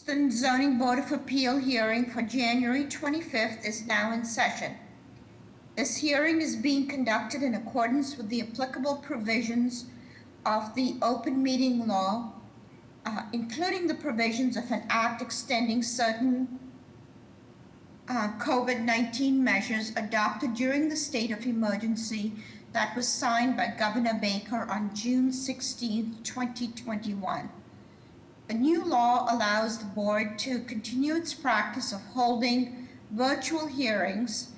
The Zoning Board of Appeal hearing for January 25th is now in session. This hearing is being conducted in accordance with the applicable provisions of the open meeting law, including the provisions of an act extending certain COVID-19 measures adopted during the state of emergency that was signed by Governor Baker on June 16, 2021. The new law allows the board to continue its practice of holding virtual hearings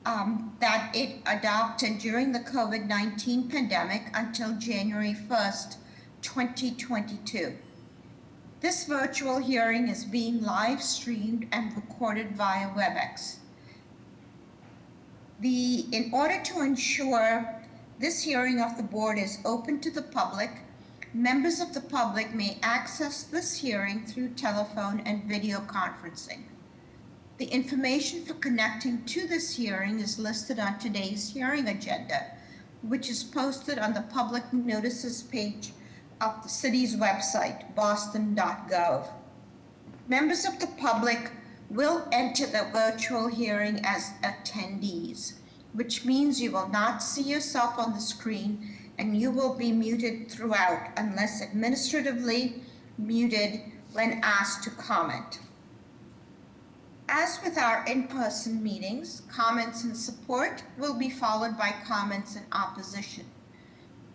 that it adopted during the COVID-19 pandemic until January 1st, 2022. This virtual hearing is being live streamed and recorded via WebEx. In order to ensure this hearing of the board is open to the public, members of the public may access this hearing through telephone and video conferencing. The information for connecting to this hearing is listed on today's hearing agenda, which is posted on the public notices page of the city's website, boston.gov. Members of the public will enter the virtual hearing as attendees, which means you will not see yourself on the screen and you will be muted throughout unless administratively muted when asked to comment. As with our in-person meetings, comments in support will be followed by comments in opposition.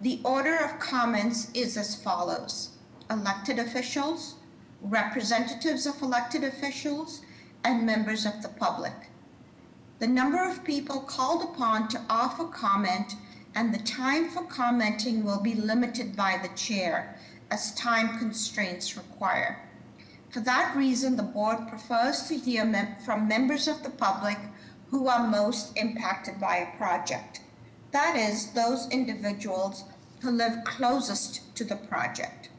The order of comments is as follows: elected officials, representatives of elected officials, and members of the public. The number of people called upon to offer comment and the time for commenting will be limited by the chair as time constraints require. For that reason, the board prefers to hear from members of the public who are most impacted by a project. That is, those individuals who live closest to the project.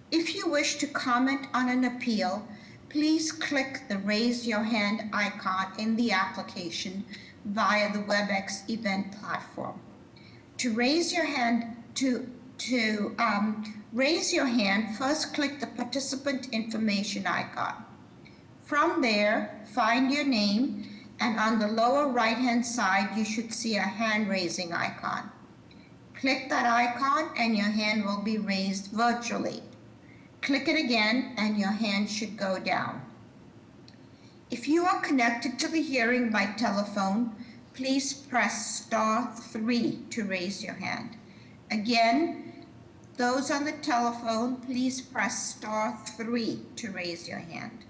If you wish to comment on an appeal, please click the raise your hand icon in the application via the WebEx event platform. To raise your hand, raise your hand, first click the participant information icon. From there, find your name, and on the lower right-hand side, you should see a hand raising icon. Click that icon and your hand will be raised virtually. Click it again and your hand should go down. If you are connected to the hearing by telephone, please press *3 to raise your hand. Again, those on the telephone, please press *3 to raise your hand.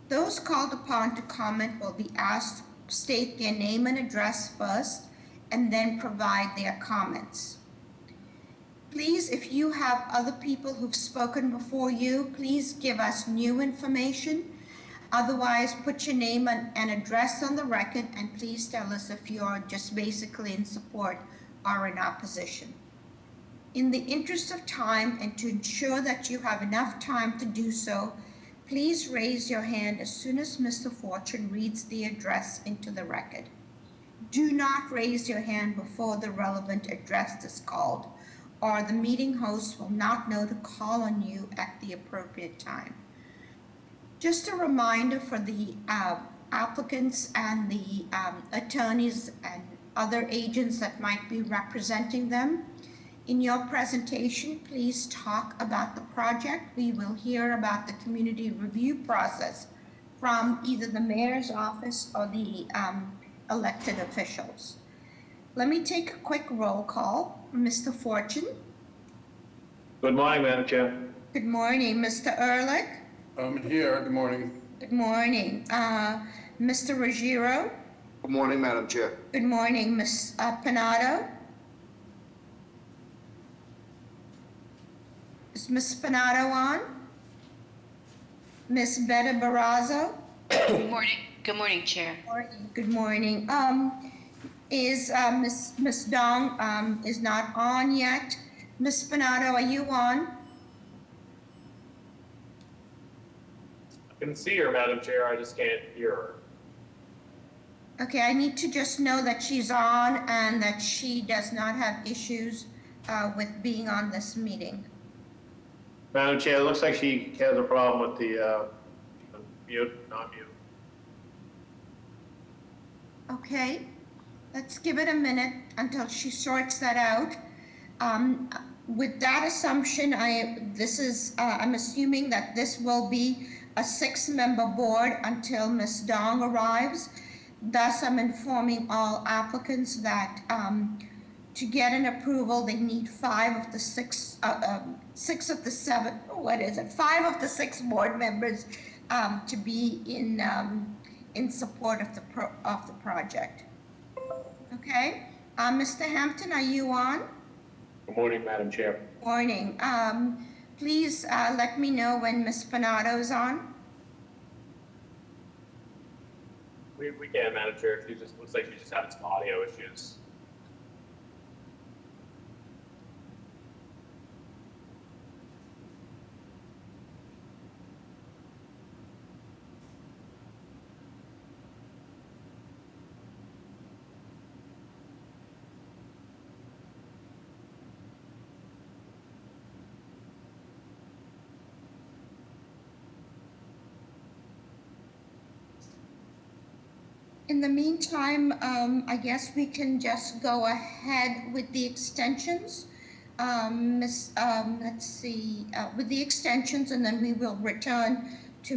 Those called upon to comment will be asked to state their name and address first and then provide their comments. Please, if you have other people who've spoken before you, please give us new information. Otherwise, put your name and address on the record, and please tell us if you're just basically in support or in opposition. In the interest of time and to ensure that you have enough time to do so, please raise your hand as soon as Mr. Fortune reads the address into the record. Do not raise your hand before the relevant address is called, or the meeting host will not know to call on you at the appropriate time. Just a reminder for the applicants and the attorneys and other agents that might be representing them. In your presentation, please talk about the project. We will hear about the community review process from either the mayor's office or the elected officials. Let me take a quick roll call. Mr. Fortune. Good morning, Madam Chair. Good morning. Mr. Ehrlich. I'm here. Good morning. Good morning. Mr. Ruggiero. Good morning, Madam Chair. Good morning, Ms. Pinato. Is Ms. Pinato on? Ms. Betta Barrazo? Good morning. Good morning, Chair. Good morning. Is Ms. Dong is not on yet. Ms. Pinato, are you on? I can see her, Madam Chair, I just can't hear her. Okay, I need to just know that she's on and that she does not have issues with being on this meeting. Madam Chair, it looks like she has a problem with the mute, not mute. Okay, let's give it a minute until she sorts that out. Um, with that assumption, I'm assuming that this will be a 6-member board until Ms. Dong arrives. Thus, I'm informing all applicants that, to get an approval, they need 5 of the 6, 6 of the 7, what is it? 5 of the 6 board members, to be in support of the project. Okay, Mr. Hampton, are you on? Good morning, Madam Chair. Morning. Please let me know when Ms. Panato's on. We can, Madam Chair. She just looks like she just had some audio issues. In the meantime, I guess we can just go ahead with the extensions. Let's see, with the extensions, and then we will return to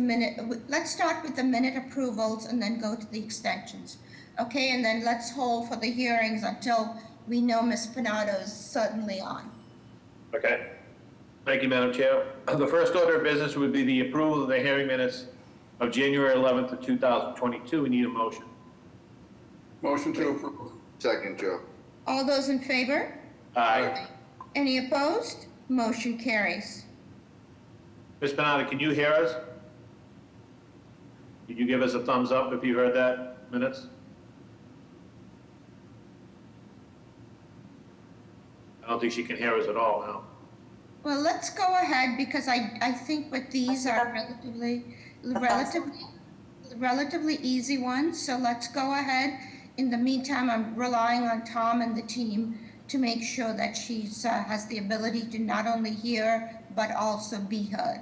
let's start with the minute approvals and then go to the extensions. Okay, and then let's hold for the hearings until we know Ms. Panato's certainly on. Okay. Thank you, Madam Chair. The first order of business would be the approval of the hearing minutes of January 11th of 2022. We need a motion. Motion to approve. Second, Joe. All those in favor? Aye. Any opposed? Motion carries. Ms. Benata, can you hear us? Can you give us a thumbs up if you heard that minutes? I don't think she can hear us at all now. Well, let's go ahead because I think with these are relatively easy ones. So let's go ahead. In the meantime, I'm relying on Tom and the team to make sure that she's has the ability to not only hear but also be heard.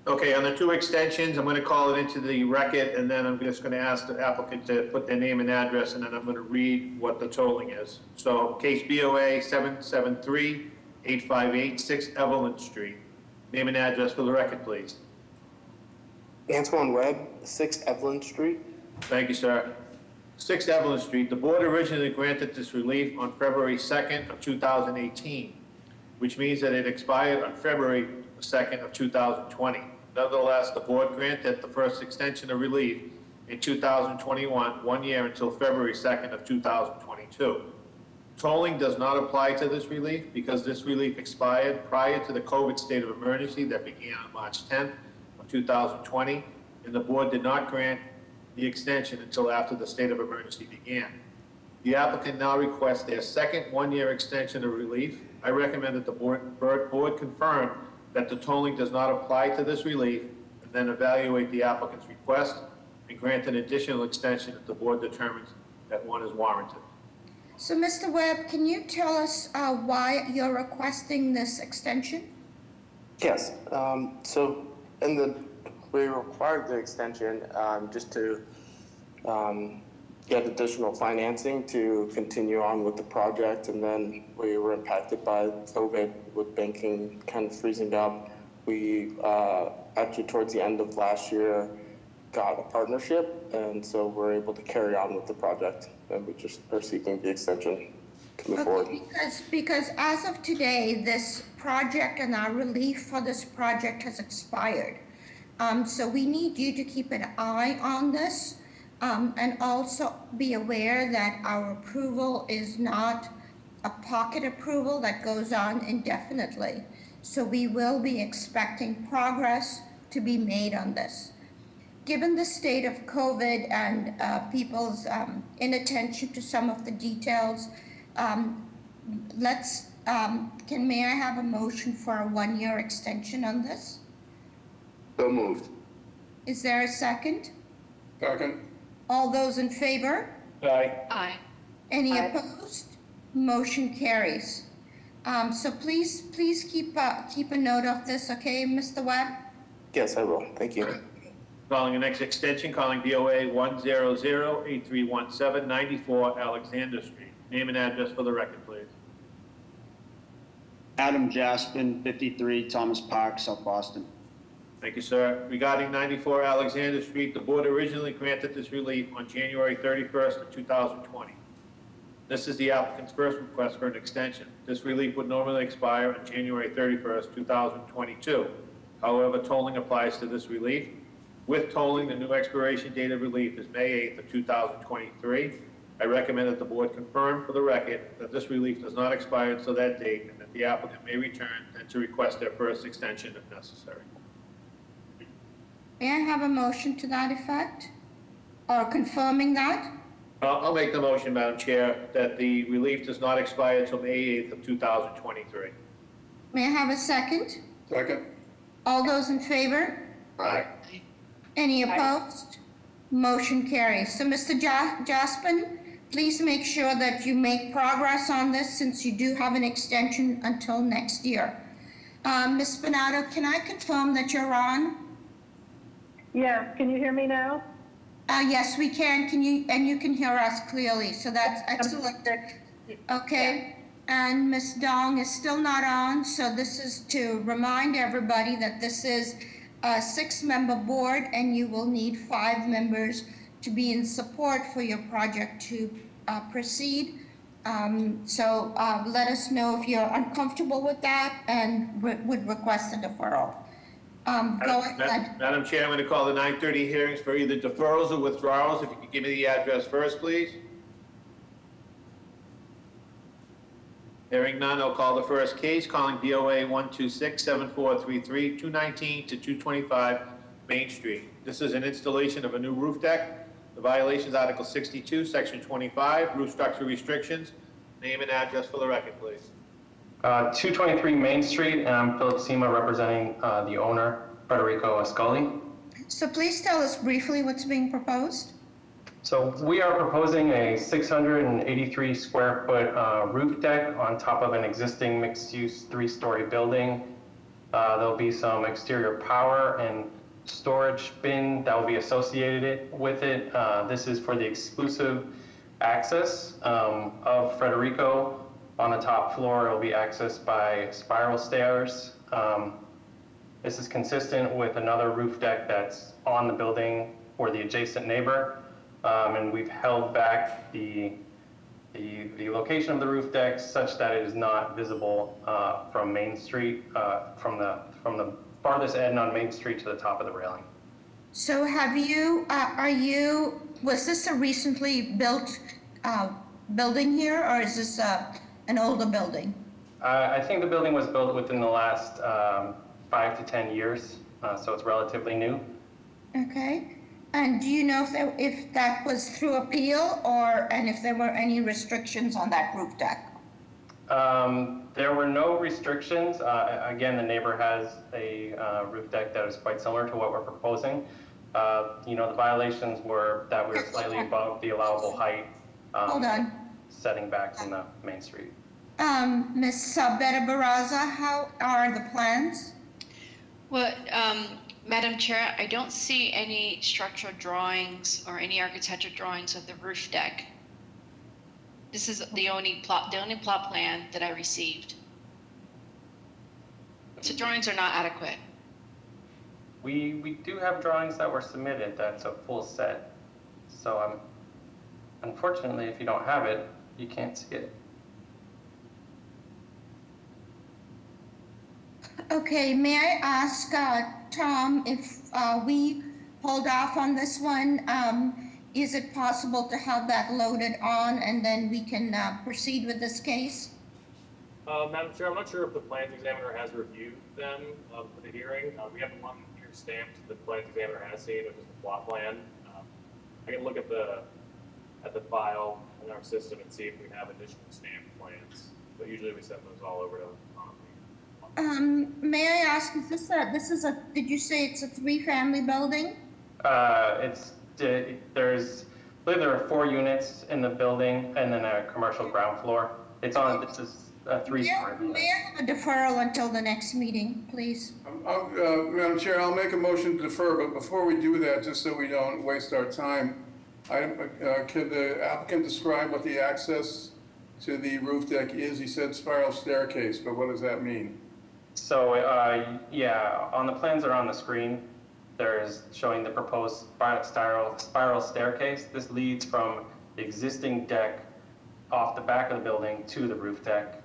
Okay, on the 2 extensions, I'm going to call it into the record, and then I'm just going to ask the applicant to put their name and address, and then I'm going to read what the tolling is. So, case BOA 773-858 6 Evelyn Street. Name and address for the record, please. Antoine Webb, 6 Evelyn Street. Thank you, sir. 6 Evelyn Street, the board originally granted this relief on February 2nd of 2018, which means that it expired on February 2nd of 2020. Nonetheless, the board granted the first extension of relief in 2021, 1 year until February 2nd of 2022. Tolling does not apply to this relief because this relief expired prior to the COVID state of emergency that began on March 10th of 2020, and the board did not grant the extension until after the state of emergency began. The applicant now requests their second 1-year extension of relief. I recommend that the board confirm that the tolling does not apply to this relief, and then evaluate the applicant's request and grant an additional extension if the board determines that one is warranted. So, Mr. Webb, can you tell us why you're requesting this extension? Yes. So we required the extension just to get additional financing to continue on with the project, and then we were impacted by COVID with banking kind of freezing up. We actually towards the end of last year got a partnership, and so we're able to carry on with the project, and we just are seeking the extension to move forward. Because as of today, this project and our relief for this project has expired. So we need you to keep an eye on this. And also be aware that our approval is not a pocket approval that goes on indefinitely. So we will be expecting progress to be made on this. Given the state of COVID and people's inattention to some of the details, may I have a motion for a 1-year extension on this? So moved. Is there a second? Second. All those in favor? Aye. Aye. Any opposed? Motion carries. So please keep a note of this, okay, Mr. Webb? Yes, I will. Thank you. Calling the next extension, calling BOA 100-8317, 94 Alexander Street. Name and address for the record, please. Adam Jaspin, 53 Thomas Park, South Boston. Thank you, sir. Regarding 94 Alexander Street, the board originally granted this relief on January 31st of 2020. This is the applicant's first request for an extension. This relief would normally expire on January 31st, 2022. However, tolling applies to this relief. With tolling, the new expiration date of relief is May 8th of 2023. I recommend that the board confirm for the record that this relief does not expire until that date and that the applicant may return and to request their first extension if necessary. May I have a motion to that effect? Or confirming that? I'll make the motion, Madam Chair, that the relief does not expire until May 8th of 2023. May I have a second? Second. All those in favor? Aye. Any opposed? Motion carries. So, Mr. Jaspin, please make sure that you make progress on this since you do have an extension until next year. Ms. Spinato, can I confirm that you're on? Yes, can you hear me now? Yes, we can. You can hear us clearly, so that's excellent. Okay, and Ms. Dong is still not on, so this is to remind everybody that this is a 6-member board and you will need 5 members to be in support for your project to proceed. So let us know if you're uncomfortable with that and would request a deferral. Go ahead. Madam Chair, I'm going to call the 9:30 hearings for either deferrals or withdrawals. If you could give me the address first, please. Hearing none, I'll call the first case, calling BOA 126-7433, 219 to 225 Main Street. This is an installation of a new roof deck. The violation is Article 62, Section 25, roof structure restrictions. Name and address for the record, please. 223 Main Street, and I'm Philip Sema representing the owner, Federico Ascoli. So please tell us briefly what's being proposed. So we are proposing a 683 square foot roof deck on top of an existing mixed-use 3-story building. There'll be some exterior power and storage bin that will be associated with it. This is for the exclusive access of Federico. On the top floor, it will be accessed by spiral stairs. This is consistent with another roof deck that's on the building for the adjacent neighbor. And we've held back the location of the roof deck such that it is not visible from Main Street, from the farthest end on Main Street to the top of the railing. So was this a recently built building here, or is this an older building? I think the building was built within the last 5 to 10 years, so it's relatively new. Okay. And do you know if that was through appeal and if there were any restrictions on that roof deck? There were no restrictions. Again, the neighbor has a roof deck that is quite similar to what we're proposing. The violations were that we were slightly above the allowable height. Hold on. Setting back from the Main Street. Ms. Betta Barraza, how are the plans? Well, Madam Chair, I don't see any structural drawings or any architectural drawings of the roof deck. This is the only plot plan that I received. So drawings are not adequate. We do have drawings that were submitted. That's a full set. So unfortunately, if you don't have it, you can't see it. Okay, may I ask Tom if we hold off on this one? Is it possible to have that loaded on and then we can proceed with this case? Madam Chair, I'm not sure if the plans examiner has reviewed them for the hearing. We have the one here stamped that the plans examiner has seen, which is the plot plan. I can look at the file in our system and see if we have additional stamped plans. But usually we send those all over to May I ask, did you say it's a 3-family building? I believe there are 4 units in the building and then a commercial ground floor. This three-story building. May I have a deferral until the next meeting, please? Madam Chair, I'll make a motion to defer, but before we do that, just so we don't waste our time, can the applicant describe what the access to the roof deck is? He said spiral staircase, but what does that mean? So, yeah, on the plans that are on the screen, there's showing the proposed spiral staircase. This leads from the existing deck off the back of the building to the roof deck.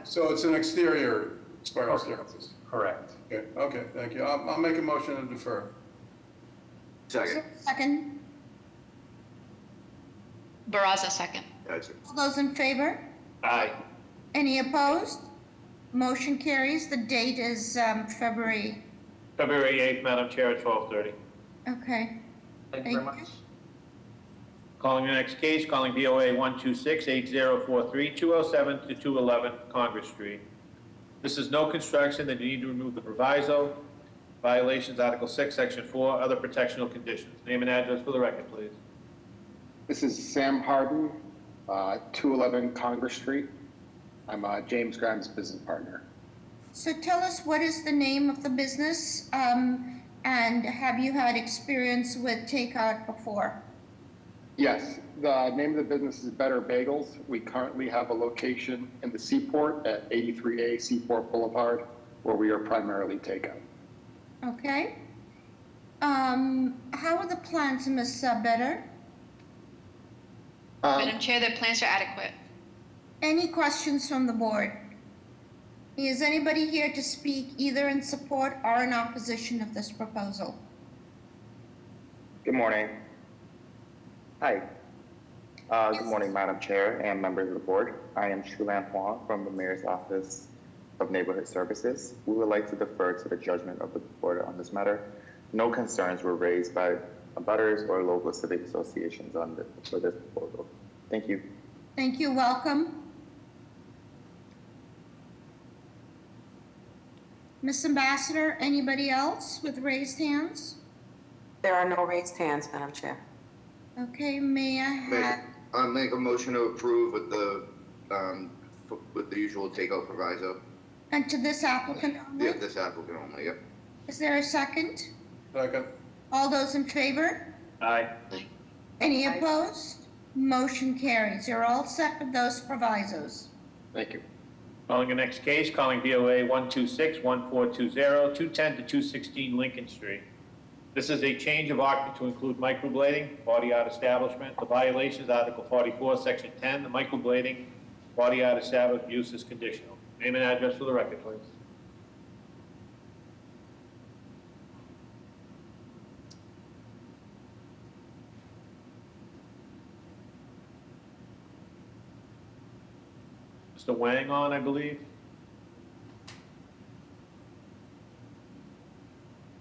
So it's an exterior spiral staircase? Correct. Okay, thank you. I'll make a motion to defer. Second. Second. Baraza, second. Gotcha. All those in favor? Aye. Any opposed? Motion carries. The date is February. February 8th, Madam Chair, at 12:30. Okay. Thank you very Thank much. Calling the next case, calling BOA 126-8043, 207 to 211 Congress Street. This is no construction, they need to remove the proviso. Violations, Article 6, Section 4, other protectional conditions. Name and address for the record, please. This is Sam Harden, 211 Congress Street. I'm James Graham's business partner. So tell us, what is the name of the business, and have you had experience with takeout before? Yes, the name of the business is Better Bagels. We currently have a location in the Seaport at 83A Seaport Boulevard, where we are primarily takeout. Okay. How are the plans, Ms. Better? Madam Chair, the plans are adequate. Any questions from the board? Is anybody here to speak either in support or in opposition of this proposal? Good morning. Hi. Good morning, Madam Chair and members of the board. I am Shulan Huang from the Mayor's Office of Neighborhood Services. We would like to defer to the judgment of the board on this matter. No concerns were raised by abutters or local civic associations for this proposal. Thank you. Thank you. Welcome. Ms. Ambassador, anybody else with raised hands? There are no raised hands, Madam Chair. Okay, may I have, I'll make a motion to approve with the usual takeout proviso. and to this applicant only? Yeah, this applicant only, yep. Is there a second? Second. All those in favor? Aye. Any opposed? Motion carries. You're all set with those provisos. Thank you. Calling the next case, calling BOA 126-1420, 210 to 216 Lincoln Street. This is a change of occupant to include microblading, body art establishment. The violations, Article 44, Section 10, the microblading, body art establishment use is conditional. Name and address for the record, please. Mr. Wang on, I believe.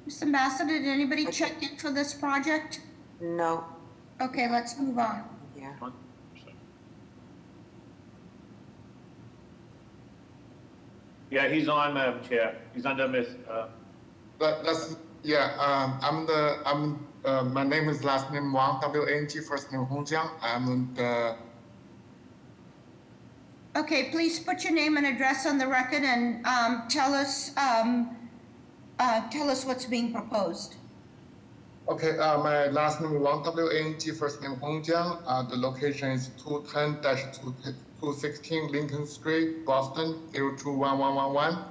Ms. Ambassador, did anybody check in for this project? No. Okay, let's move on. Yeah. Yeah, he's on, Madam Chair. He's under Ms. My name is last name Wang, W-A-N-G, first name Hongjiang. I'm the. Okay, please put your name and address on the record and tell us what's being proposed. Okay, my last name is Wang, W-A-N-G, first name Hongjiang. The location is 210-216 Lincoln Street, Boston, 0211111.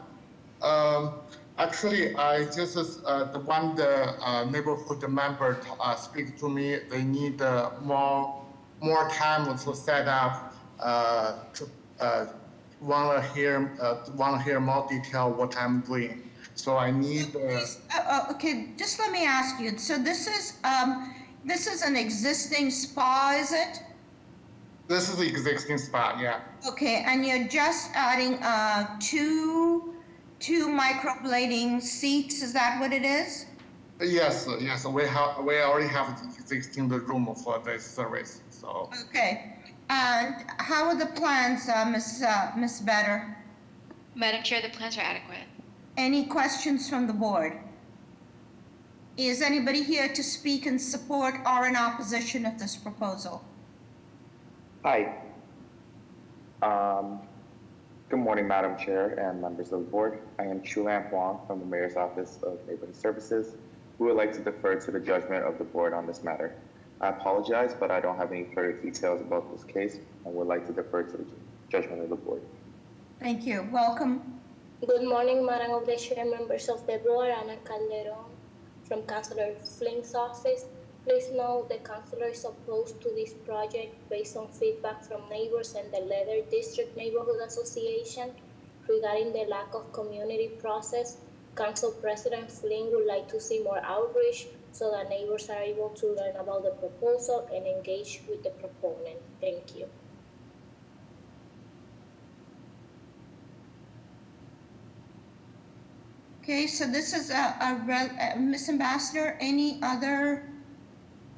Actually, I just the neighborhood member speak to me. They need more time to set up. Want to hear more detail what I'm doing. So I need. Okay, just let me ask you. So this is an existing spa, is it? This is the existing spa, yeah. Okay, and you're just adding two microblading seats. Is that what it is? Yes. We already have existing the room for this service. So. Okay. And how are the plans, Ms. Better? Madam Chair, the plans are adequate. Any questions from the board? Is anybody here to speak in support or in opposition of this proposal? Hi. Good morning, Madam Chair and members of the board. I am Chulan Huang from the Mayor's Office of Neighborhood Services, who would like to defer to the judgment of the board on this matter. I apologize, but I don't have any further details about this case and would like to defer to the judgment of the board. Thank you. Welcome. Good morning, Madam of the Chair, members of the board, Ana Calderon from Councilor Flynn's office. Please note the councilor is opposed to this project based on feedback from neighbors and the Leather District Neighborhood Association regarding the lack of community process. Council President Flynn would like to see more outreach so that neighbors are able to learn about the proposal and engage with the proponent. Thank you. Okay, so this is Ms. Ambassador, any other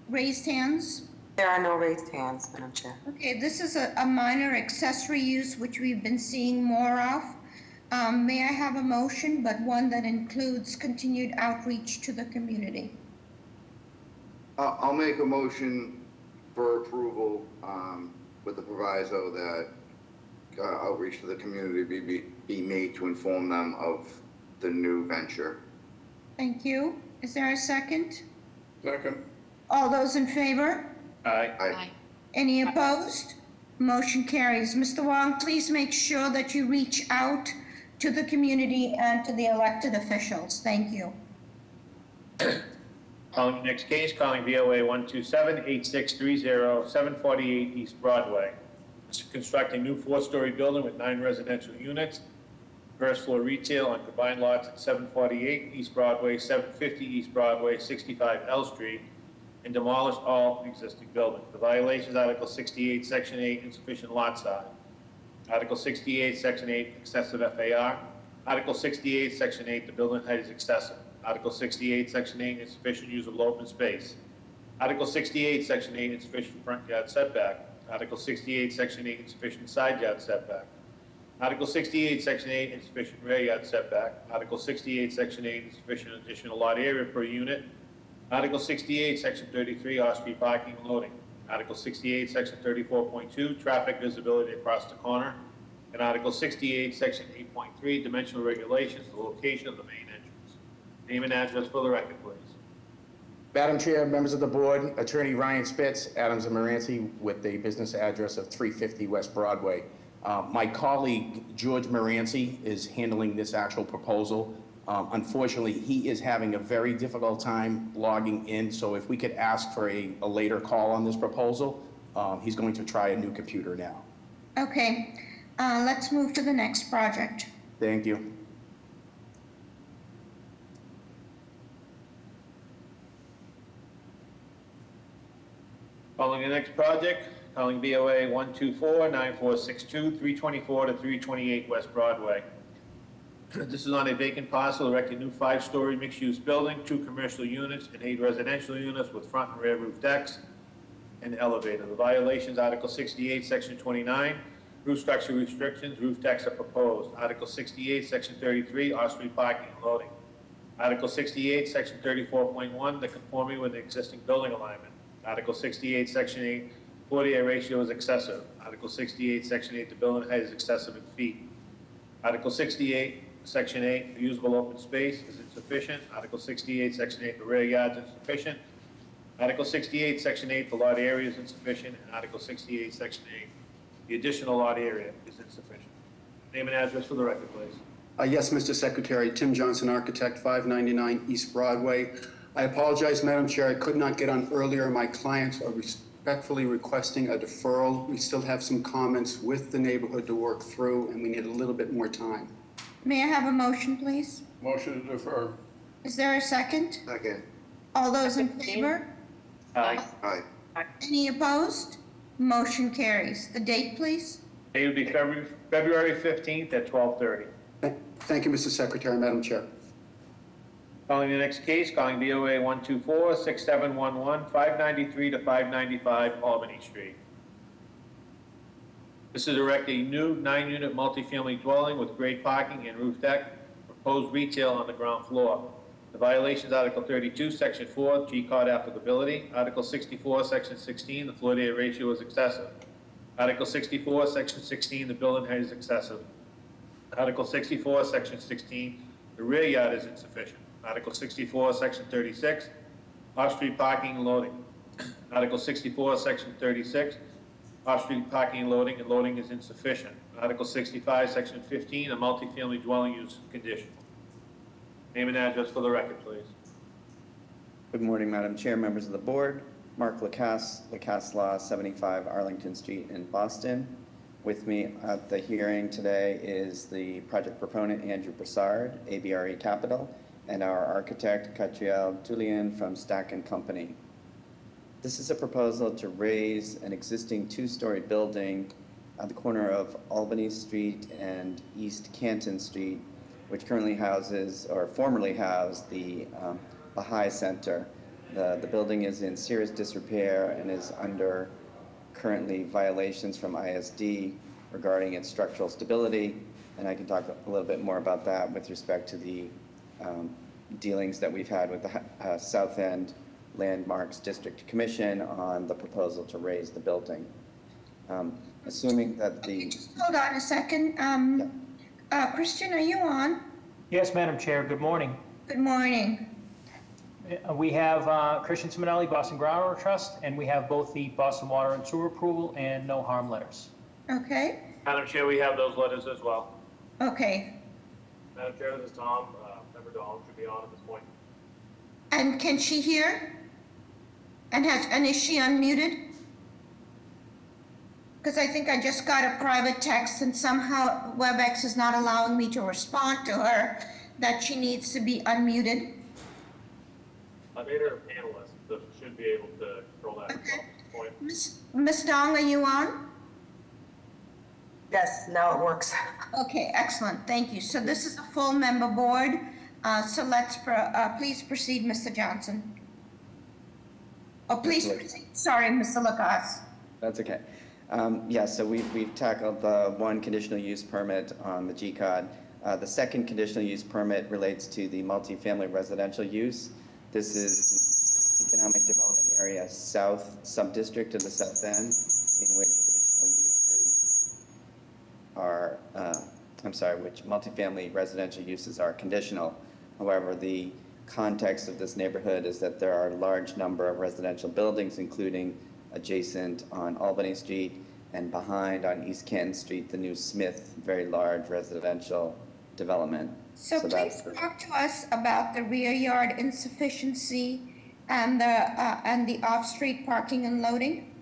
raised hands? There are no raised hands, Madam Chair. Okay, this is a minor accessory use, which we've been seeing more of. May I have a motion, but one that includes continued outreach to the community? I'll make a motion for approval with the proviso that outreach to the community be made to inform them of the new venture. Thank you. Is there a second? Second. All those in favor? Aye. Aye. Any opposed? Motion carries. Mr. Wong, please make sure that you reach out to the community and to the elected officials. Thank you. Calling the next case, calling VOA 127-8630, 748 East Broadway. This is constructing a new 4-story building with 9 residential units. First floor retail on combined lots at 748 East Broadway, 750 East Broadway, 65 L Street, and demolish all existing buildings. The violations, Article 68, Section 8, insufficient lot size. Article 68, Section 8, excessive FAR. Article 68, Section 8, the building height is excessive. Article 68, Section 8, insufficient use of open space. Article 68, Section 8, insufficient front yard setback. Article 68, Section 8, insufficient side yard setback. Article 68, Section 8, insufficient rear yard setback. Article 68, Section 8, insufficient additional lot area per unit. Article 68, Section 33, off-street parking and loading. Article 68, Section 34.2, traffic visibility across the corner. And Article 68, Section 8.3, dimensional regulations, the location of the main entrance. Name and address for the record, please. Madam Chair, members of the board, Attorney Ryan Spitz, Adams and Moranci, with a business address of 350 West Broadway. My colleague, George Moranci, is handling this actual proposal. Unfortunately, he is having a very difficult time logging in, so if we could ask for a later call on this proposal, he's going to try a new computer now. Okay, let's move to the next project. Thank you. Calling the next project, calling BOA 124-9462, 324 to 328 West Broadway. This is on a vacant parcel, erect a new 5-story mixed-use building, 2 commercial units and 8 residential units with front and rear roof decks and elevator. The violations, Article 68, Section 29, roof structure restrictions, roof decks are proposed. Article 68, Section 33, off-street parking and loading. Article 68, Section 34.1, the conformity with the existing building alignment. Article 68, Section 8, 40-area ratio is excessive. Article 68, Section 8, the building height is excessive in feet. Article 68, Section 8, the usable open space is insufficient. Article 68, Section 8, the rear yard is insufficient. Article 68, Section 8, the lot area is insufficient. And Article 68, Section 8, the additional lot area is insufficient. Name and address for the record, please. Yes, Mr. Secretary. Tim Johnson, architect, 599 East Broadway. I apologize, Madam Chair, I could not get on earlier. My clients are respectfully requesting a deferral. We still have some comments with the neighborhood to work through, and we need a little bit more time. May I have a motion, please? Motion to defer. Is there a second? Second. All those in favor? Aye. Aye. Any opposed? Motion carries. The date, please? It would be February 15th at 12:30. Thank you, Mr. Secretary, Madam Chair. Calling the next case, calling BOA 124-6711, 593 to 595 Albany Street. This is erect a new 9-unit multifamily dwelling with grade parking and roof deck, proposed retail on the ground floor. The violations, Article 32, Section 4, G-card applicability. Article 64, Section 16, the floor area ratio is excessive. Article 64, Section 16, the building height is excessive. Article 64, Section 16, the rear yard is insufficient. Article 64, Section 36, off-street parking and loading. Article 64, Section 36, off-street parking and loading is insufficient. Article 65, Section 15, a multifamily dwelling use condition. Name and address for the record, please. Good morning, Madam Chair, members of the board. Mark Lacasse, Lacasse Law, 75 Arlington Street in Boston. With me at the hearing today is the project proponent, Andrew Broussard, ABRE Capital, and our architect, Catriel Julian from Stack & Company. This is a proposal to raise an existing two-story building at the corner of Albany Street and East Canton Street, which currently houses, or formerly housed, the Baha'i Center. The building is in serious disrepair and is under currently violations from ISD regarding its structural stability, and I can talk a little bit more about that with respect to the dealings that we've had with the South End Landmarks District Commission on the proposal to raise the building. Assuming that the... Just hold on a second. Christian, are you on? Yes, Madam Chair, good morning. Good morning. We have Christian Simonelli, Boston Groundwater Trust, and we have both the Boston Water and Sewer approval and no harm letters. Okay. Madam Chair, we have those letters as well. Okay. Madam Chair, this is Tom. Member Dahl should be on at this point. And can she hear? And is she unmuted? Because I think I just got a private text and somehow WebEx is not allowing me to respond to her that she needs to be unmuted. I made her a panelist, so she should be able to control that at this point. Ms. Dong, are you on? Yes, now it works. Okay, excellent, thank you. So this is a full member board. So let's, please proceed, Mr. Johnson. Oh, please proceed. Sorry, Mr. Lacasse. That's okay. Yeah, so we've tackled the one conditional use permit on the GCOD. The second conditional use permit relates to the multifamily residential use. This is the Economic Development Area South Subdistrict of the South End, in which conditional uses are, which multifamily residential uses are conditional. However, the context of this neighborhood is that there are a large number of residential buildings, including adjacent on Albany Street and behind on East Canton Street, the new Smith, very large residential development. So please talk to us about the rear yard insufficiency and the off-street parking and loading.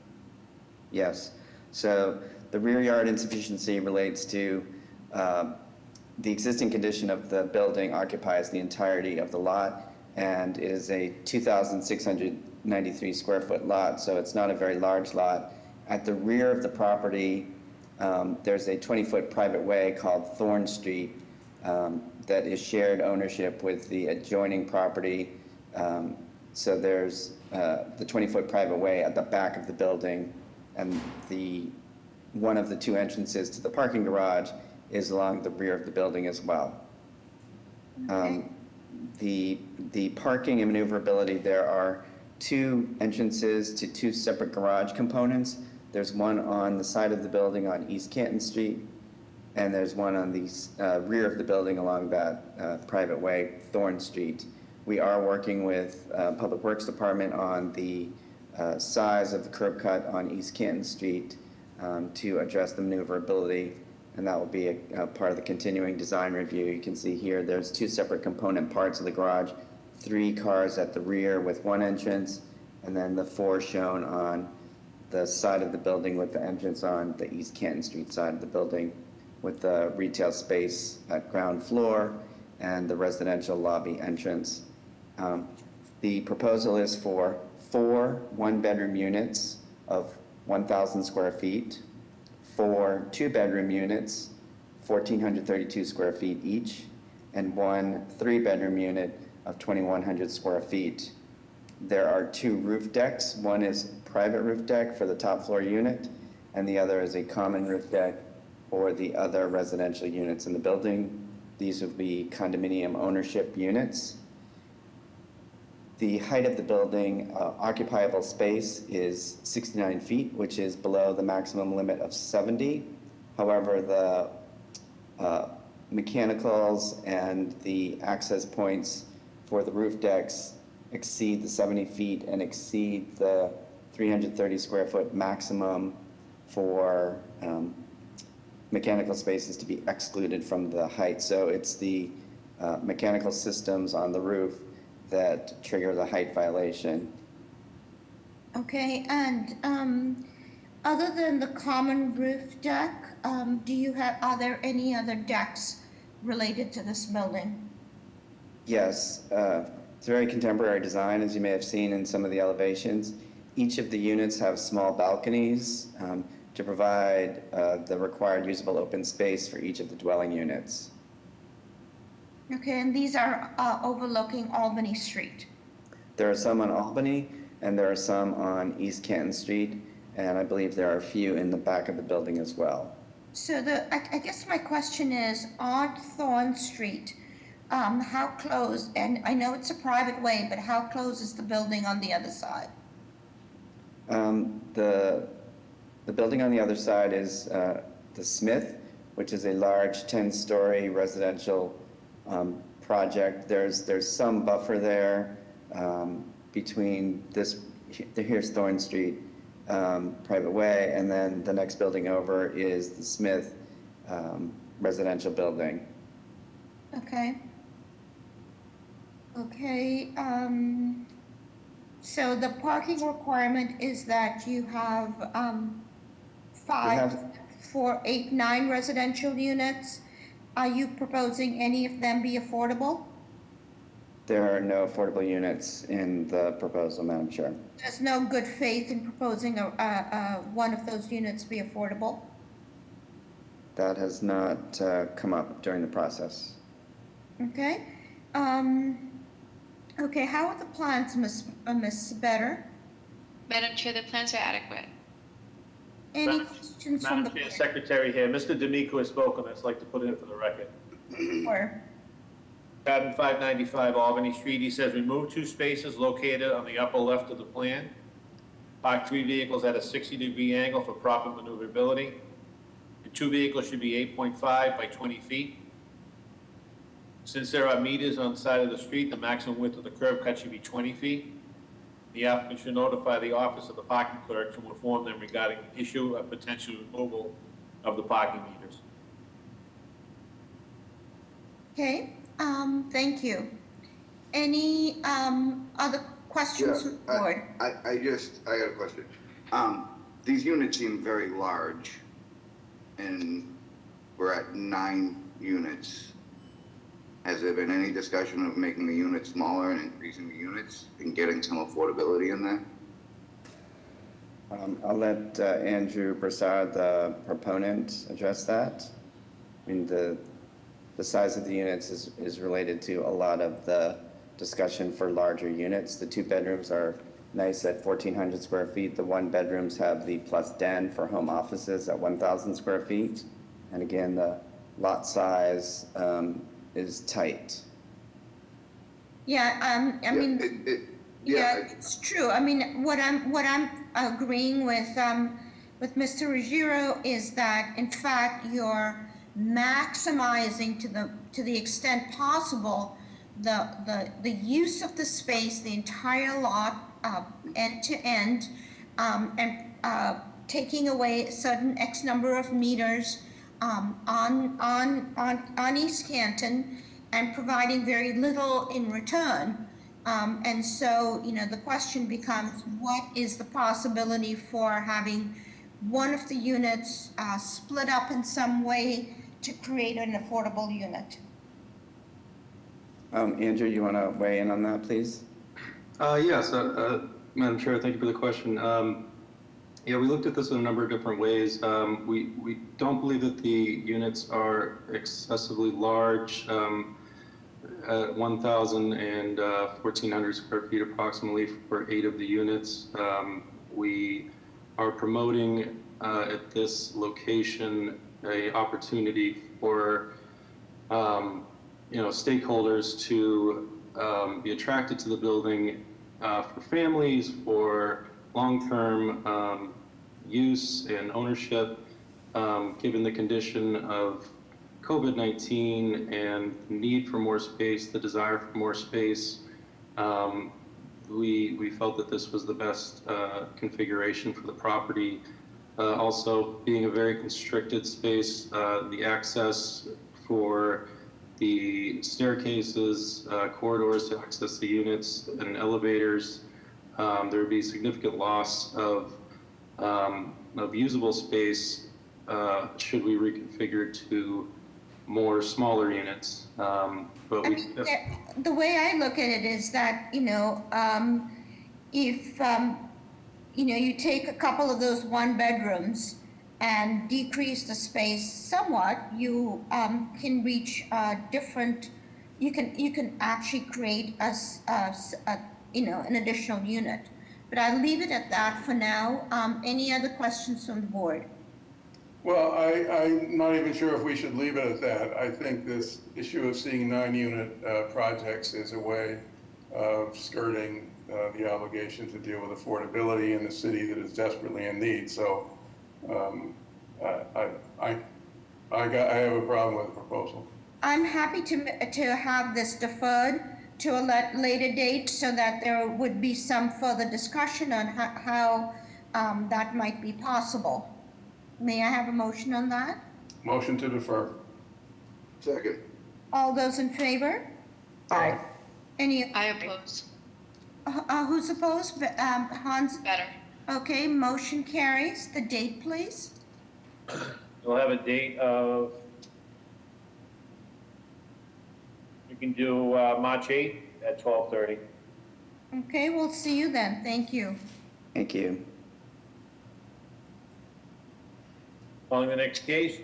Yes. So the rear yard insufficiency relates to the existing condition of the building occupies the entirety of the lot, and it is a 2,693 square foot lot, so it's not a very large lot. At the rear of the property, there's a 20-foot private way called Thorn Street that is shared ownership with the adjoining property. So there's the 20-foot private way at the back of the building, and one of the two entrances to the parking garage is along the rear of the building as well. Okay. The parking and maneuverability, there are two entrances to two separate garage components. There's one on the side of the building on East Canton Street, and there's one on the rear of the building along that private way, Thorn Street. We are working with Public Works Department on the size of the curb cut on East Canton Street to address the maneuverability, and that will be a part of the continuing design review. You can see here there's two separate component parts of the garage, 3 cars at the rear with one entrance, and then the 4 shown on the side of the building with the entrance on the East Canton Street side of the building, with the retail space at ground floor and the residential lobby entrance. The proposal is for 4 one-bedroom units of 1,000 square feet, 4 two-bedroom units, 1,432 square feet each, and 1 three-bedroom unit of 2,100 square feet. There are 2 roof decks. One is private roof deck for the top floor unit, and the other is a common roof deck for the other residential units in the building. These would be condominium ownership units. The height of the building occupiable space is 69 feet, which is below the maximum limit of 70. However, the mechanicals and the access points for the roof decks exceed the 70 feet and exceed the 330 square foot maximum for mechanical spaces to be excluded from the height. So it's the mechanical systems on the roof that trigger the height violation. Okay, and other than the common roof deck, are there any other decks related to this building? Yes, it's a very contemporary design, as you may have seen in some of the elevations. Each of the units have small balconies to provide the required usable open space for each of the dwelling units. Okay, and these are overlooking Albany Street. There are some on Albany, and there are some on East Canton Street, and I believe there are a few in the back of the building as well. So I guess my question is, on Thorn Street, how close, and I know it's a private way, but how close is the building on the other side? The building on the other side is the Smith, which is a large 10-story residential project. There's some buffer there between here's Thorn Street private way, and then the next building over is the Smith residential building. Okay. Okay, so the parking requirement is that you have 5, 4, 8, 9 residential units. Are you proposing any of them be affordable? There are no affordable units in the proposal, Madam Chair. There's no good faith in proposing one of those units be affordable? That has not come up during the process. Okay. Okay, how are the plans, Ms. Better? Madam Chair, the plans are adequate. Any questions from the Madam Chair, Secretary here. Mr. D'Amico has spoken. I'd like to put it in for the record. Or Patent 595 Albany Street, he says, remove 2 spaces located on the upper left of the plan. Park 3 vehicles at a 60-degree angle for proper maneuverability. The 2 vehicles should be 8.5 by 20 feet. Since there are meters on the side of the street, the maximum width of the curb cut should be 20 feet. The applicant should notify the office of the parking clerk to inform them regarding the issue of potential removal of the parking meters. okay, thank you. Any other questions from the board? I got a question. These units seem very large, and we're at 9 units. Has there been any discussion of making the units smaller and increasing the units and getting some affordability in there? I'll let Andrew Prasad, the proponent, address that. I mean, the size of the units is related to a lot of the discussion for larger units. The 2 bedrooms are nice at 1,400 square feet. The 1 bedrooms have the plus den for home offices at 1,000 square feet. And again, the lot size is tight. Yeah, I mean, it's true. I mean, what I'm agreeing with Mr. Ruggiero is that, in fact, you're maximizing to the extent possible the use of the space, the entire lot, end to end, and taking away a certain X number of meters on East Canton and providing very little in return. And so, the question becomes, what is the possibility for having one of the units split up in some way to create an affordable unit? Andrew, you want to weigh in on that, please? Yes, Madam Chair, thank you for the question. Yeah, we looked at this in a number of different ways. We don't believe that the units are excessively large. At 1,000 and 1,400 square feet approximately for 8 of the units. We are promoting at this location a opportunity for stakeholders to be attracted to the building for families, for long-term use and ownership, given the condition of COVID-19 and the need for more space, the desire for more space, we felt that this was the best configuration for the property. Also, being a very constricted space, the access for the staircases, corridors to access the units, and elevators, there would be significant loss of usable space should we reconfigure to more smaller units. But I mean, the way I look at it is that, if, you take a couple of those one bedrooms and decrease the space somewhat, you can reach different, you can actually create an additional unit. But I'll leave it at that for now. Any other questions from the board? Well, I'm not even sure if we should leave it at that. I think this issue of seeing 9-unit projects is a way of skirting the obligation to deal with affordability in a city that is desperately in need. So I have a problem with the proposal. I'm happy to have this deferred to a later date so that there would be some further discussion on how that might be possible. May I have a motion on that? Motion to defer. Second. All those in favor? Any? I oppose. Who's opposed? Hans? Better. Okay, motion carries. The date, please. We'll have a date of, you can do March 8th at 12:30. Okay, we'll see you then. Thank you. Thank you. Calling the next case.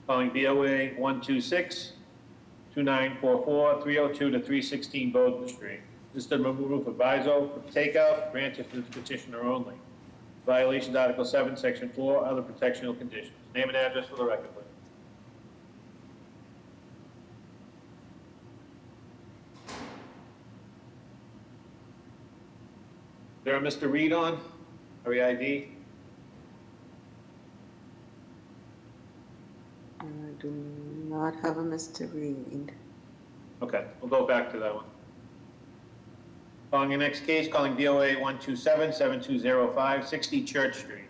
Calling BOA 126-2944-302 to 316 Bowden Street. This is the removal of proviso for takeout, granted to the petitioner only. Violations Article 7, Section 4, other protectional conditions. Name and address for the record, please. Is there a Mr. Reed on? REID? I do not have a Mr. Reed. Okay, we'll go back to that one. Calling the next case, calling BOA 127-7205, 60 Church Street.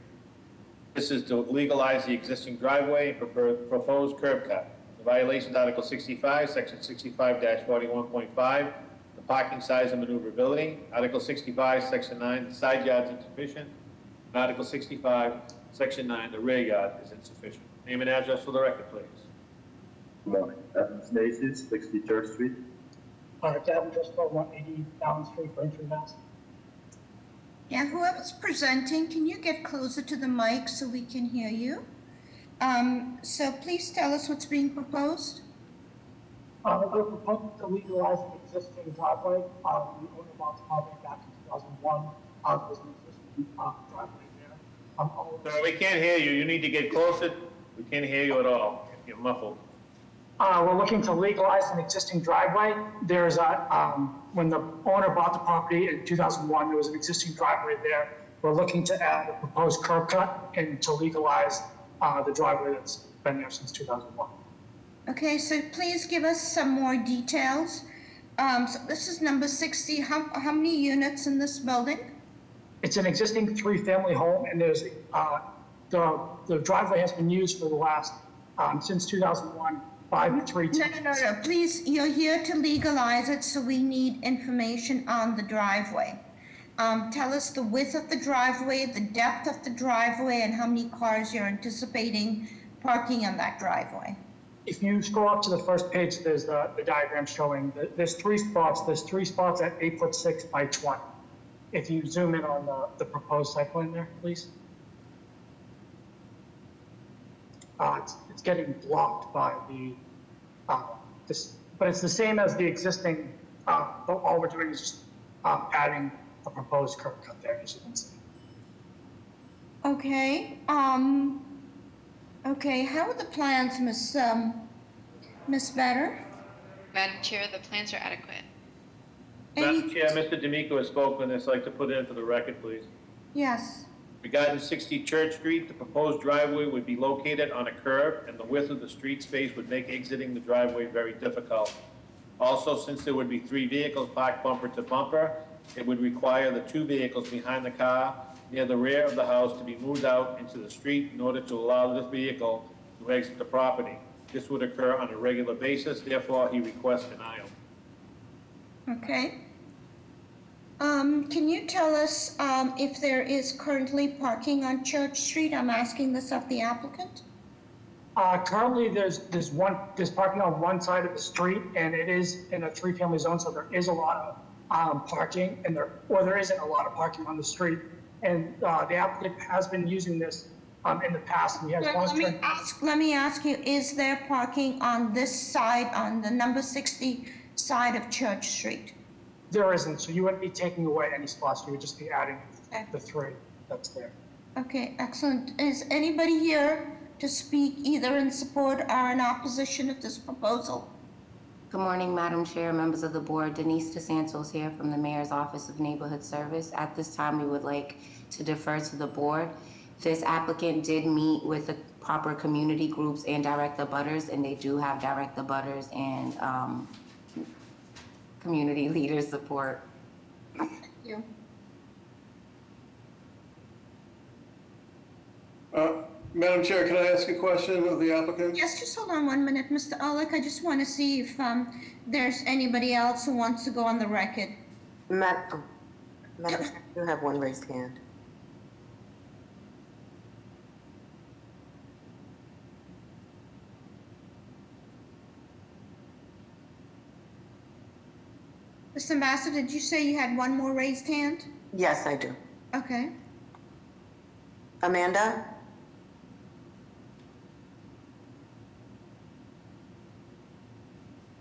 This is to legalize the existing driveway and proposed curb cut. The violation Article 65, Section 65-41.5, the parking size and maneuverability. Article 65, Section 9, the side yard is insufficient. And Article 65, Section 9, the rear yard is insufficient. Name and address for the record, please. Good morning. Evans Macy's, 60 Church Street. It's Adam Driscoll, 180 Downing Street, Braintree, Mass. Yeah, whoever's presenting, can you get closer to the mic so we can hear you? So please tell us what's being proposed. We're proposing to legalize an existing driveway. The owner bought the property back in 2001. There's an existing driveway there. Sir, we can't hear you. You need to get closer. We can't hear you at all. You're muffled. We're looking to legalize an existing driveway. There's when the owner bought the property in 2001, there was an existing driveway there. We're looking to add a proposed curb cut and to legalize the driveway that's been there since 2001. Okay, so please give us some more details. So this is number 60. How many units in this building? It's an existing 3-family home, and there's the driveway has been used for the last since 2001. 5 3 No. Please, you're here to legalize it, so we need information on the driveway. Tell us the width of the driveway, the depth of the driveway, and how many cars you're anticipating parking on that driveway. If you scroll up to the first page, there's the diagram showing there's 3 spots. There's 3 spots at 8'6" by 20. If you zoom in on the proposed site plan there, please. It's getting blocked by the but it's the same as the existing. All we're doing is just adding a proposed curb cut there, as you can see. Okay. Okay. How are the plans, Miss Better? Madam Chair, the plans are adequate. Madam Chair, Mr. D'Amico has spoken. I'd like to put it into the record, please. Yes. Regarding 60 Church Street, the proposed driveway would be located on a curve, and the width of the street space would make exiting the driveway very difficult. Also, since there would be 3 vehicles parked bumper to bumper, it would require the 2 vehicles behind the car near the rear of the house to be moved out into the street in order to allow this vehicle to exit the property. This would occur on a regular basis, therefore he requests denial. Okay. Can you tell us if there is currently parking on Church Street? I'm asking this of the applicant. Currently, there's parking on one side of the street, and it is in a 3-family zone, so there is a lot of parking, and there isn't a lot of parking on the street. And the applicant has been using this in the past, and he has Let me ask you, is there parking on this side, on the number 60 side of Church Street? There isn't, so you wouldn't be taking away any spots, you would just be adding the 3 that's there. Okay, excellent. Is anybody here to speak either in support or in opposition of this proposal? Good morning, Madam Chair, members of the board. Denise DeSantos here from the Mayor's Office of Neighborhood Service. At this time, we would like to defer to the board. This applicant did meet with the proper community groups and direct abutters, and they do have direct abutters and community leader support. Thank you. Madam Chair, can I ask a question of the applicant? Yes, just hold on 1 minute, Mr. Ehrlich. I just want to see if there's anybody else who wants to go on the record. Madam Chair, you have one raised hand. Mr. Ambassador, did you say you had one more raised hand? Yes, I do. Okay. Amanda?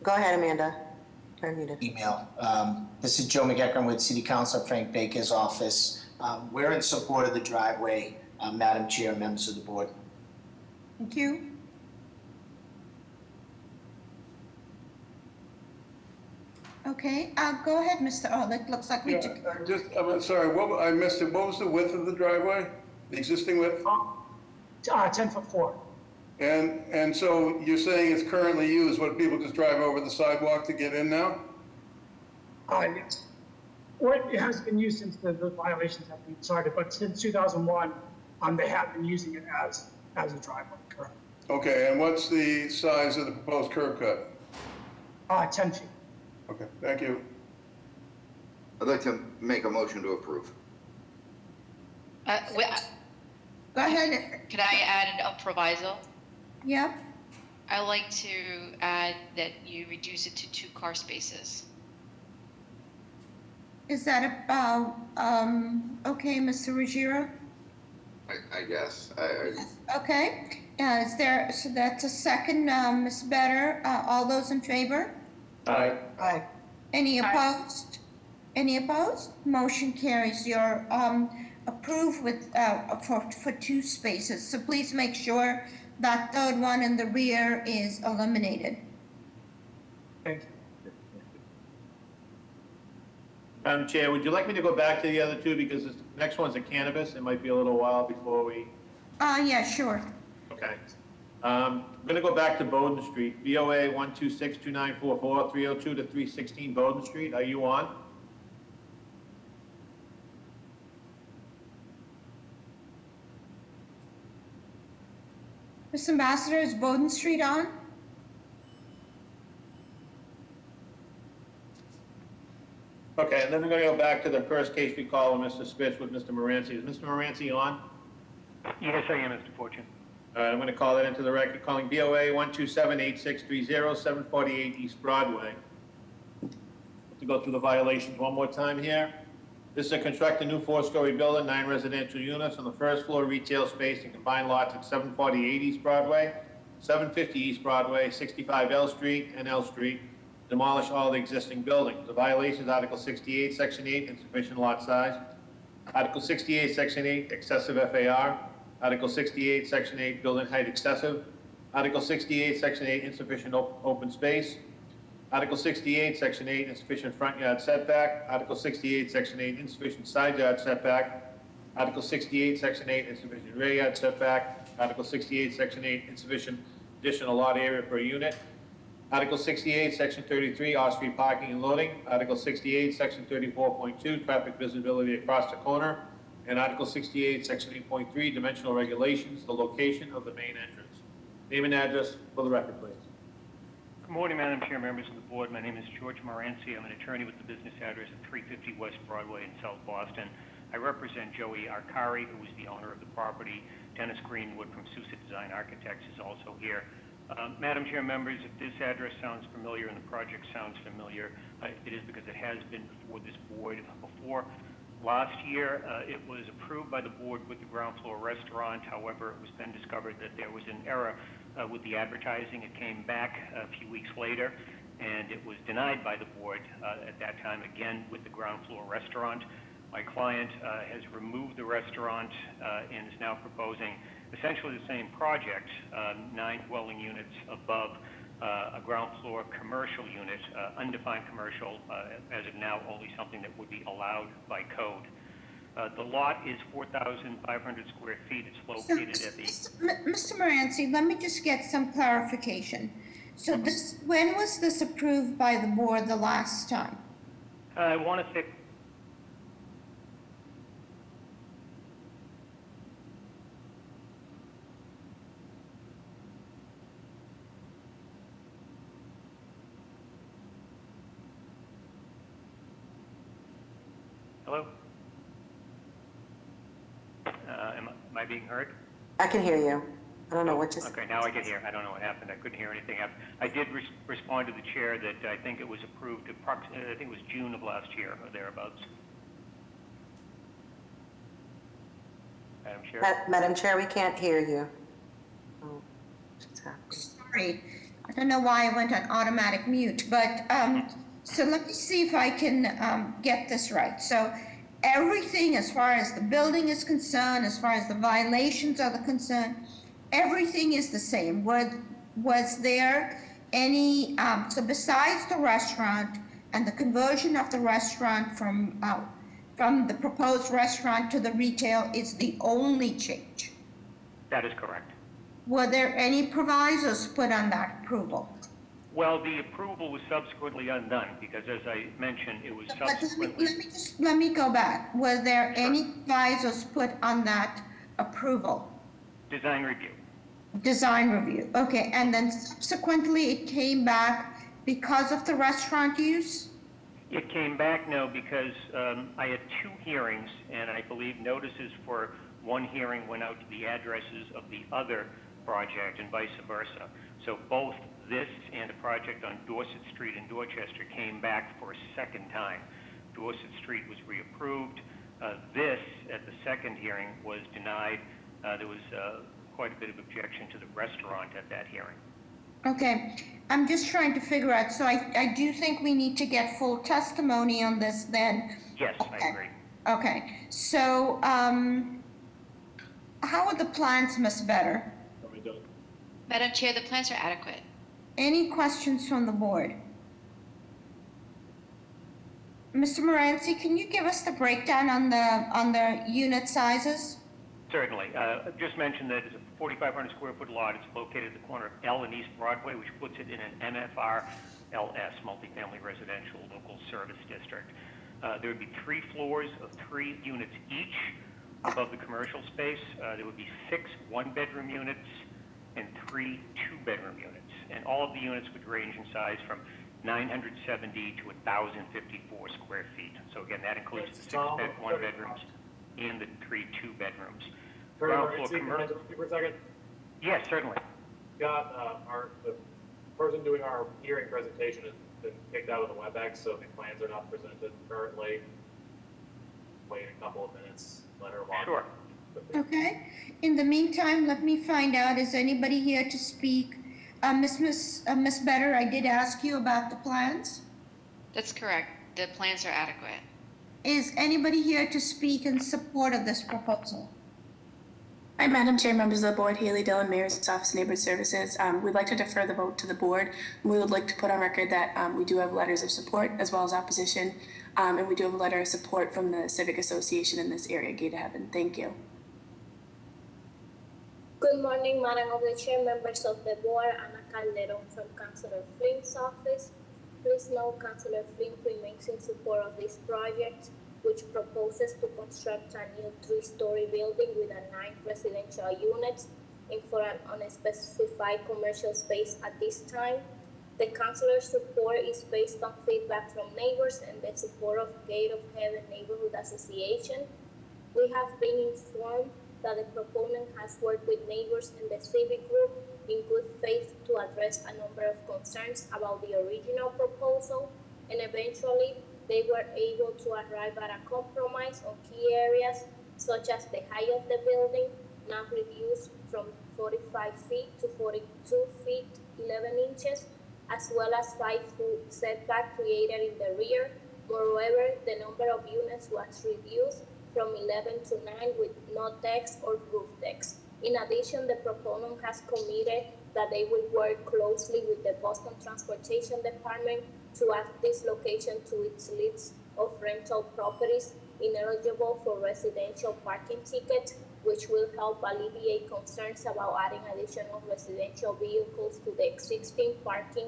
Go ahead, Amanda. Turn muted. Email. This is Joe McEachran with City Councilor Frank Baker's office. We're in support of the driveway, Madam Chair, members of the board. Thank you. Okay, go ahead, Mr. Ehrlich. Looks like we took. I'm sorry, I missed it. What was the width of the driveway? The existing width? 10'4". And so you're saying it's currently used, what, people just drive over the sidewalk to get in now? Yes. Or it has been used since the violations have been started, but since 2001, they have been using it as a driveway, correct? Okay, and what's the size of the proposed curb cut? 10 feet. Okay, thank you. I'd like to make a motion to approve. Go ahead. Could I add a proviso? Yeah. I like to add that you reduce it to 2 car spaces. Is that about, okay, Mr. Ruggiero? I guess. Okay. Is there, so that's a second, Ms. Better. All those in favor? Aye. Aye. Any opposed? Any opposed? Motion carries. You're approved with, for 2 spaces. So please make sure that third one in the rear is eliminated. Thank you. Madam Chair, would you like me to go back to the other 2 because this next one's a cannabis? It might be a little while before we... Yeah, sure. Okay. I'm going to go back to Bowden Street, BOA 1262944, 302 to 316 Bowden Street. Are you on? Mr. Ambassador, is Bowden Street on? Okay, and then we're going to go back to the first case we call Mr. Spitz with Mr. Moranci. Is Mr. Moranci on? Yes, I am, Mr. Fortune. All right, I'm going to call that into the record, calling BOA 1278630, 748 East Broadway. To go through the violations one more time here. This is a construct a new 4-story building, 9 residential units on the first floor, retail space and combined lots at 748 East Broadway, 750 East Broadway, 65 L Street and L Street. Demolish all the existing buildings. The violations, Article 68, Section 8, insufficient lot size. Article 68, Section 8, excessive FAR. Article 68, Section 8, building height excessive. Article 68, Section 8, insufficient open space. Article 68, Section 8, insufficient front yard setback. Article 68, Section 8, insufficient side yard setback. Article 68, Section 8, insufficient rear yard setback. Article 68, Section 8, insufficient additional lot area per unit. Article 68, Section 33, off-street parking and loading. Article 68, Section 34.2, traffic visibility across the corner. And Article 68, Section 8.3, dimensional regulations, the location of the main entrance. Name and address for the record, please. Good morning, Madam Chair, members of the board. My name is George Moranci. I'm an attorney with the business address of 350 West Broadway in South Boston. I represent Joey Arcari, who is the owner of the property. Dennis Greenwood from Sousa Design Architects is also here. Madam Chair, members, if this address sounds familiar and the project sounds familiar, it is because it has been before this board before. Last year, it was approved by the board with the ground floor restaurant. However, it was then discovered that there was an error with the advertising. It came back a few weeks later, and it was denied by the board at that time, again, with the ground floor restaurant. My client has removed the restaurant and is now proposing essentially the same project, 9 dwelling units above a ground floor commercial unit, undefined commercial, as of now only something that would be allowed by code. The lot is 4,500 square feet. It's located at the... Mr. Moranci, let me just get some clarification. So this, when was this approved by the board the last time? I want to say... Hello? Am I being heard? I can hear you. I don't know what you said. Okay, now I can hear. I don't know what happened. I couldn't hear anything. I did respond to the chair that I think it was approved, I think it was June of last year or thereabouts. Madam Chair? Madam Chair, we can't hear you. Oh, what's happening? Sorry, I don't know why I went on automatic mute, but so let me see if I can get this right. So everything as far as the building is concerned, as far as the violations are concerned, everything is the same. Was there any, so besides the restaurant and the conversion of the restaurant from the proposed restaurant to the retail is the only change? That is correct. Were there any provisos put on that approval? Well, the approval was subsequently undone because, as I mentioned, it was subsequently... Let me go back. Were there any provisos put on that approval? Design review. Design review, okay. And then subsequently it came back because of the restaurant use? It came back, no, because I had 2 hearings, and I believe notices for one hearing went out to the addresses of the other project and vice versa. So both this and a project on Dorset Street in Dorchester came back for a second time. Dorset Street was reapproved. This, at the second hearing, was denied. There was quite a bit of objection to the restaurant at that hearing. Okay, I'm just trying to figure out, so I do think we need to get full testimony on this then. Yes, okay. I agree. Okay, so how are the plans, Ms. Better? Madam Chair, the plans are adequate. Any questions from the board? Mr. Moranci, can you give us the breakdown on the unit sizes? Certainly. Just mentioned that it's a 4,500 square foot lot. It's located at the corner of L and East Broadway, which puts it in an MFR LS, multifamily residential local service district. There would be 3 floors of 3 units each above the commercial space. There would be 6 one-bedroom units and 3 two-bedroom units. And all of the units would range in size from 970 to 1,054 square feet. So again, that includes the 6 one-bedrooms and the 3 two-bedrooms. Ground floor commercial. For a second. Yes, certainly. Got the person doing our hearing presentation has been kicked out of the WebEx, so the plans are not presented currently. Wait a couple of minutes, let her walk. Sure. Okay. In the meantime, let me find out, is anybody here to speak? Miss Better, I did ask you about the plans. That's correct. The plans are adequate. Is anybody here to speak in support of this proposal? Hi, Madam Chair, members of the board, Haley Dillon, Mayor's Office of Neighborhood Services. We'd like to defer the vote to the board. We would like to put on record that we do have letters of support as well as opposition, and we do have a letter of support from the Civic Association in this area, Gate of Heaven. Thank you. Good morning, Madam of the Chair, members of the board, Ana Calderon from Councilor Flynn's office. Please note Councilor Flynn remains in support of this project, which proposes to construct a new 3-story building with 9 residential units in for an unspecified commercial space at this time. The councilor's support is based on feedback from neighbors and the support of Gate of Heaven Neighborhood Association. We have been informed that the proponent has worked with neighbors in the civic group in good faith to address a number of concerns about the original proposal, and eventually they were able to arrive at a compromise on key areas such as the height of the building, now reduced from 45 feet to 42 feet 11 inches, as well as 5-foot setback created in the rear. Moreover, the number of units was reduced from 11 to 9 with no decks or roof decks. In addition, the proponent has committed that they will work closely with the Boston Transportation Department to add this location to its list of rental properties ineligible for residential parking tickets, which will help alleviate concerns about adding additional residential vehicles to the existing parking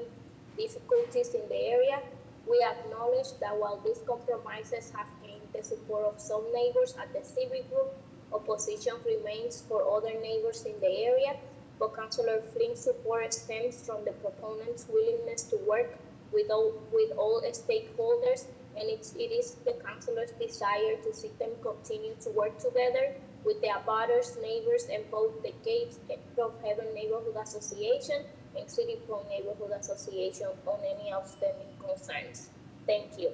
difficulties in the area. We acknowledge that while these compromises have gained the support of some neighbors at the civic group, opposition remains for other neighbors in the area, but Councilor Flynn's support stems from the proponent's willingness to work with all stakeholders, and it is the councilor's desire to see them continue to work together with the abutters, neighbors, and both the Gate of Heaven Neighborhood Association and City Point Neighborhood Association on any outstanding concerns. Thank you.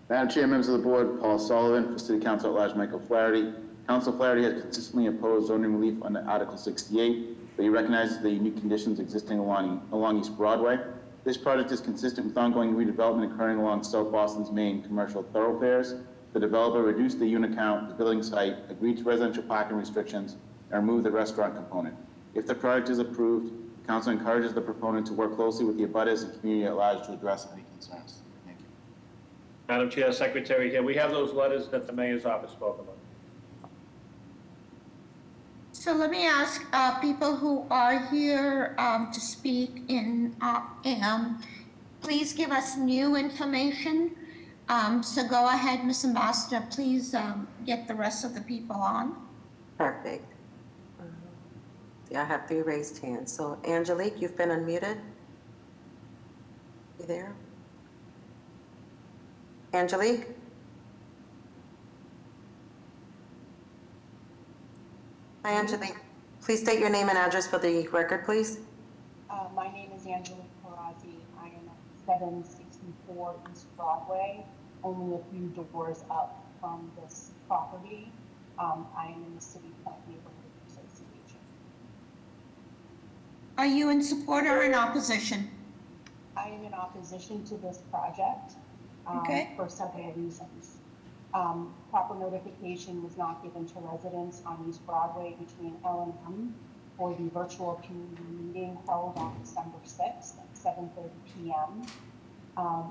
Madam Chair, members of the board, Paul Sullivan, for City Council at Large Michael Flaherty. Council Flaherty has consistently opposed zoning relief under Article 68, but he recognizes the unique conditions existing along East Broadway. This project is consistent with ongoing redevelopment occurring along South Boston's main commercial thoroughfares. The developer reduced the unit count, the building site, agreed to residential parking restrictions, and removed the restaurant component. If the project is approved, Council encourages the proponent to work closely with the abutters and community at large to address any concerns. Thank you. Madam Chair, Secretary here, we have those letters that the mayor's office spoke about. So let me ask people who are here to speak in please give us new information. So go ahead, Ms. Ambassador, please get the rest of the people on. Perfect. I have 3 raised hands. So Angelique, you've been unmuted. You there? Angelique? Hi, Angelique. Please state your name and address for the record, please. My name is Angelique Perazzi. I am at 764 East Broadway, only a few doors up from this property. I am in the City Point Neighborhood Association. Are you in support or in opposition? I am in opposition to this project for several reasons. Proper notification was not given to residents on East Broadway between L&M for the virtual community meeting held on December 6th at 7:30 p.m.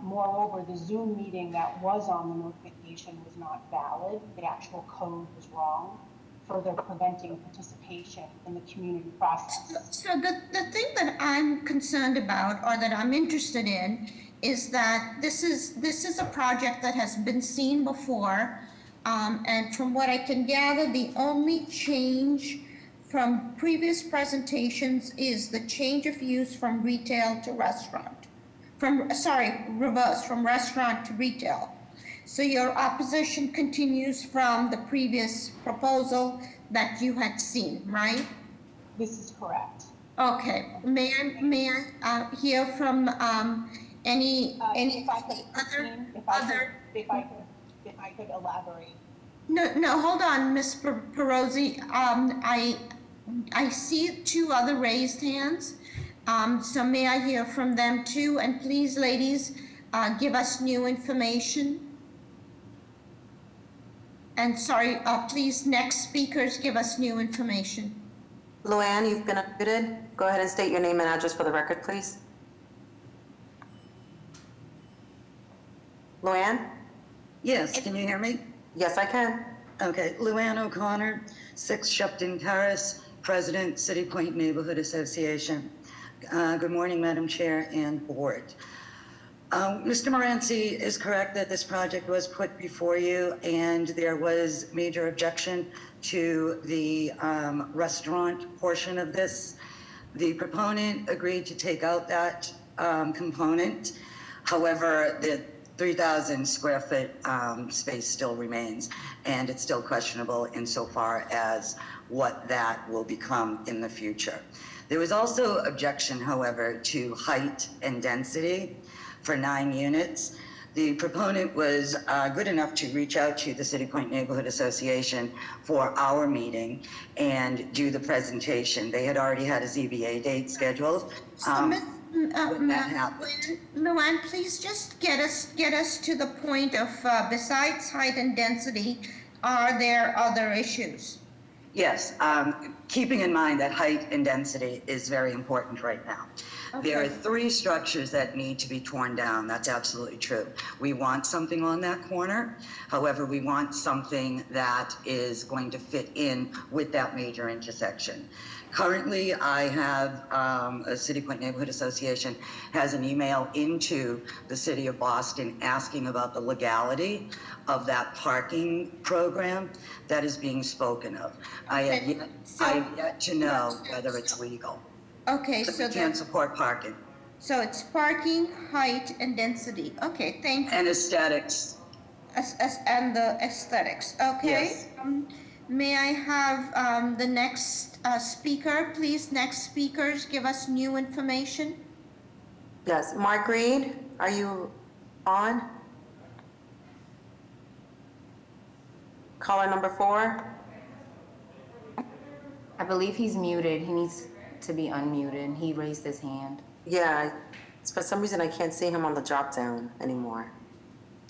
Moreover, the Zoom meeting that was on the notification was not valid. The actual code was wrong, further preventing participation in the community process. So the thing that I'm concerned about, or that I'm interested in, is that this is a project that has been seen before, and from what I can gather, the only change from previous presentations is the change of use from retail to restaurant. From restaurant to retail. So your opposition continues from the previous proposal that you had seen, right? This is correct. Okay. May I hear from any other? If I could elaborate. No, hold on, Ms. Perosi. I see 2 other raised hands. So may I hear from them too? And please, ladies, give us new information. And sorry, please, next speakers give us new information. Luann, you've been unmuted. Go ahead and state your name and address for the record, please. Luann? Yes, can you hear me? Yes, I can. Okay, Luann O'Connor, 6 Shupton Terrace, President, City Point Neighborhood Association. Good morning, Madam Chair and Board. Mr. Moranci is correct that this project was put before you and there was major objection to the restaurant portion of this. The proponent agreed to take out that component. However, the 3,000 square foot space still remains, and it's still questionable insofar as what that will become in the future. There was also objection, however, to height and density for 9 units. The proponent was good enough to reach out to the City Point Neighborhood Association for our meeting and do the presentation. They had already had a ZBA date scheduled. When that happened. Luann, please just get us to the point of, besides height and density, are there other issues? Yes, keeping in mind that height and density is very important right now. Okay. There are 3 structures that need to be torn down. That's absolutely true. We want something on that corner. However, we want something that is going to fit in with that major intersection. Currently, I have a City Point Neighborhood Association has an email into the City of Boston asking about the legality of that parking program that is being spoken of. I have yet to know whether it's legal. Okay, so we can't support parking. So it's parking, height, and density. Okay, thank you. And aesthetics. And the aesthetics. Okay. Yes. May I have the next speaker, please? Next speakers give us new information. Yes, Mark Reed, are you on? Caller number 4. I believe he's muted. He needs to be unmuted. He raised his hand. Yeah, for some reason I can't see him on the drop down anymore.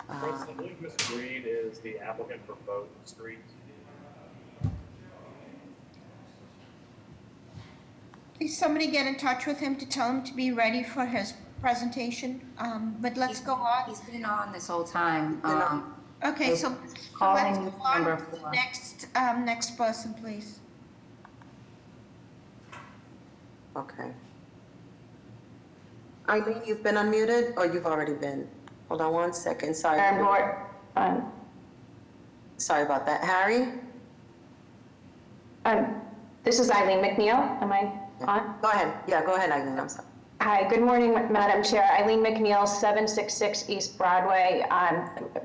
I believe Mr. Reed is the applicant for both streets. Please somebody get in touch with him to tell him to be ready for his presentation. But let's go on. He's been on this whole time. Okay, so let's go on to the next person, please. Okay. Eileen, you've been unmuted, or you've already been? Hold on one second, sorry. Sorry about that. Harry? This is Eileen McNeil. Am I on? Go ahead. Yeah, go ahead, Eileen. I'm sorry. Hi, good morning, Madam Chair. Eileen McNeil, 766 East Broadway.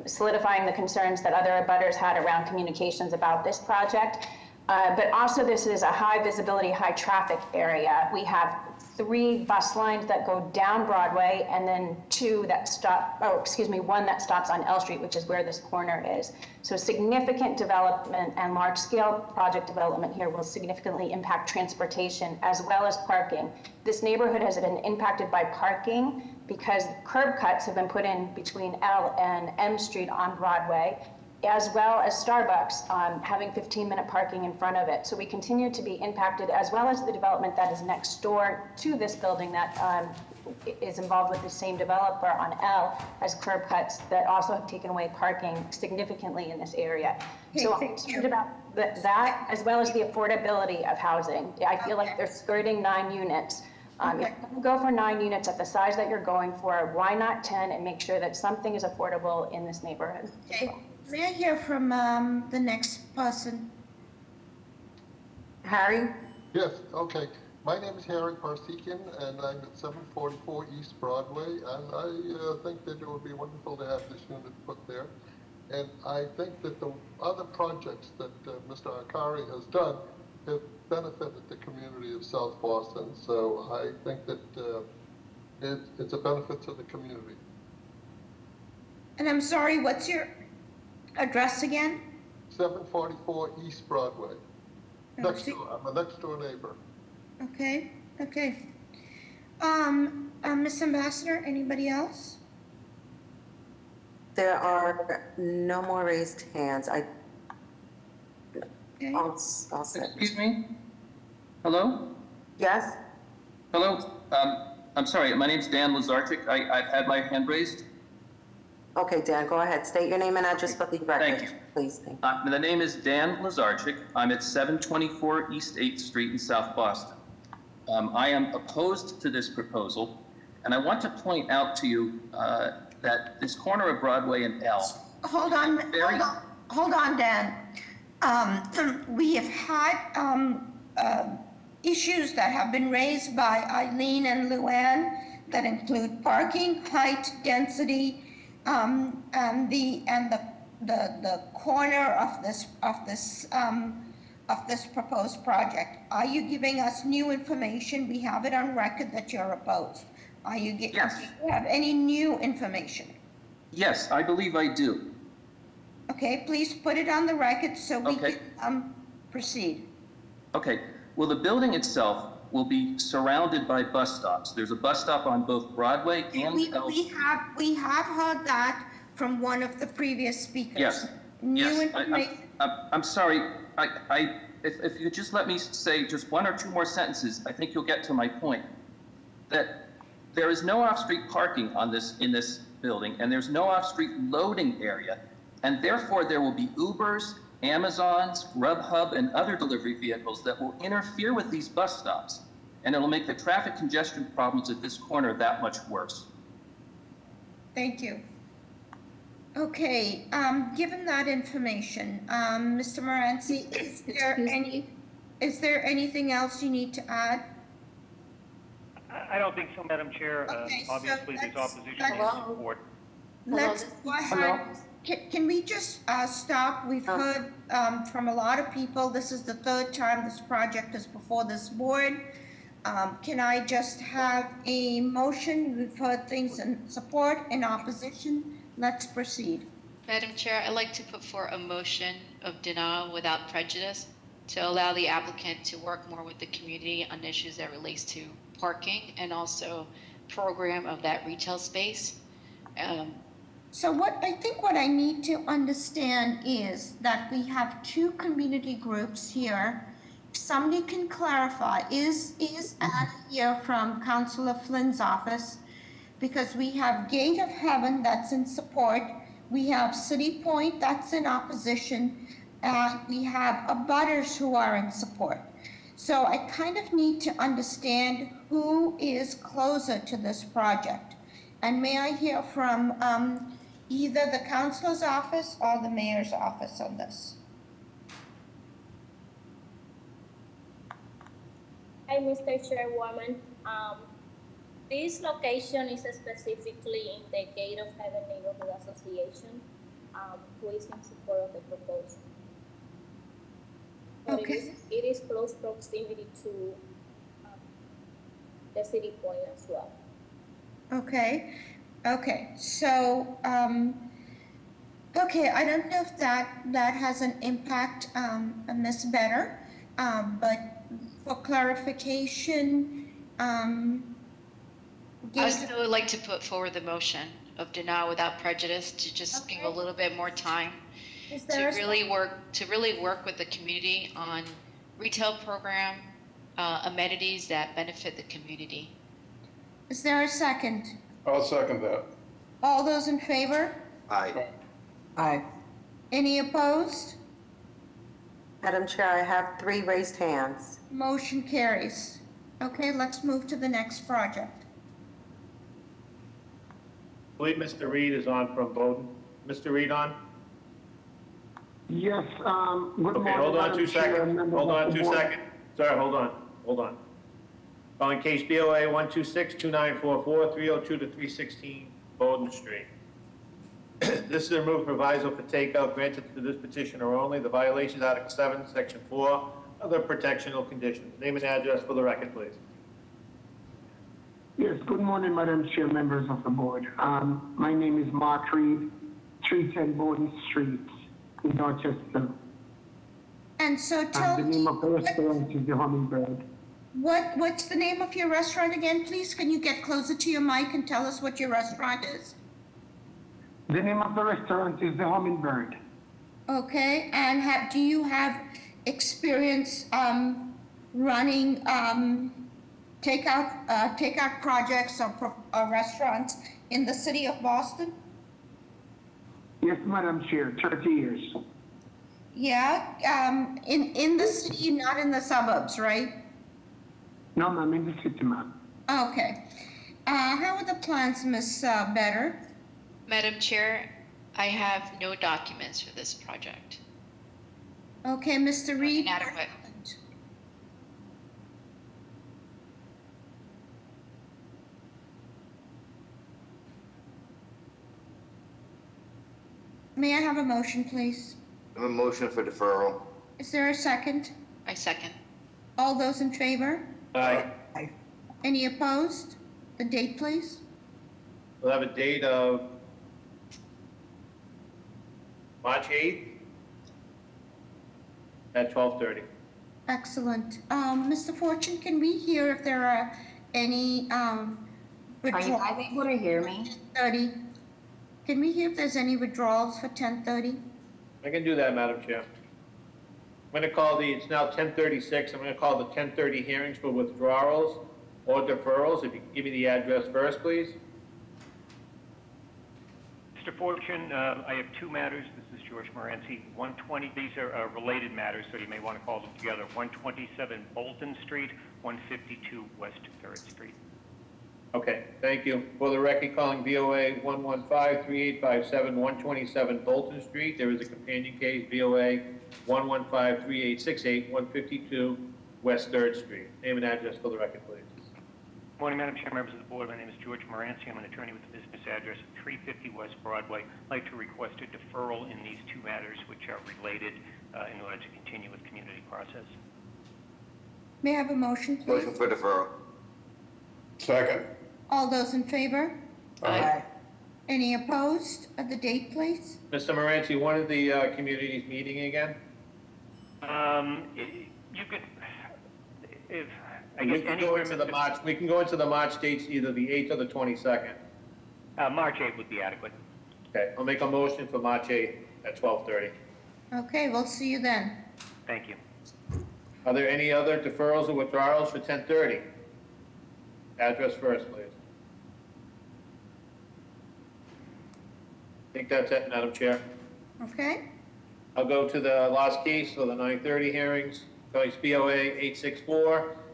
Solidifying the concerns that other abutters had around communications about this project. But also this is a high visibility, high traffic area. We have 3 bus lines that go down Broadway and then 2 that stop, one that stops on L Street, which is where this corner is. So significant development and large scale project development here will significantly impact transportation as well as parking. This neighborhood has been impacted by parking because curb cuts have been put in between L and M Street on Broadway, as well as Starbucks having 15-minute parking in front of it. So we continue to be impacted, as well as the development that is next door to this building that is involved with the same developer on L as curb cuts that also have taken away parking significantly in this area. So I'm concerned about that, as well as the affordability of housing. I feel like they're skirting 9 units. If you're going to go for 9 units at the size that you're going for, why not 10 and make sure that something is affordable in this neighborhood? Okay. May I hear from the next person? Harry? Yes, okay. My name is Harry Parsekian, and I'm at 744 East Broadway, and I think that it would be wonderful to have this unit put there. And I think that the other projects that Mr. Akari has done have benefited the community of South Boston, so I think that it's a benefit to the community. And I'm sorry, what's your address again? 744 East Broadway. Next door. I'm a next door neighbor. Okay, okay. Ms. Ambassador, anybody else? There are no more raised hands. Okay. All set. Excuse me? Hello? Yes? Hello? I'm sorry, my name's Dan Lazarchik. I've had my hand raised. Okay, Dan, go ahead. State your name and address for the record. Thank you. Please, thank you. The name is Dan Lazarchik. I'm at 724 East 8th Street in South Boston. I am opposed to this proposal, and I want to point out to you that this corner of Broadway and L. Hold on, Dan. We have had issues that have been raised by Eileen and Luann that include parking, height, density, and the corner of this proposed project. Are you giving us new information? We have it on record that you're opposed. Yes. Do you have any new information? Yes, I believe I do. Okay, please put it on the record so we Okay. can proceed. Okay, well, the building itself will be surrounded by bus stops. There's a bus stop on both Broadway and L. We have heard that from one of the previous speakers. Yes. New Yes. information. I'm sorry. If you just let me say just one or two more sentences, I think you'll get to my point. That there is no off-street parking in this building, and there's no off-street loading area, and therefore there will be Ubers, Amazons, Grubhub, and other delivery vehicles that will interfere with these bus stops, and it'll make the traffic congestion problems at this corner that much worse. Thank you. Okay, given that information, Mr. Moranci, is there anything else you need to add? I don't think so, Madam Chair. Okay, so Obviously, there's opposition and support. Let's go ahead. Can we just stop? We've heard from a lot of people. This is the third time this project is before this board. Can I just have a motion? We've heard things in support and opposition. Let's proceed. Madam Chair, I'd like to put forward a motion of denial without prejudice to allow the applicant to work more with the community on issues that relates to parking and also program of that retail space. So what I need to understand is that we have two community groups here. If somebody can clarify, is Anna here from Councilor Flynn's office? Because we have Gate of Heaven that's in support, we have City Point that's in opposition, and we have abutters who are in support. So I kind of need to understand who is closer to this project. And may I hear from either the councilor's office or the mayor's office on this? Hi, Mr. Chairwoman. This location is specifically in the Gate of Heaven Neighborhood Association, who is in support of the proposal. But Okay. it is close proximity to the City Point as well. Okay, so, okay, I don't know if that has an impact, Ms. Better, but for clarification, I still would like to put forward the motion of denial without prejudice to just give a little bit more time to really work with the community on retail program amenities that benefit the community. Is there a second? I'll second that. All those in favor? Aye. Aye. Any opposed? Madam Chair, I have 3 raised hands. Motion carries. Okay, let's move to the next project. I believe Mr. Reed is on from Bowden. Mr. Reed on? Yes, good morning. Okay, hold on 2 Madam Chair, seconds. members Hold of on the 2 board. seconds. Sorry, hold on. Calling case BOA 126-2944, 302 to 316 Bowden Street. This is a removed proviso for takeout granted to this petitioner only. The violation is Article 7, Section 4, other protectional conditions. Name and address for the record, please. Yes, good morning, Madam Chair, members of the board. My name is Mark Reed, 310 Bowden Street in Dorchester. And so tell The me, name of the restaurant is the Hummingbird. what's the name of your restaurant again, please? Can you get closer to your mic and tell us what your restaurant is? The name of the restaurant is the Hummingbird. Okay, and do you have experience running takeout projects or restaurants in the city of Boston? Yes, Madam Chair, 30 years. Yeah, in the city, not in the suburbs, right? No, ma'am, in the city, ma'am. Okay. How are the plans, Ms. Better? Madam Chair, I have no documents for this project. Okay, Mr. Reed? Inadequate. May I have a motion, please? I have a motion for deferral. Is there a second? I second. All those in favor? Aye. Any opposed? The date, please? We'll have a date of March 8th at 12:30. Excellent. Mr. Fortune, can we hear if there are any Are you guys able to hear me? 10:30? Can we hear if there's any withdrawals for 10:30? I can do that, Madam Chair. I'm going to call it's now 10:36. I'm going to call the 10:30 hearings for withdrawals or deferrals. If you can give me the address first, please. Mr. Fortune, I have two matters. This is George Moranci. 120, these are related matters, so you may want to call them together. 127 Bolton Street, 152 West 3rd Street. Okay, thank you. For the record, calling VOA 115-3857, 127 Bolton Street. There is a companion case, VOA 115-3868, 152 West 3rd Street. Name and address for the record, please. Morning, Madam Chair, members of the board. My name is George Moranci. I'm an attorney with the business address of 350 West Broadway. I'd like to request a deferral in these two matters, which are related, in order to continue with community process. May I have a motion, please? Motion for deferral. Second. All those in favor? Aye. Any opposed? The date, please? Mr. Moranci, when are the communities meeting again? You could, if, I guess We can go anywhere into the March, we can go into the March dates, either the 8th or the 22nd. March 8th would be adequate. Okay, I'll make a motion for March 8th at 12:30. Okay, we'll see you then. Thank you. Are there any other deferrals or withdrawals for 10:30? Address first, please. I think that's it, Madam Chair. Okay? I'll go to the last case for the 9:30 hearings. Case BOA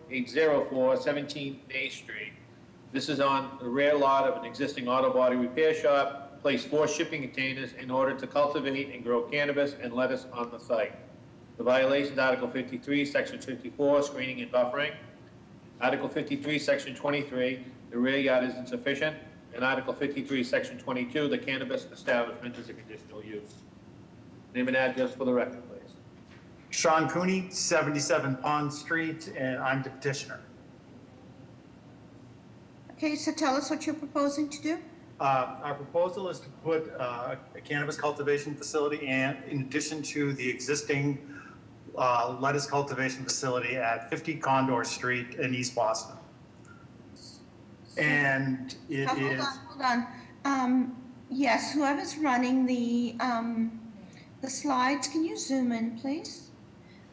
864-804, 17 Bay Street. This is on the rear lot of an existing auto body repair shop. Place 4 shipping containers in order to cultivate and grow cannabis and lettuce on the site. The violations, Article 53, Section 54, screening and buffering. Article 53, Section 23, the rear yard is insufficient. And Article 53, Section 22, the cannabis establishment is a conditional use. Name and address for the record, please. Sean Cooney, 77 Pond Street, and I'm the petitioner. Okay, so tell us what you're proposing to do. Our proposal is to put a cannabis cultivation facility in addition to the existing lettuce cultivation facility at 50 Condor Street in East Boston. And it is... Hold on. Yes, whoever's running the slides, can you zoom in, please?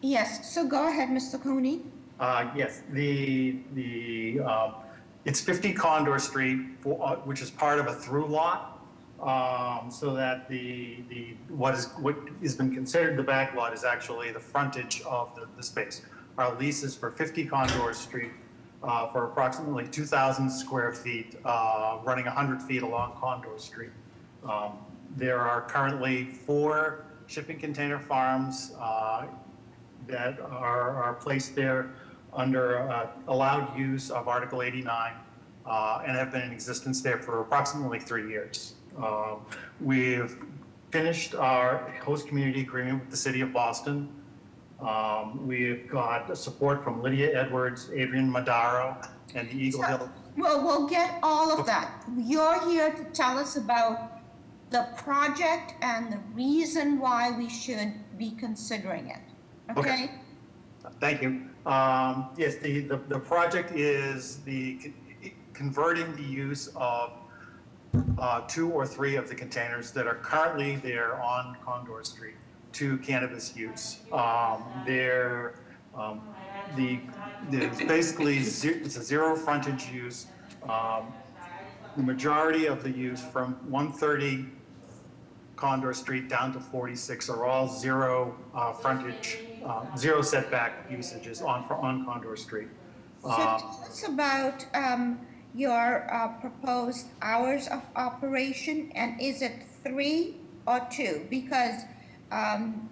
Yes, so go ahead, Mr. Cooney. Yes, it's 50 Condor Street, which is part of a through lot, so that what has been considered the back lot is actually the frontage of the space. Our lease is for 50 Condor Street for approximately 2,000 square feet, running 100 feet along Condor Street. There are currently 4 shipping container farms that are placed there under allowed use of Article 89 and have been in existence there for approximately 3 years. We've finished our host community agreement with the City of Boston. We've got support from Lydia Edwards, Adrian Madaro, and the Eagle Hill. Well, we'll get all of that. You're here to tell us about the project and the reason why we should be considering it. Okay? Thank you. Yes, the project is converting the use of 2 or 3 of the containers that are currently there on Condor Street to cannabis use. There's basically it's a zero frontage use. The majority of the use from 130 Condor Street down to 46 are all zero frontage, zero setback usages on Condor Street. So tell us about your proposed hours of operation, and is it 3 or 2? Because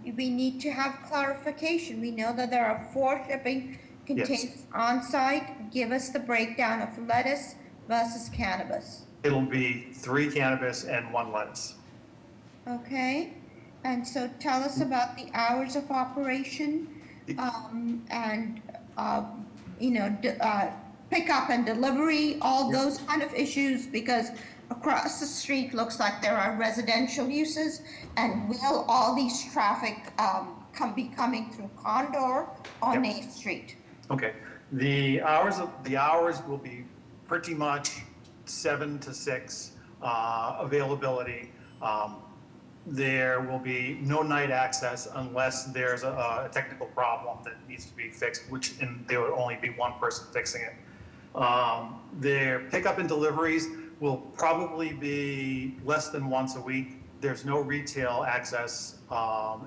we need to have clarification. We know that there are 4 shipping containers on site. Give us the breakdown of lettuce versus cannabis. It'll be 3 cannabis and 1 lettuce. Okay, and so tell us about the hours of operation, and pickup and delivery, all those kind of issues, because across the street looks like there are residential uses, and will all these traffic be coming through Condor or Main Street? Okay, the hours will be pretty much 7 to 6 availability. There will be no night access unless there's a technical problem that needs to be fixed, there would only be 1 person fixing it. Their pickup and deliveries will probably be less than once a week. There's no retail access,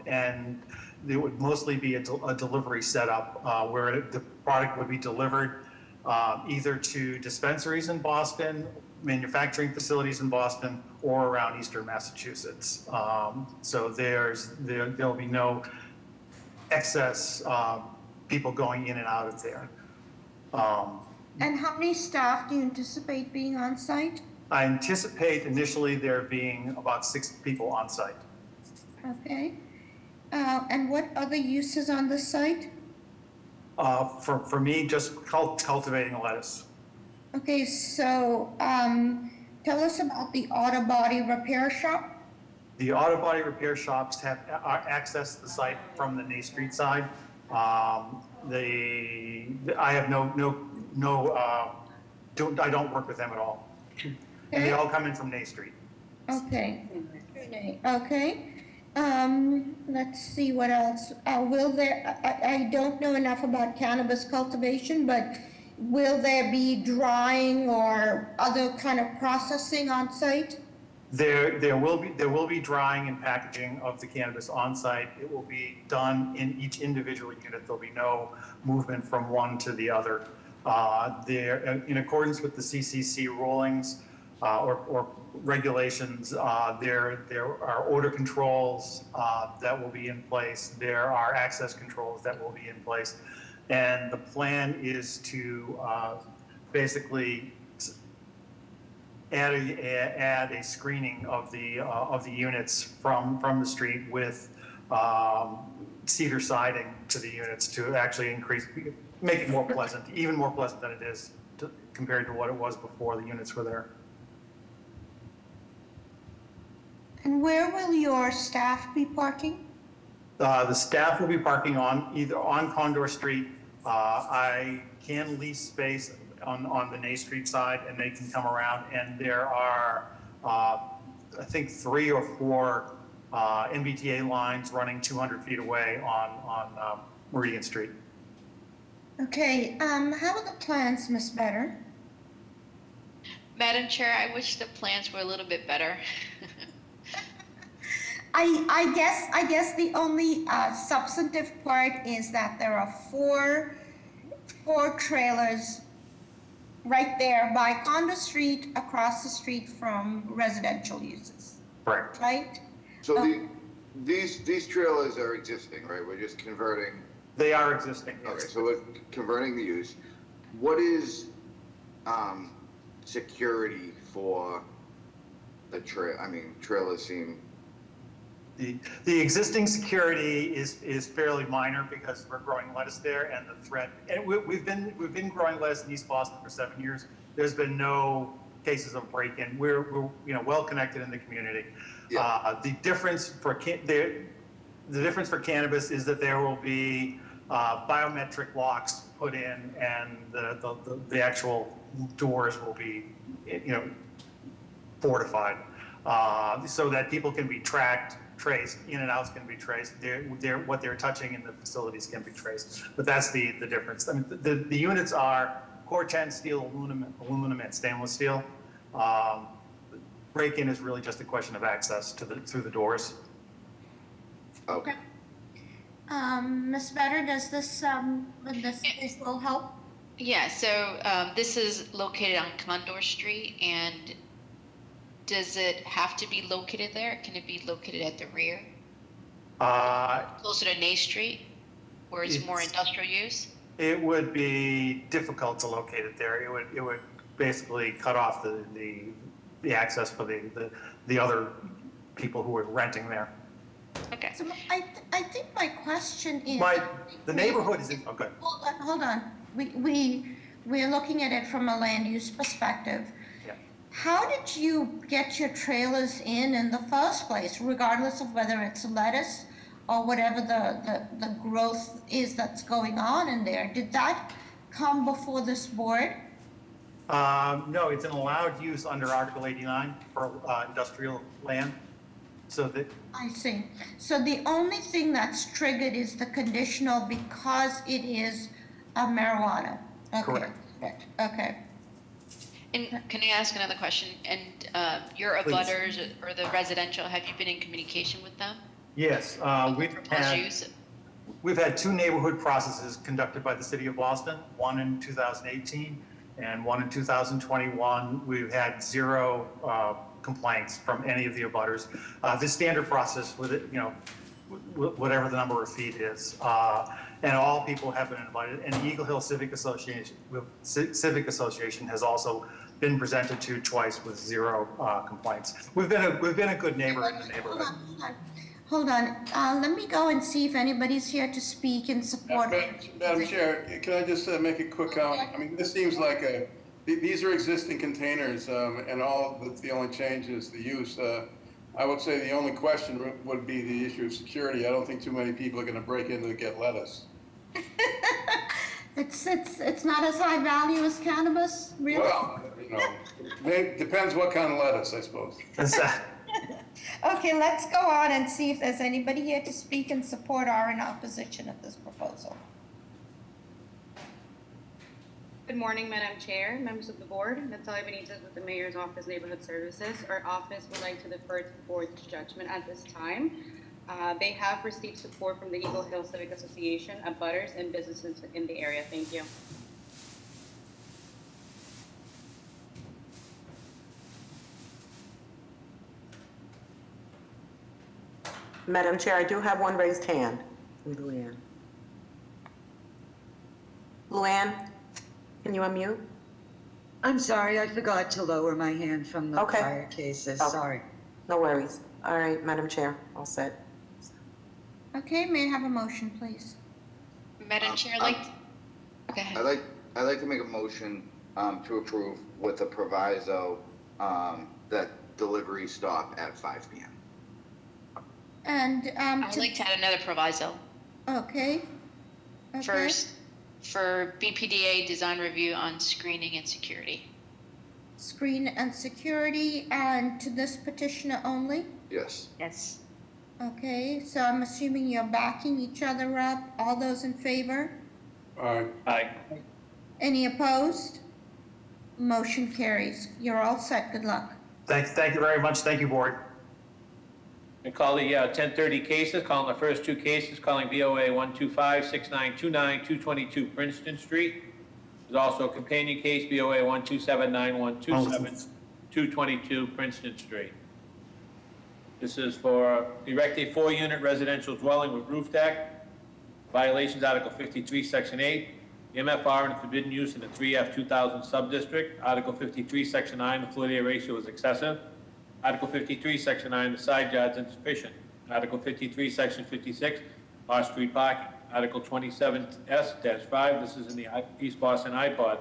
and there would mostly be a delivery setup where the product would be delivered either to dispensaries in Boston, manufacturing facilities in Boston, or around Eastern Massachusetts. So there'll be no excess people going in and out of there. And how many staff do you anticipate being on site? I anticipate initially there being about 6 people on site. Okay. And what other uses on the site? For me, just cultivating lettuce. Okay, so tell us about the auto body repair shop. The auto body repair shops have access to the site from the Nay Street side. I have I don't work with them at all. Okay. And they all come in from Nay Street. Okay. Okay. Let's see what else. Will there? I don't know enough about cannabis cultivation, but will there be drying or other kind of processing on site? There will be drying and packaging of the cannabis on site. It will be done in each individual unit. There'll be no movement from one to the other. In accordance with the CCC rulings or regulations, there are odor controls that will be in place. There are access controls that will be in place. And the plan is to basically add a screening of the units from the street with cedar siding to the units to actually make it more pleasant, even more pleasant than it is compared to what it was before the units were there. And where will your staff be parking? The staff will be parking either on Condor Street. I can lease space on the Nay Street side, and they can come around. And there are, I think, 3 or 4 MBTA lines running 200 feet away on Meridian Street. Okay. How are the plans, Ms. Better? Madam Chair, I wish the plans were a little bit better. I guess the only substantive part is that there are four trailers right there by Condor Street, across the street from residential uses. Correct. Right? So these trailers are existing, right? We're just converting. They are existing. Yes. Okay, so we're converting the use. What is security for the trailers seem. The existing security is fairly minor because we're growing lettuce there, and the threat. And we've been growing lettuce in East Boston for 7 years. There's been no cases of break-in. We're well connected in the community. Yeah. The difference for cannabis is that there will be biometric locks put in, and the actual doors will be fortified. so that people can be tracked, traced, in and outs can be traced. What they're touching in the facilities can be traced. But that's the difference. I mean, the units are core 10 steel, aluminum, and stainless steel. Break-in is really just a question of access through the doors. Okay. Ms. Vedder, does this will help? Yeah, so this is located on Condor Street, and does it have to be located there? Can it be located at the rear? Closer to Nay Street, where it's more industrial use? It would be difficult to locate it there. It would basically cut off the access for the other people who are renting there. Okay. So I think my question is. The neighborhood is okay. Hold on. We're looking at it from a land use perspective. Yeah. How did you get your trailers in the first place, regardless of whether it's lettuce or whatever the growth is that's going on in there? Did that come before this board? No, it's an allowed use under Article 89 for industrial land. So that I see. So the only thing that's triggered is the conditional because it is a marijuana. Okay. Correct. Okay. And can I ask another question? And your abutters or the residential, have you been in communication with them? Yes, we've had two neighborhood processes conducted by the city of Boston, one in 2018 and one in 2021. We've had zero complaints from any of the abutters. The standard process with it, whatever the number of feet is, and all people have been invited. And the Eagle Hill Civic Association has also been presented to twice with zero complaints. We've been a good neighbor in the neighborhood. Hold on. Let me go and see if anybody's here to speak in support. Madam Chair, can I just make a quick comment? I mean, this seems like these are existing containers, and the only change is the use. I would say the only question would be the issue of security. I don't think too many people are going to break in to get lettuce. It's not as high value as cannabis, really? Well, depends what kind of lettuce, I suppose. Okay, let's go on and see if there's anybody here to speak in support or in opposition of this proposal. Good morning, Madam Chair, members of the board. Natalia Benitez with the Mayor's Office Neighborhood Services. Our office would like to defer to the board's judgment at this time. They have received support from the Eagle Hill Civic Association, abutters, and businesses in the area. Thank you. Madam Chair, I do have one raised hand. Luann. Luann, can you unmute? I'm sorry, I forgot to lower my hand from the prior cases. Sorry. No worries. All right, Madam Chair, all set. Okay, may I have a motion, please? Madam Chair, go ahead. I'd like to make a motion to approve with a proviso that deliveries stop at 5 p.m. And I'd like to add another proviso. Okay. First, for BPDA design review on screening and security. Screen and security, and to this petitioner only? Yes. Yes. Okay, so I'm assuming you're backing each other up. All those in favor? Aye. Any opposed? Motion carries. You're all set. Good luck. Thank you very much. Thank you, board. And call the 1030 cases, calling the first two cases, calling BOA 125-6929-222 Princeton Street. There's also a companion case, BOA 127-9127-222 Princeton Street. This is for erect a 4-unit residential dwelling with roof deck. Violations Article 53, Section 8. MFR and forbidden use in the 3F 2000 subdistrict. Article 53, Section 9, the floor area ratio is excessive. Article 53, Section 9, the side yard's insufficient. Article 53, Section 56, off-street parking. Article 27S-5, this is in the East Boston iPod.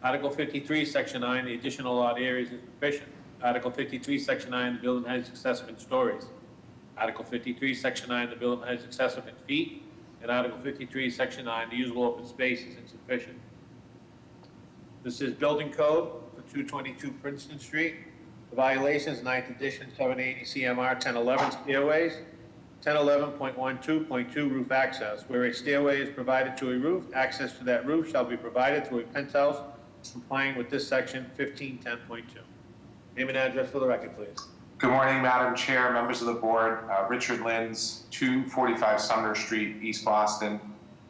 Article 53, Section 9, the additional lot area is insufficient. Article 53, Section 9, the building height is excessive in stories. Article 53, Section 9, the building height is excessive in feet. And Article 53, Section 9, the usable open space is insufficient. This is building code for 222 Princeton Street. The violations, 9th edition, 780 CMR 1011 stairways, 1011.12.2 roof access. Where a stairway is provided to a roof, access to that roof shall be provided through a penthouse complying with this section 1510.2. Name and address for the record, please. Good morning, Madam Chair, members of the board. Richard Lins, 245 Sumner Street, East Boston,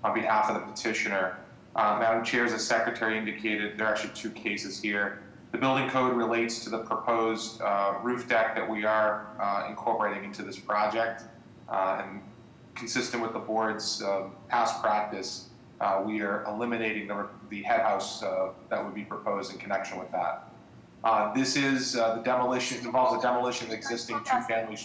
on behalf of the petitioner. Madam Chair, as the secretary indicated, there are actually two cases here. The building code relates to the proposed roof deck that we are incorporating into this project. And consistent with the board's past practice, we are eliminating the head house that would be proposed in connection with that. This is the demolition, involves the demolition of existing two-family.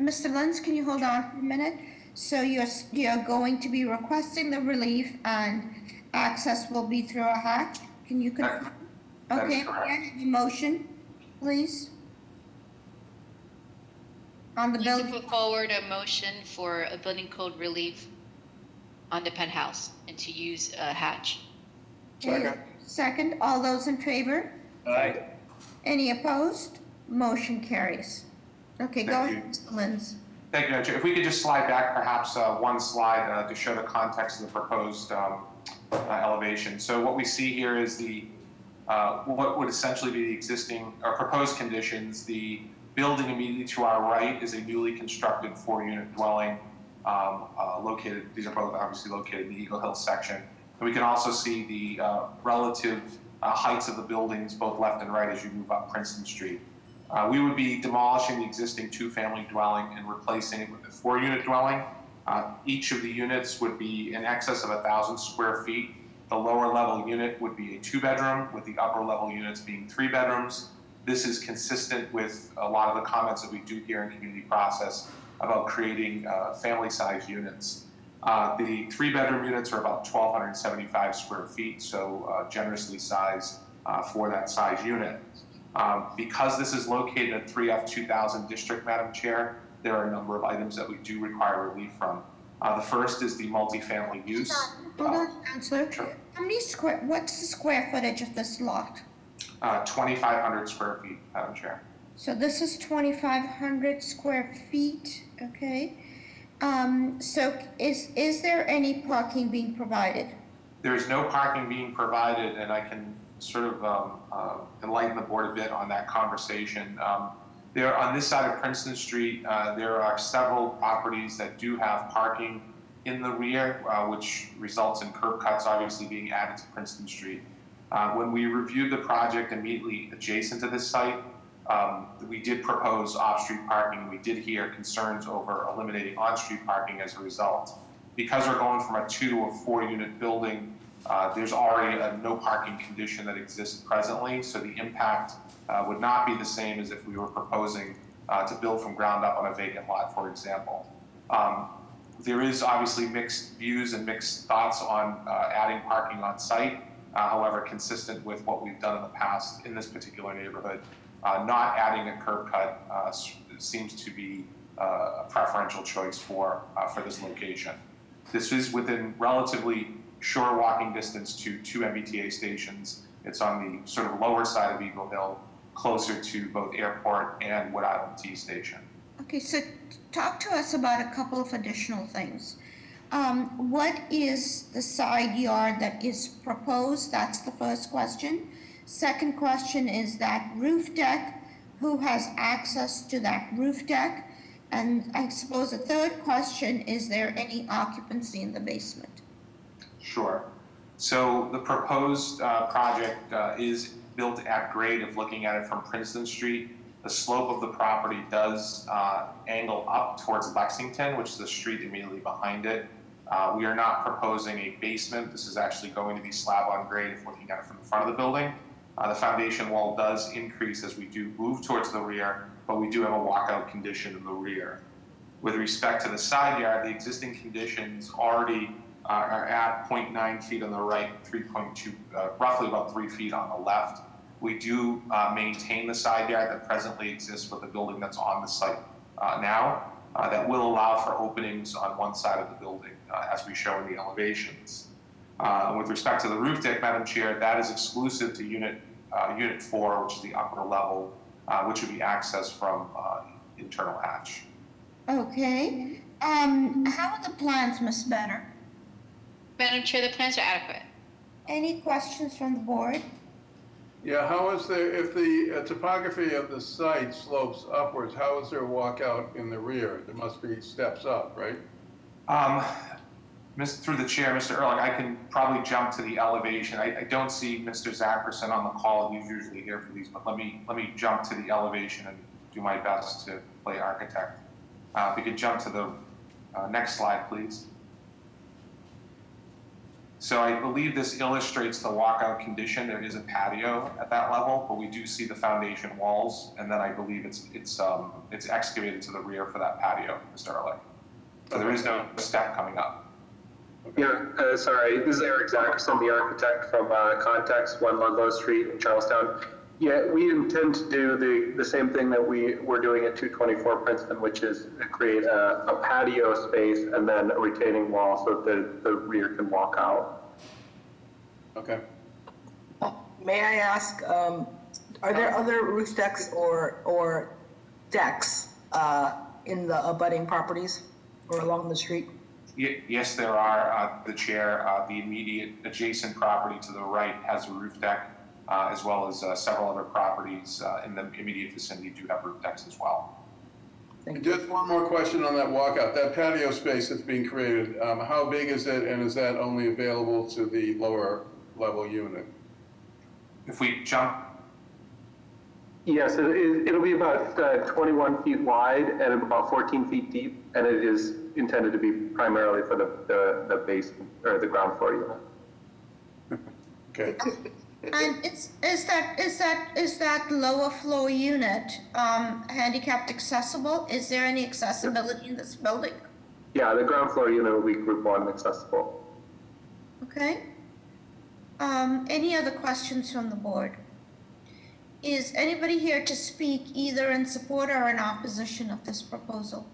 Mr. Lenz, can you hold on for a minute? So you're going to be requesting the relief and access will be through a hatch? Can you confirm? Okay, can I have a motion, please? On the I'd like building. to put forward a motion for a building code relief on the penthouse and to use a hatch. Second. Second, all those in favor? Aye. Any opposed? Motion carries. Okay, go Thank ahead, you. Mr. Lenz. Thank you, Madam Chair. If we could just slide back perhaps one slide to show the context of the proposed elevation. So what we see here is the what would essentially be the existing or proposed conditions. The building immediately to our right is a newly constructed 4-unit dwelling located, these are both obviously located in the Eagle Hill section. And we can also see the relative heights of the buildings both left and right as you move up Princeton Street. We would be demolishing the existing 2-family dwelling and replacing it with a 4-unit dwelling. Each of the units would be in excess of 1,000 square feet. The lower level unit would be a 2-bedroom, with the upper level units being 3 bedrooms. This is consistent with a lot of the comments that we do here in community process about creating family-sized units. The 3-bedroom units are about 1,275 square feet, so generously sized for that size unit. Because this is located at 3F 2000 district, Madam Chair, there are a number of items that we do require relief from. The first is the multifamily use. Hold on, Counselor. Sure. What's the square footage of this lot? 2,500 square feet, Madam Chair. So this is 2,500 square feet, okay? So is there any parking being provided? There is no parking being provided, and I can sort of enlighten the board a bit on that conversation. There, on this side of Princeton Street, there are several properties that do have parking in the rear, which results in curb cuts obviously being added to Princeton Street. When we reviewed the project immediately adjacent to this site, we did propose off-street parking. We did hear concerns over eliminating on-street parking as a result. Because we're going from a 2 to a 4-unit building, there's already a no parking condition that exists presently, so the impact would not be the same as if we were proposing to build from ground up on a vacant lot, for example. There is obviously mixed views and mixed thoughts on adding parking on site. However, consistent with what we've done in the past in this particular neighborhood, not adding a curb cut seems to be a preferential choice for this location. This is within relatively short walking distance to 2 MBTA stations. It's on the sort of lower side of Eagle Hill, closer to both Airport and Wood Island T Station. Okay, so talk to us about a couple of additional things. What is the side yard that is proposed? That's the first question. Second question is that roof deck. Who has access to that roof deck? And I suppose the third question, is there any occupancy in the basement? Sure. So the proposed project is built at grade if looking at it from Princeton Street. The slope of the property does angle up towards Lexington, which is the street immediately behind it. We are not proposing a basement. This is actually going to be slab on grade if looking at it from the front of the building. The foundation wall does increase as we do move towards the rear, but we do have a walkout condition in the rear. With respect to the side yard, the existing conditions already are at 0.9 feet on the right, 3.2, roughly about 3 feet on the left. We do maintain the side yard that presently exists for the building that's on the site now. That will allow for openings on one side of the building, as we show in the elevations. With respect to the roof deck, Madam Chair, that is exclusive to Unit 4, which is the upper level which would be accessed from internal hatch. Okay. How are the plans, Ms. Benner? Madam Chair, the plans are adequate. Any questions from the board? Yeah, how is there, if the topography of the site slopes upwards, how is there a walkout in the rear? There must be steps up, right? Through the chair, Mr. Ehrlich, I can probably jump to the elevation. I don't see Mr. Zackerson on the call. He's usually here for these, but let me jump to the elevation and do my best to play architect. If we could jump to the next slide, please. So I believe this illustrates the walkout condition. There is a patio at that level, but we do see the foundation walls, and then I believe it's excavated to the rear for that patio, Mr. Ehrlich. So there is no step coming up. Yeah, sorry, this is Eric Zackerson, the architect from Context, 1 Ludlow Street in Charlestown. Yeah, we intend to do the same thing that we're doing at 224 Princeton, which is create a patio space and then a retaining wall so that the rear can walk out. Okay. May I ask, are there other roof decks or decks in the abutting properties or along the street? Yes, there are. The chair, the immediate adjacent property to the right has a roof deck, as well as several other properties in the immediate vicinity do have roof decks as well. Just one more question on that walkout. That patio space that's being created, how big is it, and is that only available to the lower level unit? If we jump. Yes, it'll be about 21 feet wide and about 14 feet deep, and it is intended to be primarily for the basement or the ground floor unit. Okay. And is that lower floor unit handicapped accessible? Is there any accessibility in this building? Yeah, the ground floor unit will be Group 1 accessible. Okay. Any other questions from the board? Is anybody here to speak either in support or in opposition of this proposal?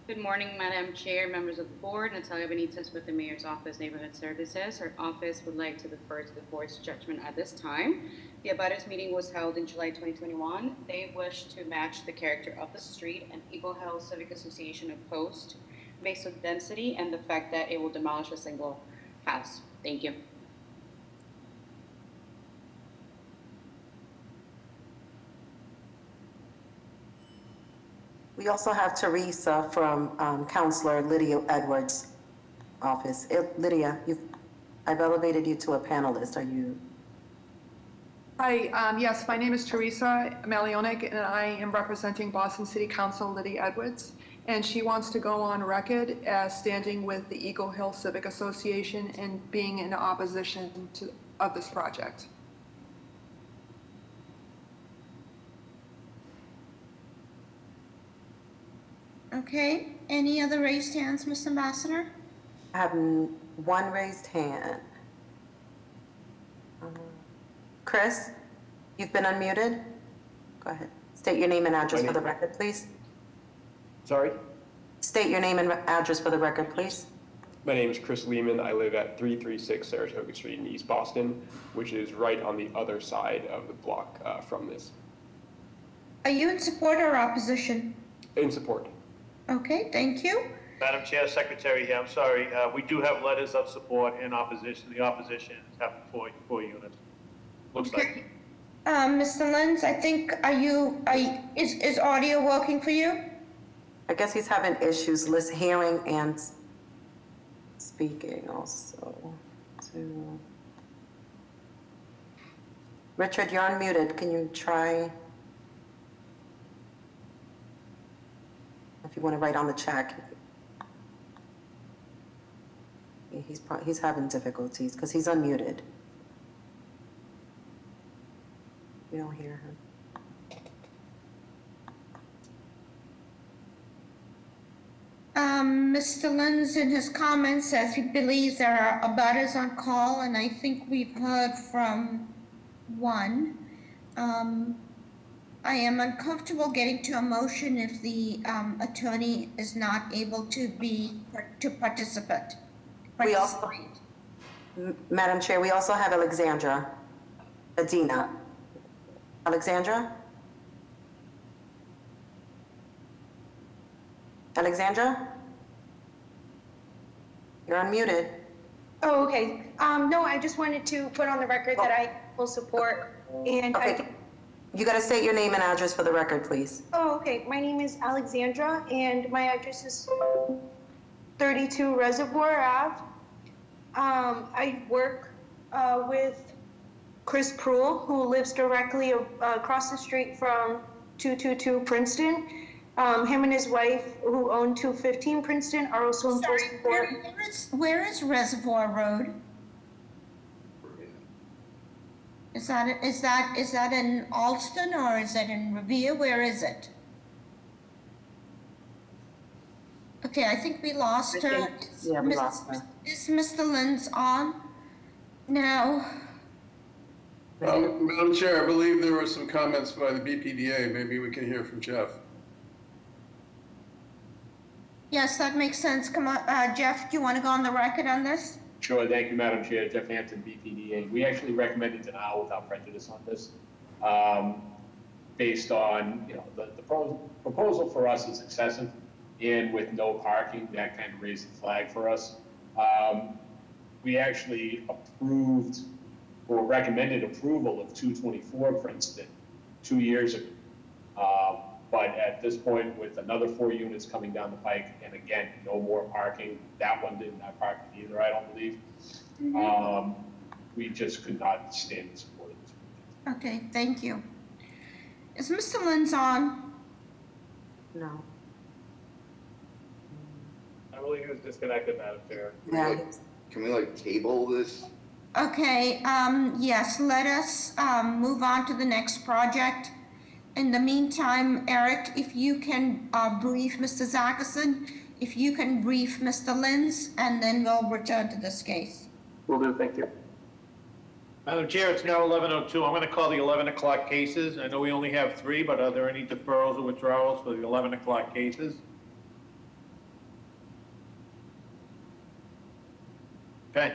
Good morning, Madam Chair, members of the board. Natalia Benitez with the Mayor's Office, Neighborhood Services. Our office would like to defer to the board's judgment at this time. The abutters meeting was held in July 2021. They wish to match the character of the street, and Eagle Hill Civic Association opposed based on density and the fact that it will demolish a single house. Thank you. We also have Teresa from Counselor Lydia Edwards' office. Lydia, I've elevated you to a panelist. Are you? Hi, yes, my name is Teresa Malionik, and I am representing Boston City Council Lydia Edwards, and she wants to go on record as standing with the Eagle Hill Civic Association and being in opposition of this project. Okay, any other raised hands, Mr. Ambassador? I have one raised hand. Chris, you've been unmuted. Go ahead. State your name and address for the record, please. Sorry? State your name and address for the record, please. My name is Chris Lehman. I live at 336 Saratoga Street in East Boston, which is right on the other side of the block from this. Are you in support or opposition? In support. Okay, thank you. Madam Chair, Secretary here, I'm sorry. We do have letters of support and opposition. The opposition is having four units. Looks like. Mr. Lenz, I think, is audio working for you? I guess he's having issues hearing and speaking also. Richard, you're unmuted. Can you try? If you want to write on the chat. He's having difficulties because he's unmuted. We don't hear him. Mr. Lenz, in his comments, says he believes there are abutters on call, and I think we've heard from one. I am uncomfortable getting to a motion if the attorney is not able to participate. We also, Madam Chair, we also have Alexandra Adina. Alexandra? Alexandra? You're unmuted. Oh, okay. No, I just wanted to put on the record that I will support and Okay. You got to state your name and address for the record, please. Oh, okay. My name is Alexandra and my address is 32 Reservoir Ave. I work with Chris Pruill, who lives directly across the street from 222 Princeton. Him and his wife, who own 215 Princeton, are also in Sorry, full support. where is Reservoir Road? Is that in Alston or is it in Revere? Where is it? Okay, I think we lost her. Yeah, we lost her. Is Mr. Linz on now? Madam Chair, I believe there were some comments by the BPDA. Maybe we can hear from Jeff. Yes, that makes sense. Come on, Jeff, do you want to go on the record on this? Sure, thank you, Madam Chair. Jeff Hampton, BPDA. We actually recommended denial without prejudice on this, based on, the proposal for us is excessive, and with no parking, that kind of raised the flag for us. We actually approved or recommended approval of 224 Princeton 2 years ago. But at this point, with another 4 units coming down the pike, and again, no more parking, that one didn't have parking either, I don't believe. We just could not stand the support of this project. Okay, thank you. Is Mr. Linz on? No. I believe he was disconnected, Madam Chair. Can we table this? Okay, yes, let us move on to the next project. In the meantime, Eric, if you can brief Mr. Zackerson, if you can brief Mr. Linz, and then we'll return to this case. Will do, thank you. Madam Chair, it's now 11:02. I'm going to call the 11 o'clock cases. I know we only have 3, but are there any deferrals or withdrawals for the 11 o'clock cases? Okay.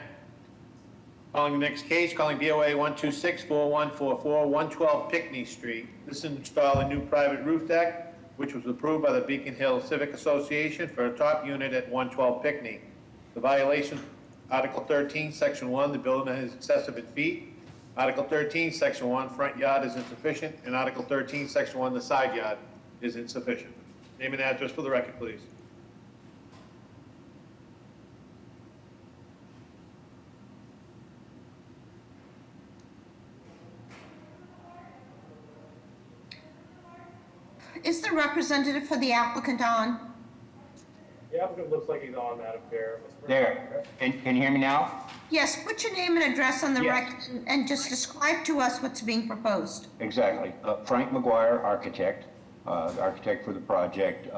Calling the next case, calling DOA 1264144, 112 Pinckney Street. This is to install a new private roof deck, which was approved by the Beacon Hill Civic Association for a top unit at 112 Pinckney. The violation, Article 13, Section 1, the building is excessive in feet. Article 13, Section 1, front yard is insufficient. And Article 13, Section 1, the side yard is insufficient. Name and address for the record, please. Is the representative for the applicant on? The applicant looks like he's on, Madam Chair. There, can you hear me now? Yes, put your name and address on the Yes. record and just describe to us what's being proposed. Exactly. Frank McGuire, architect, architect for the project.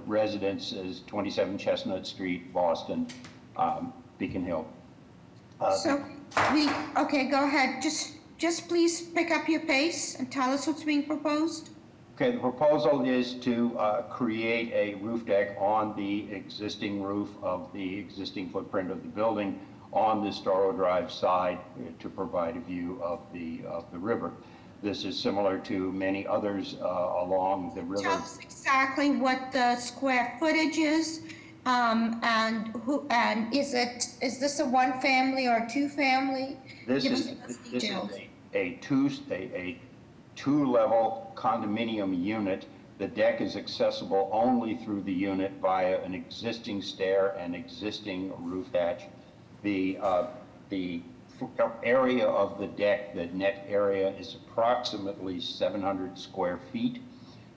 Residence is 27 Chestnut Street, Boston, Beacon Hill. Okay, go ahead. Just please pick up your pace and tell us what's being proposed. Okay, the proposal is to create a roof deck on the existing roof of the existing footprint of the building on the Storrow Drive side to provide a view of the river. This is similar to many others along the river. Tell us exactly what the square footage is, and is this a one family or a two family? This is a two-level condominium unit. The deck is accessible only through the unit via an existing stair and existing roof hatch. The area of the deck, the net area, is approximately 700 square feet,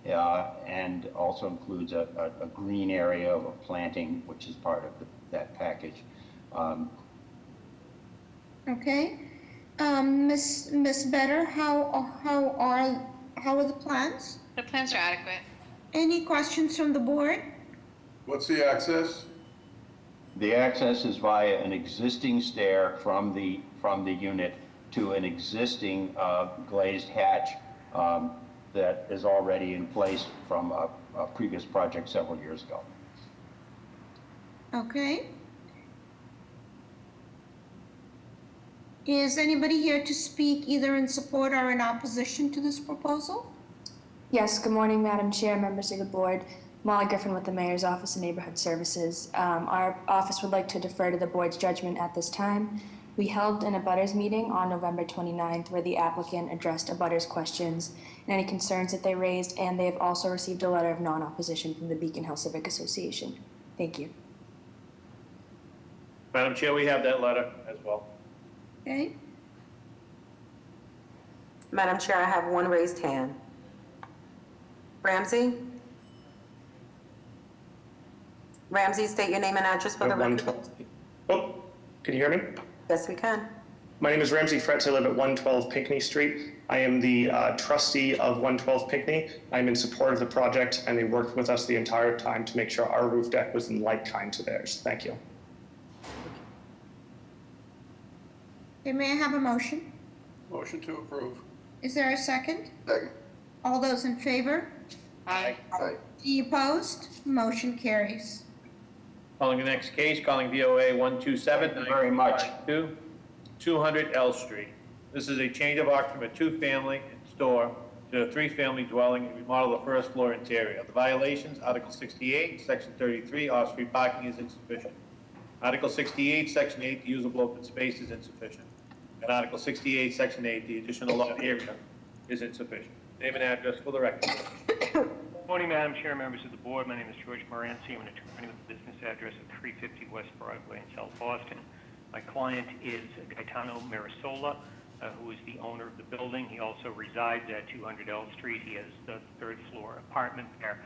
and also includes a green area of a planting, which is part of that package. Okay. Miss Better, how are the plans? The plans are adequate. Any questions from the board? What's the access? The access is via an existing stair from the unit to an existing glazed hatch that is already in place from a previous project several years ago. Okay. Is anybody here to speak either in support or in opposition to this proposal? Yes, good morning, Madam Chair, members of the board. Molly Griffin with the Mayor's Office of Neighborhood Services. Our office would like to defer to the board's judgment at this time. We held an abutters meeting on November 29th where the applicant addressed abutters questions and any concerns that they raised, and they have also received a letter of non-opposition from the Beacon Hill Civic Association. Thank you. Madam Chair, we have that letter as well. Okay. Madam Chair, I have one raised hand. Ramsey? Ramsey, state your name and address for the record. Oh, can you hear me? Yes, we can. My name is Ramsey Fretz. I live at 112 Pinckney Street. I am the trustee of 112 Pinckney. I'm in support of the project, and they worked with us the entire time to make sure our roof deck was in like kind to theirs. Thank you. Okay, may I have a motion? Motion to approve. Is there a second? Second. All those in favor? Aye. Aye. Any opposed? Motion carries. Calling the next case, calling VOA 127. Very much. 200 L Street. This is a change of occupancy from a two-family store to a three-family dwelling and remodel the first floor interior. The violations, Article 68, Section 33, off-street parking is insufficient. Article 68, Section 8, the usable open space is insufficient. And Article 68, Section 8, the additional lot area is insufficient. Name and address for the record. Good morning, Madam Chair, members of the board. My name is George Moranci. I'm an attorney with the business address of 350 West Broadway in South Boston. My client is Gaetano Mirasola, who is the owner of the building. He also resides at 200 L Street. He has the third floor apartment there.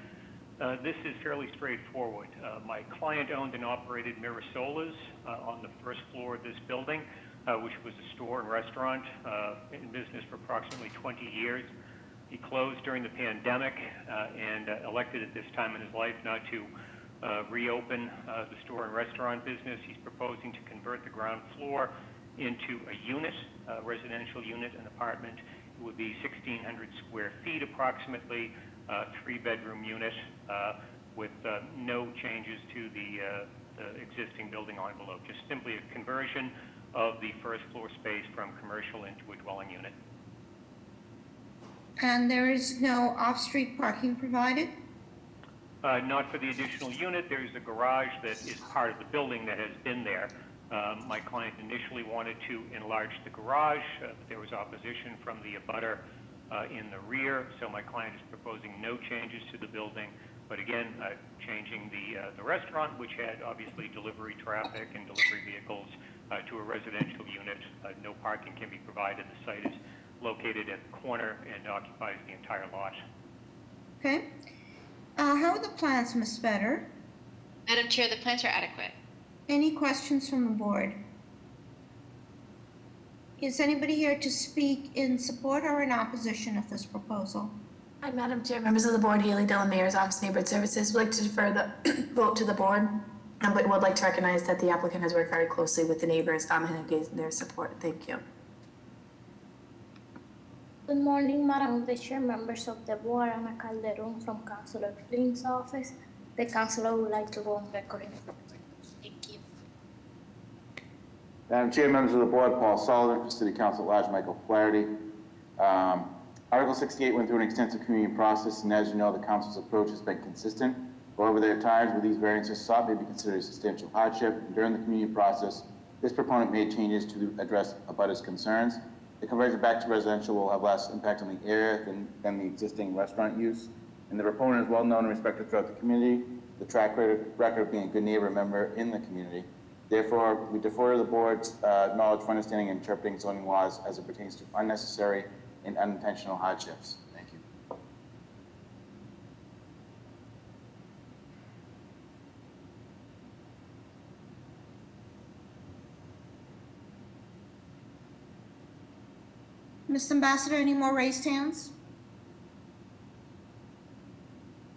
This is fairly straightforward. My client owned and operated Mirasola's on the first floor of this building, which was a store and restaurant in business for approximately 20 years. He closed during the pandemic and elected at this time in his life not to reopen the store and restaurant business. He's proposing to convert the ground floor into a unit, a residential unit, an apartment. It would be 1,600 square feet approximately, three-bedroom unit with no changes to the existing building envelope, just simply a conversion of the first floor space from commercial into a dwelling unit. And there is no off-street parking provided? Not for the additional unit. There's a garage that is part of the building that has been there. My client initially wanted to enlarge the garage. There was opposition from the abutter in the rear, so my client is proposing no changes to the building, but again, changing the restaurant, which had obviously delivery traffic and delivery vehicles, to a residential unit. No parking can be provided. The site is located at the corner and occupies the entire lot. Okay. How are the plans, Ms. Vedder? Madam Chair, the plans are adequate. Any questions from the board? Is anybody here to speak in support or in opposition of this proposal? Hi, Madam Chair, members of the board, Haley Dillon, Mayor's Office of Neighborhood Services. Would like to defer the vote to the board, but would like to recognize that the applicant has worked very closely with the neighbors and gives their support. Thank you. Good morning, Madam Chair, members of the board. I'm Calderon from Councilor Flynn's office. The councilor would like to go on record. Thank you. Madam Chair, members of the board, Paul Sullivan for City Council at Large, Michael Flaherty. Article 68 went through an extensive community process, and as you know, the council's approach has been consistent. However, there are times where these variances sought may be considered a substantial hardship, and during the community process, this proponent made changes to address abutters' concerns. The conversion back to residential will have less impact on the area than the existing restaurant use. And the proponent is well known and respected throughout the community, the track record of being a good neighbor and member in the community. Therefore, we defer to the board's knowledge for understanding and interpreting zoning laws as it pertains to unnecessary and unintentional hardships. Thank you. Mr. Ambassador, any more raised hands?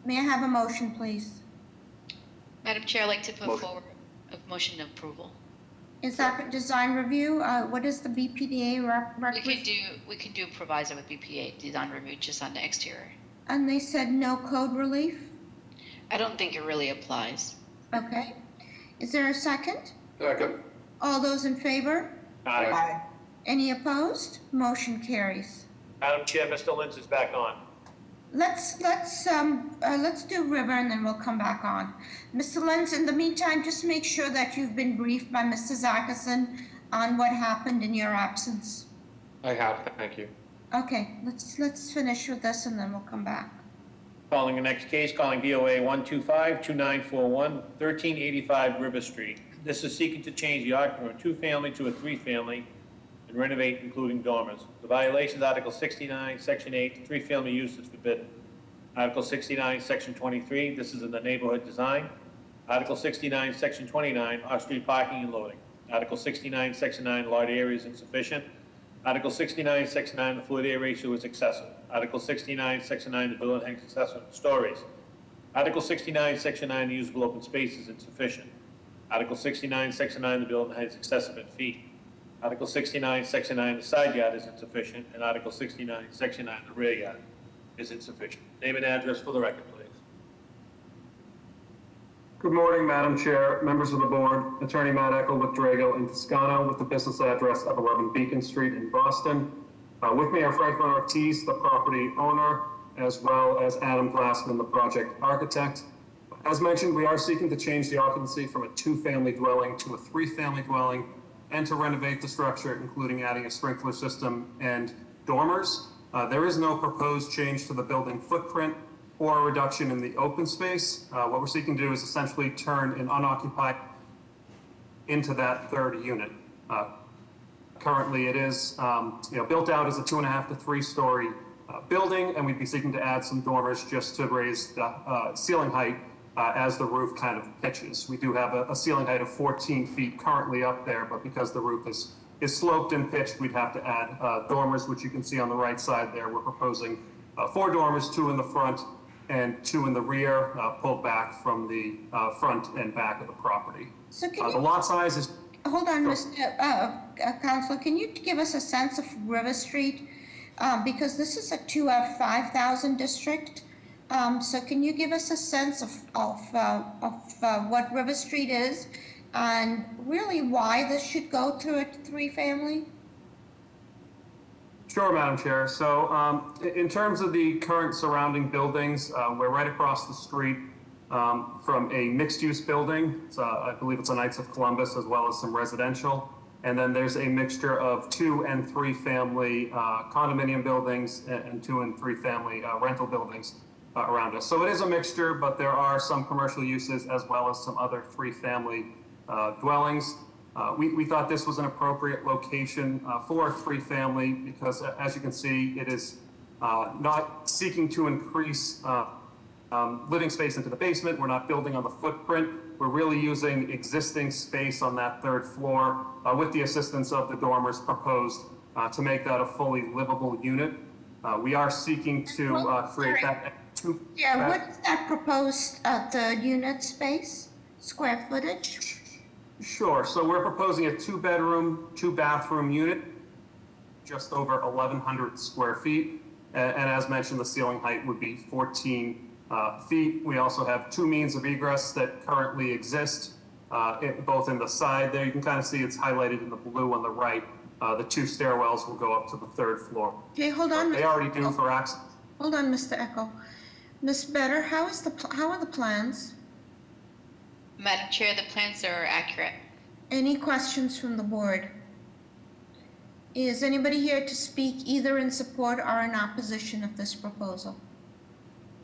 May I have a motion, please? Madam Chair, I'd like to put forward a motion of approval. Is that design review? What is the BPDA We can do a proviso with BPA design review just on the exterior. And they said no code relief? I don't think it really applies. Okay. Is there a second? Second. All those in favor? Aye. Any opposed? Motion carries. Madam Chair, Mr. Lins is back on. Let's do River and then we'll come back on. Mr. Lenz, in the meantime, just make sure that you've been briefed by Mr. Zackerson on what happened in your absence. I have, thank you. Okay, let's finish with this and then we'll come back. Calling the next case, calling BOA 125-2941, 1385 River Street. This is seeking to change the occupant from a two-family to a three-family and renovate, including dormers. The violation is Article 69, Section 8, three-family use is forbidden. Article 69, Section 23, this is in the neighborhood design. Article 69, Section 29, off-street parking and loading. Article 69, Section 9, lot area is insufficient. Article 69, Section 9, the floor area ratio is excessive. Article 69, Section 9, the building hangs excessive stories. Article 69, Section 9, the usable open space is insufficient. Article 69, Section 9, the building hangs excessive in feet. Article 69, Section 9, the side yard is insufficient. And Article 69, Section 9, the rear yard is insufficient. Name and address for the record, please. Good morning, Madam Chair, members of the board. Attorney Matt Eckel with Drago in Toscano with the business address of 11 Beacon Street in Boston. With me are Franklin Ortiz, the property owner, as well as Adam Glassman, the project architect. As mentioned, we are seeking to change the occupancy from a two-family dwelling to a three-family dwelling and to renovate the structure, including adding a sprinkler system and dormers. There is no proposed change to the building footprint or a reduction in the open space. What we're seeking to do is essentially turn an unoccupied into that third unit. Currently, it is built out as a 2.5 to 3 story building, and we'd be seeking to add some dormers just to raise the ceiling height as the roof kind of pitches. We do have a ceiling height of 14 feet currently up there, but because the roof is sloped and pitched, we'd have to add dormers, which you can see on the right side there. We're proposing 4 dormers, 2 in the front and 2 in the rear, pulled back from the front and back of the property. So can the lot size is... Hold on, Mr. Counselor, can you give us a sense of River Street? Because this is a 2F5000 district. So can you give us a sense of what River Street is and really why this should go through a three-family? Sure, Madam Chair. So in terms of the current surrounding buildings, we're right across the street from a mixed-use building. I believe it's a Knights of Columbus, as well as some residential. And then there's a mixture of 2 and 3 family condominium buildings and 2 and 3 family rental buildings around us. So it is a mixture, but there are some commercial uses as well as some other 3 family dwellings. We thought this was an appropriate location for a 3 family because, as you can see, it is not seeking to increase living space into the basement. We're not building on the footprint. We're really using existing space on that 3rd floor with the assistance of the dormers proposed to make that a fully livable unit. We are seeking to create that. Yeah, what is that proposed third unit space, square footage? Sure. So we're proposing a 2-bedroom, 2-bathroom unit, just over 1,100 square feet. And as mentioned, the ceiling height would be 14 feet. We also have 2 means of egress that currently exist, both in the side there. You can kind of see it's highlighted in the blue on the right. The 2 stairwells will go up to the 3rd floor. Okay, hold on. They already do for access. Hold on, Mr. Eckel. Ms. Better, how are the plans? Madam Chair, the plans are accurate. Any questions from the board? Is anybody here to speak either in support or in opposition of this proposal?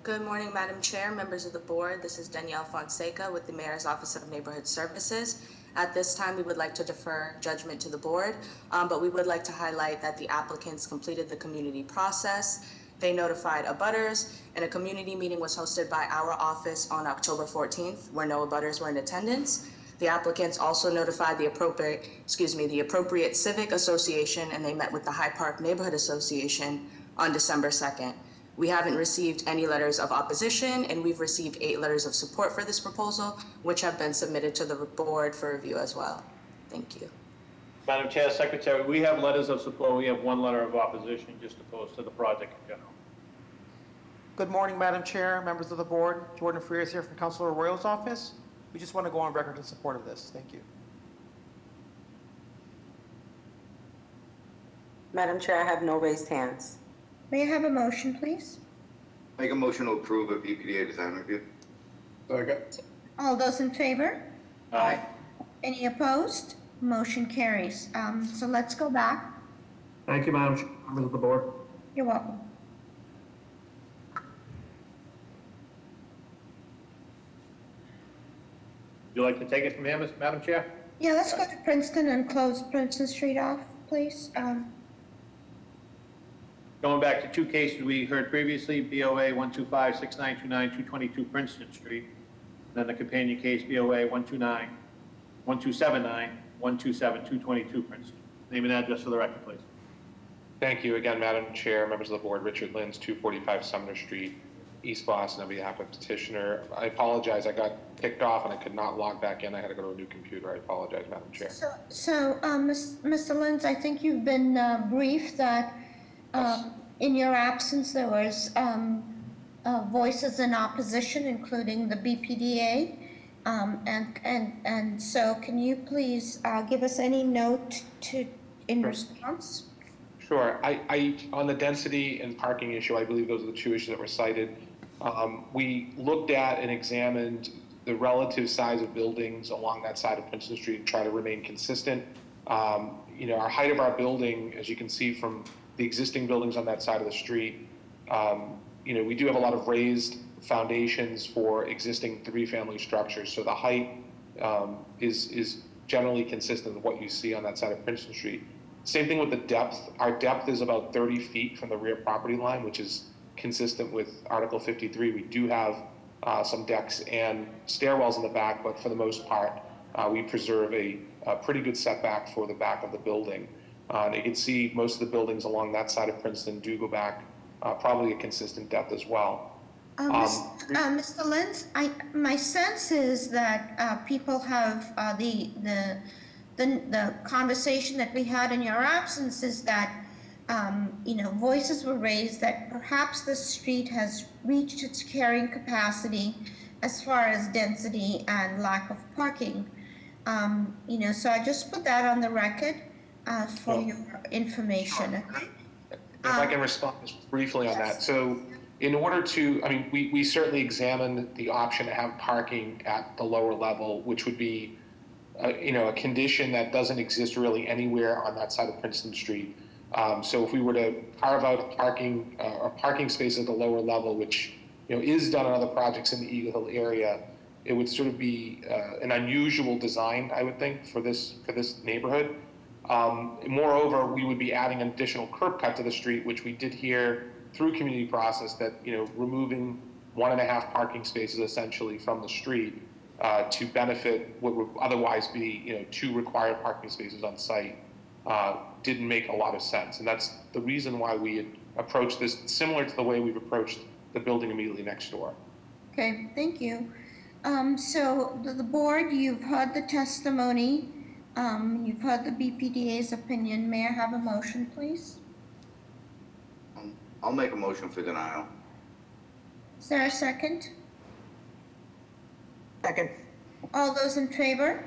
Good morning, Madam Chair, members of the board. This is Danielle Fonseca with the Mayor's Office of Neighborhood Services. At this time, we would like to defer judgment to the board, but we would like to highlight that the applicants completed the community process. They notified abutters, and a community meeting was hosted by our office on October 14th, where no abutters were in attendance. The applicants also notified the appropriate civic association, and they met with the Hyde Park Neighborhood Association on December 2nd. We haven't received any letters of opposition, and we've received 8 letters of support for this proposal, which have been submitted to the board for review as well. Thank you. Madam Chair, Secretary, we have letters of support. We have 1 letter of opposition, just opposed to the project in general. Good morning, Madam Chair, members of the board. Jordan Frears here from Councilor Royal's office. We just want to go on record in support of this. Thank you. Madam Chair, I have no raised hands. May I have a motion, please? Make a motion to approve a BPDA design review. Second. All those in favor? Aye. Any opposed? Motion carries. So let's go back. Thank you, Madam Chair, members of the board. You're welcome. Would you like to take it from here, Madam Chair? Yeah, let's go to Princeton and close Princeton Street off, please. Going back to two cases we heard previously, BOA 125-6929-222 Princeton Street, then the companion case, BOA 129-1227-222 Princeton. Name and address for the record, please. Thank you again, Madam Chair, members of the board. Richard Lins, 245 Sumner Street, East Boston, on behalf of petitioner. I apologize, I got kicked off and I could not log back in. I had to go to a new computer. I apologize, Madam Chair. Mr. Lenz, I think you've been briefed that in your absence there was voices in opposition, including the BPDA. And so can you please give us any note in response? Sure. I on the density and parking issue, I believe those are the two issues that were cited. We looked at and examined the relative size of buildings along that side of Princeton Street and try to remain consistent. You know, our height of our building, as you can see from the existing buildings on that side of the street, you know, we do have a lot of raised foundations for existing three-family structures. So the height is generally consistent with what you see on that side of Princeton Street. Same thing with the depth. Our depth is about 30 feet from the rear property line, which is consistent with Article 53. We do have some decks and stairwells in the back, but for the most part, we preserve a pretty good setback for the back of the building. And you can see most of the buildings along that side of Princeton do go back probably a consistent depth as well. Mr. Lenz, my sense is that people have the conversation that we had in your absence is that you know, voices were raised that perhaps the street has reached its carrying capacity as far as density and lack of parking. You know, so I just put that on the record for your information. Okay? If I can respond just briefly on that. So in order to, I mean, we certainly examined the option to have parking at the lower level, which would be, you know, a condition that doesn't exist really anywhere on that side of Princeton Street. So if we were to carve out a parking space at the lower level, which, you know, is done on other projects in the Eagle Hill area, it would sort of be an unusual design, I would think, for this neighborhood. Moreover, we would be adding an additional curb cut to the street, which we did hear through community process that, you know, removing 1.5 parking spaces essentially from the street to benefit what would otherwise be, you know, 2 required parking spaces on site didn't make a lot of sense. And that's the reason why we had approached this similar to the way we've approached the building immediately next door. Okay, thank you. So the board, you've heard the testimony, you've heard the BPDA's opinion. May I have a motion, please? I'll make a motion for denial. Is there a second? Second. All those in favor?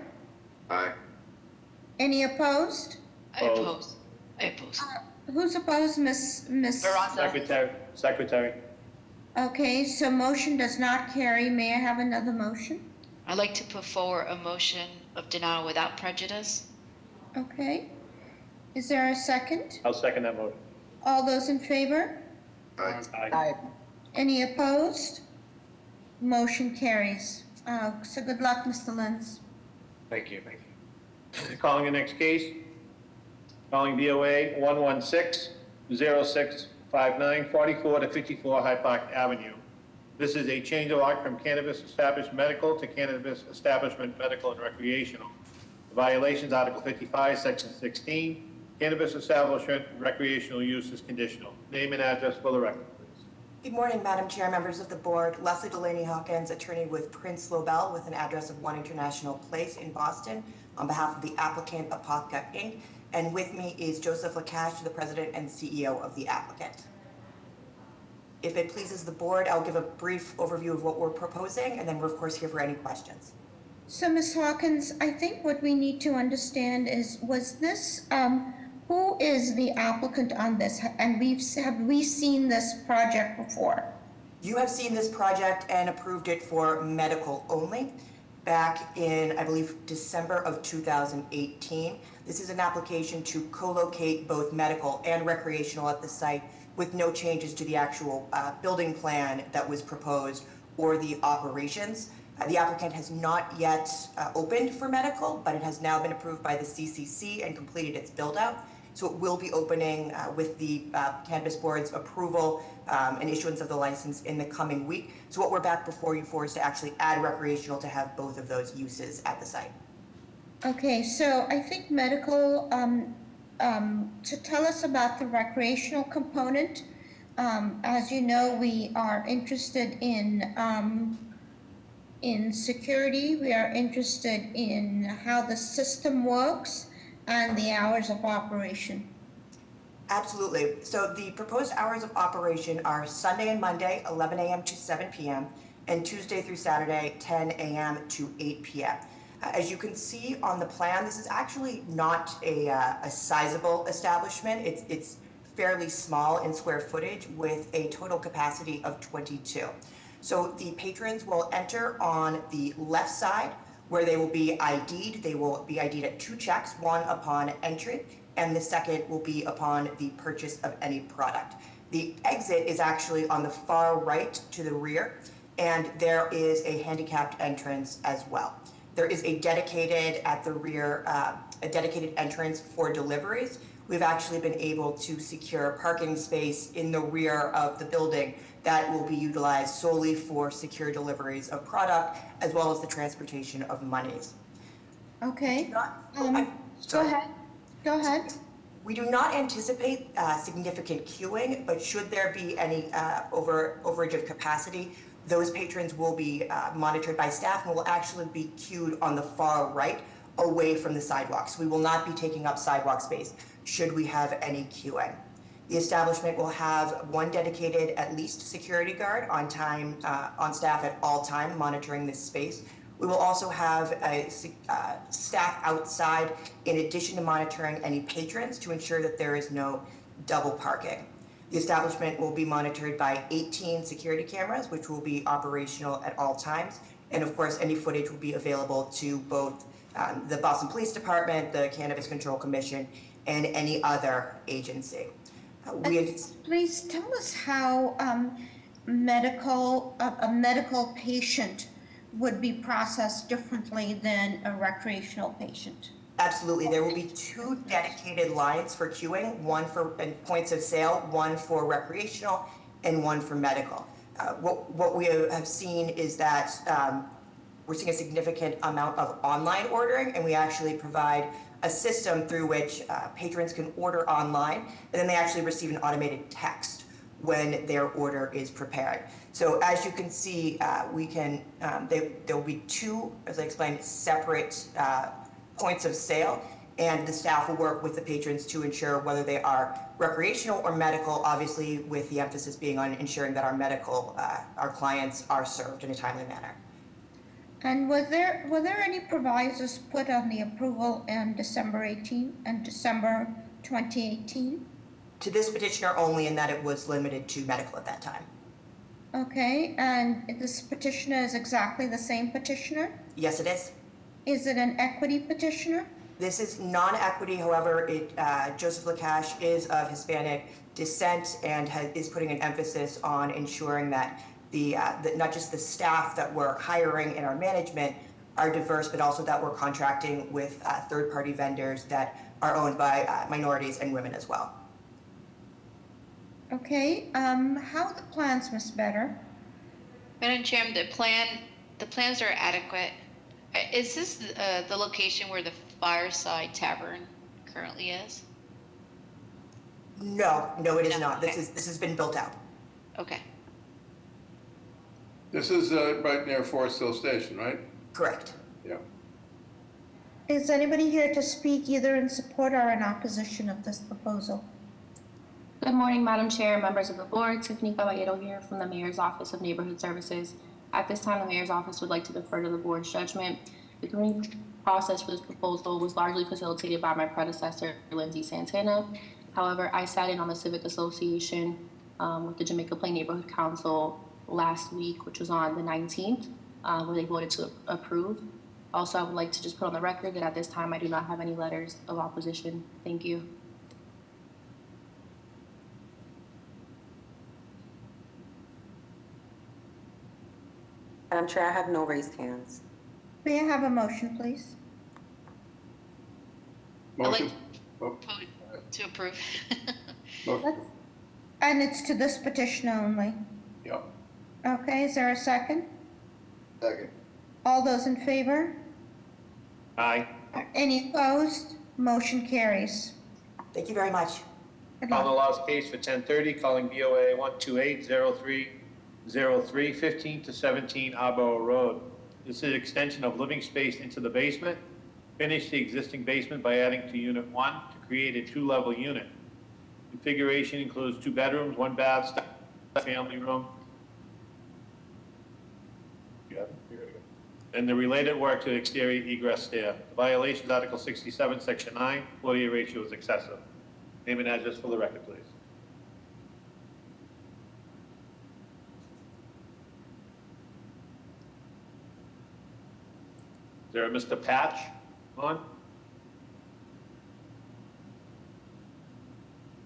Aye. Any opposed? I oppose. Who's opposed, Miss? Secretary. Okay, so motion does not carry. May I have another motion? I'd like to put forward a motion of denial without prejudice. Okay. Is there a second? I'll second that motion. All those in favor? Aye. Aye. Any opposed? Motion carries. So good luck, Mr. Lenz. Thank you. Calling the next case. Calling BOA 116-0659, 44 to 54 Hyde Park Avenue. This is a change of art from cannabis established medical to cannabis establishment medical and recreational. The violations, Article 55, Section 16, cannabis establishment recreational use is conditional. Name and address for the record, please. Good morning, Madam Chair, members of the board. Leslie Delaney Hawkins, attorney with Prince Lobel with an address of 1 International Place in Boston on behalf of the applicant Apothica Inc. And with me is Joseph Lacache, the president and CEO of the applicant. If it pleases the board, I'll give a brief overview of what we're proposing, and then we're of course here for any questions. So Ms. Hawkins, I think what we need to understand is, was this Who is the applicant on this? And have we seen this project before? You have seen this project and approved it for medical only back in, I believe, December of 2018. This is an application to co-locate both medical and recreational at the site with no changes to the actual building plan that was proposed or the operations. The applicant has not yet opened for medical, but it has now been approved by the CCC and completed its build-out. So it will be opening with the Cannabis Board's approval and issuance of the license in the coming week. So what we're back before you for is to actually add recreational to have both of those uses at the site. Okay, so I think medical, to tell us about the recreational component, as you know, we are interested in security, we are interested in how the system works, and the hours of operation. Absolutely. So the proposed hours of operation are Sunday and Monday, 11 a.m. to 7 p.m., and Tuesday through Saturday, 10 a.m. to 8 p.m. As you can see on the plan, this is actually not a sizable establishment. It's fairly small in square footage with a total capacity of 22. So the patrons will enter on the left side, where they will be ID'd. They will be ID'd at 2 checks, one upon entry, and the second will be upon the purchase of any product. The exit is actually on the far right to the rear, and there is a handicapped entrance as well. There is a dedicated at the rear, a dedicated entrance for deliveries. We've actually been able to secure parking space in the rear of the building that will be utilized solely for secure deliveries of product as well as the transportation of monies. Okay. Go ahead. Go ahead. We do not anticipate significant queuing, but should there be any overage of capacity, those patrons will be monitored by staff and will actually be queued on the far right away from the sidewalk. So we will not be taking up sidewalk space should we have any queuing. The establishment will have one dedicated, at least, security guard on staff at all time monitoring this space. We will also have a staff outside in addition to monitoring any patrons to ensure that there is no double parking. The establishment will be monitored by 18 security cameras, which will be operational at all times. And of course, any footage will be available to both the Boston Police Department, the Cannabis Control Commission, and any other agency. Please tell us how a medical patient would be processed differently than a recreational patient. Absolutely. There will be 2 dedicated lines for queuing, one for points of sale, one for recreational, and one for medical. What we have seen is that we're seeing a significant amount of online ordering, and we actually provide a system through which patrons can order online, and then they actually receive an automated text when their order is prepared. So as you can see, there will be 2, as I explained, separate points of sale, and the staff will work with the patrons to ensure whether they are recreational or medical, obviously with the emphasis being on ensuring that our clients are served in a timely manner. And were there any provisos put on the approval in December 18 and December 2018? To this petitioner only, in that it was limited to medical at that time. Okay, and this petitioner is exactly the same petitioner? Yes, it is. Is it an equity petitioner? This is non-equity, however, Joseph Lacache is of Hispanic descent and is putting an emphasis on ensuring that not just the staff that we're hiring in our management are diverse, but also that we're contracting with third-party vendors that are owned by minorities and women as well. Okay, how are the plans, Ms. Better? Madam Chair, the plans are adequate. Is this the location where the Fireside Tavern currently is? No, it is not. Okay. This has been built out. Okay. This is right near Forest Hill Station, right? Correct. Yeah. Is anybody here to speak either in support or in opposition of this proposal? Good morning, Madam Chair, members of the board. Tiffany Caballero here from the Mayor's Office of Neighborhood Services. At this time, the Mayor's Office would like to defer to the board's judgment. The process for this proposal was largely facilitated by my predecessor, Lindsay Santana. However, I sat in on the Civic Association with the Jamaica Plain Neighborhood Council last week, which was on the 19th, where they voted to approve. Also, I would like to just put on the record that at this time, I do not have any letters of opposition. Thank you. Madam Chair, I have no raised hands. May I have a motion, please? Motion. To approve. Motion. And it's to this petition only. Yep. Okay, is there a second? Second. All those in favor? Aye. Any opposed? Motion carries. Thank you very much. Calling the last case for 10:30, calling BOA 128-0303, 15 to 17 Arbor Road. This is an extension of living space into the basement. Finish the existing basement by adding to Unit 1 to create a 2-level unit. Configuration includes 2 bedrooms, 1 bath, family room. And the related work to the exterior egress stair. The violation is Article 67, Section 9, floor area ratio is excessive. Name and address for the record, please. Is there a Mr. Patch on?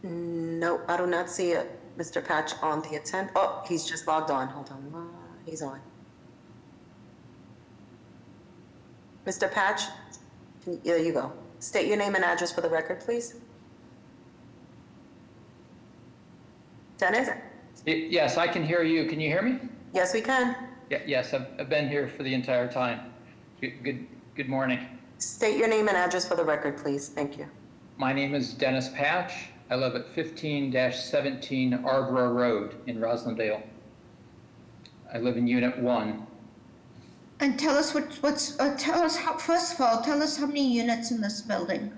No, I do not see Mr. Patch on the attend. Oh, he's just logged on. Hold on. He's on. Mr. Patch, there you go. State your name and address for the record, please. Dennis? Yes, I can hear you. Can you hear me? Yes, we can. Yes, I've been here for the entire time. Good morning. State your name and address for the record, please. Thank you. My name is Dennis Patch. I live at 15-17 Arbor Road in Roslindale. I live in Unit 1. And tell us first of all, tell us how many units in this building.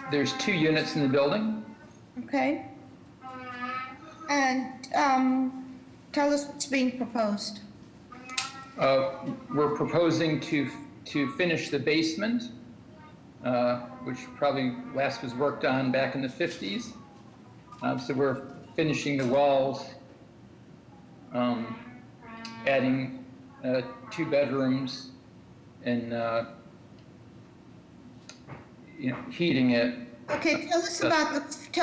There's 2 units in the building. Okay. And tell us what's being proposed. We're proposing to finish the basement, which probably last was worked on back in the 50s. So we're finishing the walls, adding 2 bedrooms, and heating it. Okay, tell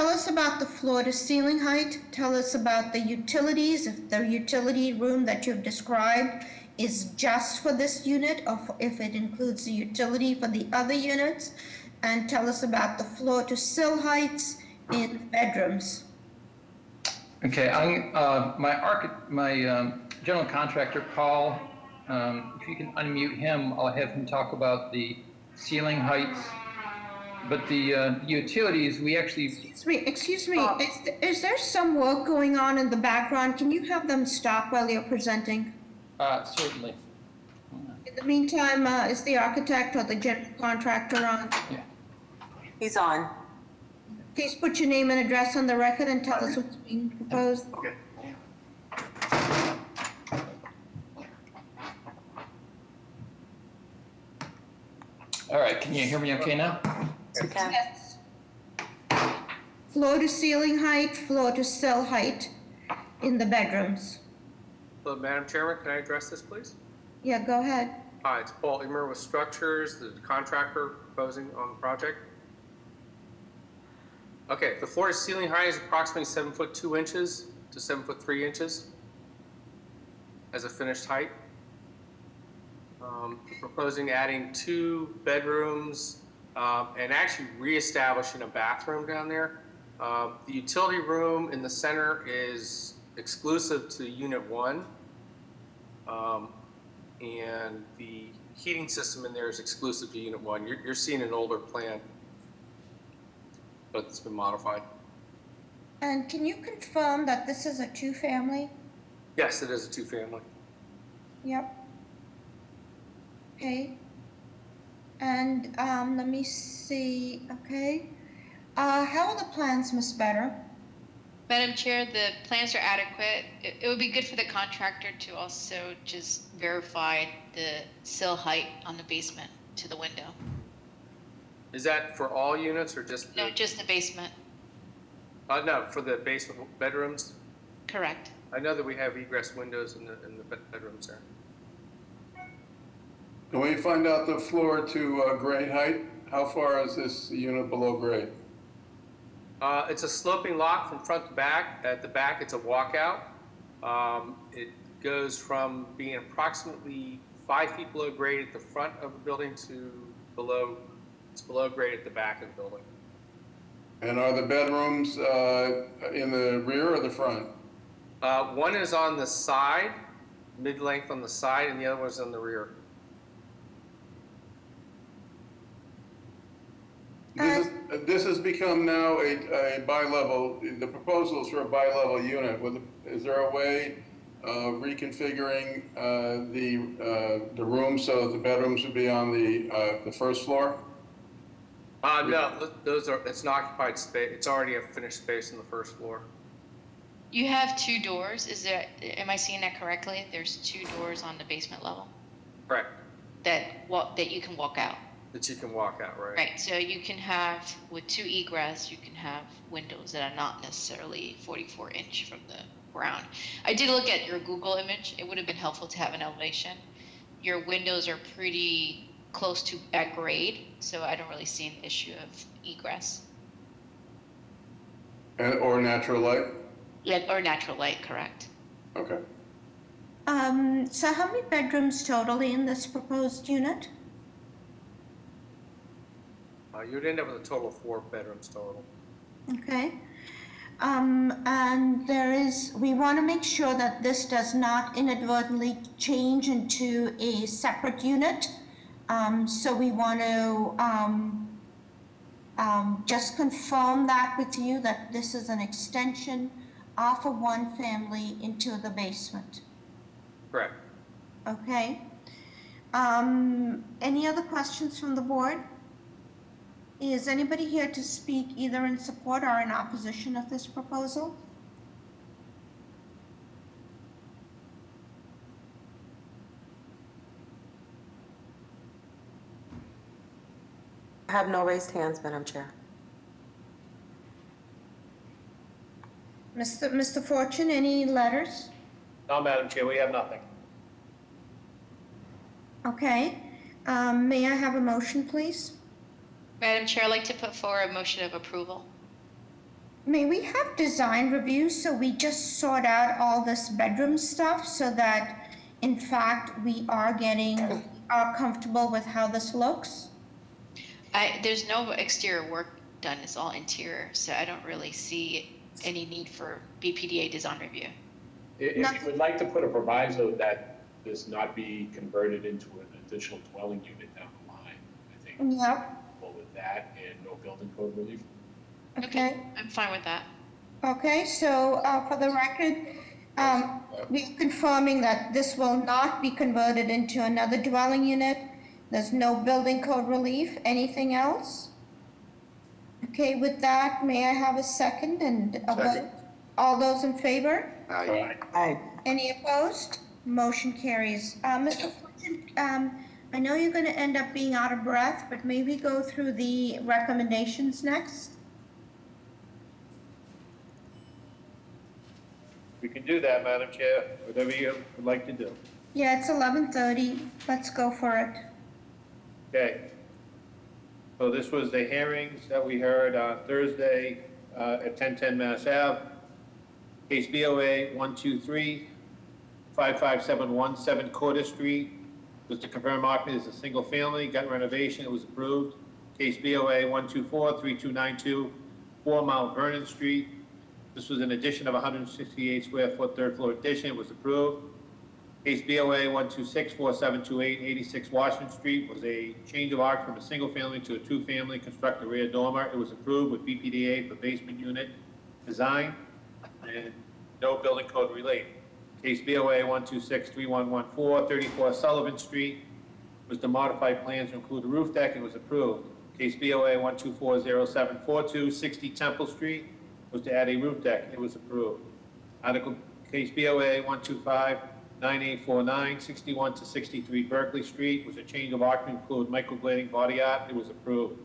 us about the floor to ceiling height. Tell us about the utilities, if the utility room that you've described is just for this unit, or if it includes the utility for the other units, and tell us about the floor to sill heights in bedrooms. Okay, my general contractor, Paul, if you can unmute him, I'll have him talk about the ceiling heights. But the utilities, we actually... Excuse me, is there some work going on in the background? Can you have them stop while you're presenting? Certainly. In the meantime, is the architect or the general contractor on? Yeah. He's on. Please put your name and address on the record and tell us what's being proposed. Okay. All right, can you hear me okay now? Yes. Floor to ceiling height, floor to sill height in the bedrooms. Hello, Madam Chairman, can I address this, please? Yeah, go ahead. Hi, it's Paul Emer with Structures, the contractor proposing on the project. Okay, the floor to ceiling height is approximately 7 foot 2 inches to 7 foot 3 inches as a finished height. Proposing adding 2 bedrooms and actually reestablishing a bathroom down there. The utility room in the center is exclusive to Unit 1. And the heating system in there is exclusive to Unit 1. You're seeing an older plan, but it's been modified. And can you confirm that this is a 2-family? Yes, it is a 2-family. Yep. Okay. And let me see, okay. How are the plans, Ms. Better? Madam Chair, the plans are adequate. It would be good for the contractor to also just verify the sill height on the basement to the window. Is that for all units or just? No, just the basement. No, for the basement bedrooms. Correct. I know that we have egress windows in the bedrooms there. Can we find out the floor to grade height? How far is this unit below grade? It's a sloping lot from front to back. At the back, it's a walkout. It goes from being approximately 5 feet below grade at the front of the building to it's below grade at the back of the building. And are the bedrooms in the rear or the front? One is on the side, mid-length on the side, and the other one's on the rear. This has become now a bi-level, the proposal is for a bi-level unit. Is there a way of reconfiguring the room so that the bedrooms would be on the first floor? No, it's an occupied space. It's already a finished space on the first floor. You have 2 doors. Am I seeing that correctly? There's 2 doors on the basement level Correct. that you can walk out. That you can walk out, right? Right. So you can have, with 2 egress, you can have windows that are not necessarily 44-inch from the ground. I did look at your Google image. It would have been helpful to have an elevation. Your windows are pretty close to at grade, so I don't really see an issue of egress. Or natural light? Yeah, or natural light, correct. Okay. So how many bedrooms totally in this proposed unit? You would end up with a total of 4 bedrooms total. Okay. And we want to make sure that this does not inadvertently change into a separate unit. So we want to just confirm that with you, that this is an extension off of one family into the basement. Correct. Okay. Any other questions from the board? Is anybody here to speak either in support or in opposition of this proposal? I have no raised hands, Madam Chair. Mr. Fortune, any letters? No, Madam Chair, we have nothing. Okay. May I have a motion, please? Madam Chair, I'd like to put forward a motion of approval. May we have design reviews so we just sort out all this bedroom stuff so that, in fact, we are comfortable with how this looks? There's no exterior work done, it's all interior, so I don't really see any need for BPDA design review. If you would like to put a proviso that this not be converted into an additional dwelling unit down the line, I think. Yep. With that and no building code relief. Okay. I'm fine with that. Okay, so for the record, we're confirming that this will not be converted into another dwelling unit. There's no building code relief. Anything else? Okay, with that, may I have a second and a vote? All those in favor? Aye. Aye. Any opposed? Motion carries. Mr. Fortune, I know you're going to end up being out of breath, but may we go through the recommendations next? We can do that, Madam Chair, whatever you would like to do. Yeah, it's 11:30. Let's go for it. Okay. So this was the hearings that we heard on Thursday at 1010 Mass Ave. Case BOA 123-55717 Court Street. Was to confirm occupancy as a single family, got renovation, it was approved. Case BOA 124-3292 4 Mount Vernon Street. This was an addition of 168 square foot third floor addition, it was approved. Case BOA 126-4728 86 Washington Street was a change of occupancy from a single family to a 2-family, construct a rear dormer. It was approved with BPDA for basement unit design and no building code related. Case BOA 126-3114 34 Sullivan Street was to modify plans to include a roof deck. It was approved. Case BOA 1240742 60 Temple Street was to add a roof deck. It was approved. Case BOA 125-9849 61 to 63 Berkeley Street was a change of occupancy to include microblading body art. It was approved.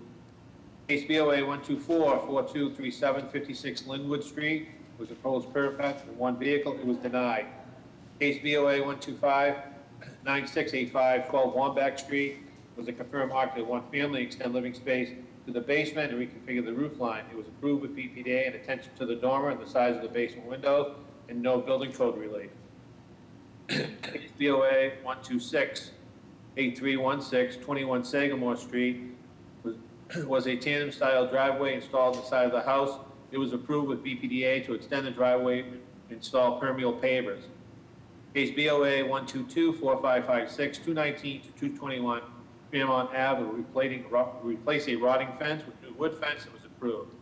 Case BOA 124-4237-56 Linwood Street was a proposed curb cut and one vehicle. It was denied. Case BOA 125-9685-12 Wambach Street was a confirmed occupancy of one family, extend living space to the basement and reconfigure the roof line. It was approved with BPDA and attention to the dormer and the size of the basement windows and no building code relief. Case BOA 126-8316 21 Sagamore Street was a tandem-style driveway installed on the side of the house. It was approved with BPDA to extend the driveway and install permeable pavers. Case BOA 122-4556, 219 to 221 Fremont Ave, replace a rotting fence with new wood fence. It was approved.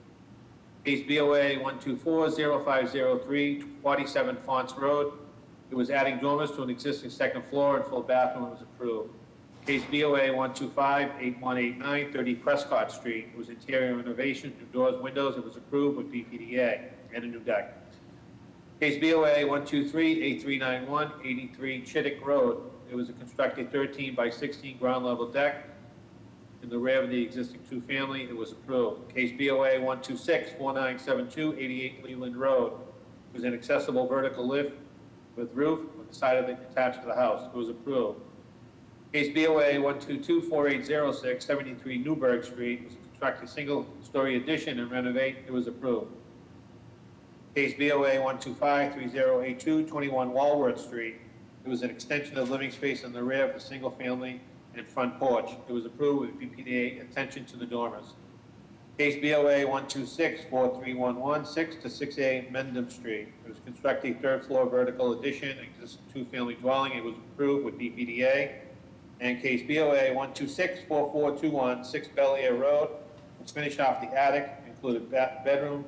Case BOA 124-0503, 47 Fonts Road. It was adding dormers to an existing second floor and full bathroom. It was approved. Case BOA 125-8189, 30 Prescott Street. It was interior renovation, new doors, windows. It was approved with BPDA and a new deck. Case BOA 123-8391, 83 Chittick Road. It was a constructed 13 by 16 ground level deck in the rear of the existing two-family. It was approved. Case BOA 126-4972, 88 Leland Road. It was an accessible vertical lift with roof with the side of the attached to the house. It was approved. Case BOA 122-4806, 73 Newburgh Street. It was a constructed single-story addition and renovate. It was approved. Case BOA 125-3082, 21 Walworth Street. It was an extension of living space in the rear of the single family and front porch. It was approved with BPDA attention to the dormers. Case BOA 126-4311, 6 to 6A Mendham Street. It was constructed third floor vertical addition, existing two-family dwelling. It was approved with BPDA. And case BOA 126-4421, 6 Bel Air Road. It was finished off the attic, included bedroom,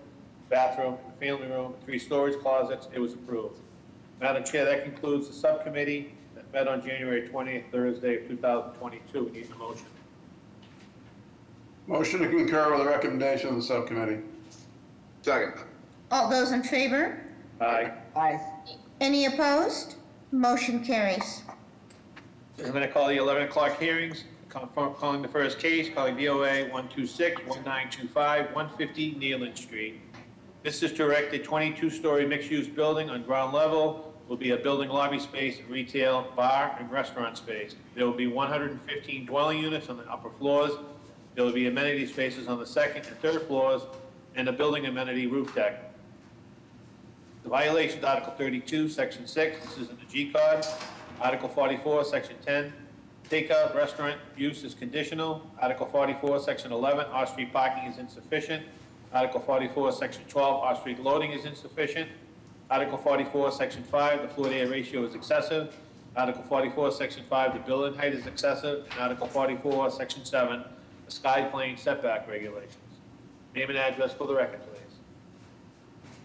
bathroom, and family room, 3 storage closets. It was approved. Madam Chair, that concludes the subcommittee that met on January 20th, Thursday of 2022. We need a motion. Motion to concur with the recommendation of the subcommittee. Second. All those in favor? Aye. Aye. Any opposed? Motion carries. I'm going to call the 11 o'clock hearings. Calling the first case, calling BOA 126-1925, 150 Nealon Street. This is to erect a 22-story mixed-use building on ground level. Will be a building lobby space, retail, bar, and restaurant space. There will be 115 dwelling units on the upper floors. There will be amenity spaces on the second and third floors, and a building amenity roof deck. The violations, Article 32, Section 6, this is in the G card. Article 44, Section 10, takeout restaurant use is conditional. Article 44, Section 11, off-street parking is insufficient. Article 44, Section 12, off-street loading is insufficient. Article 44, Section 5, the floor-to-area ratio is excessive. Article 44, Section 5, the building height is excessive. And Article 44, Section 7, the sky plane setback regulations. Name and address for the record, please.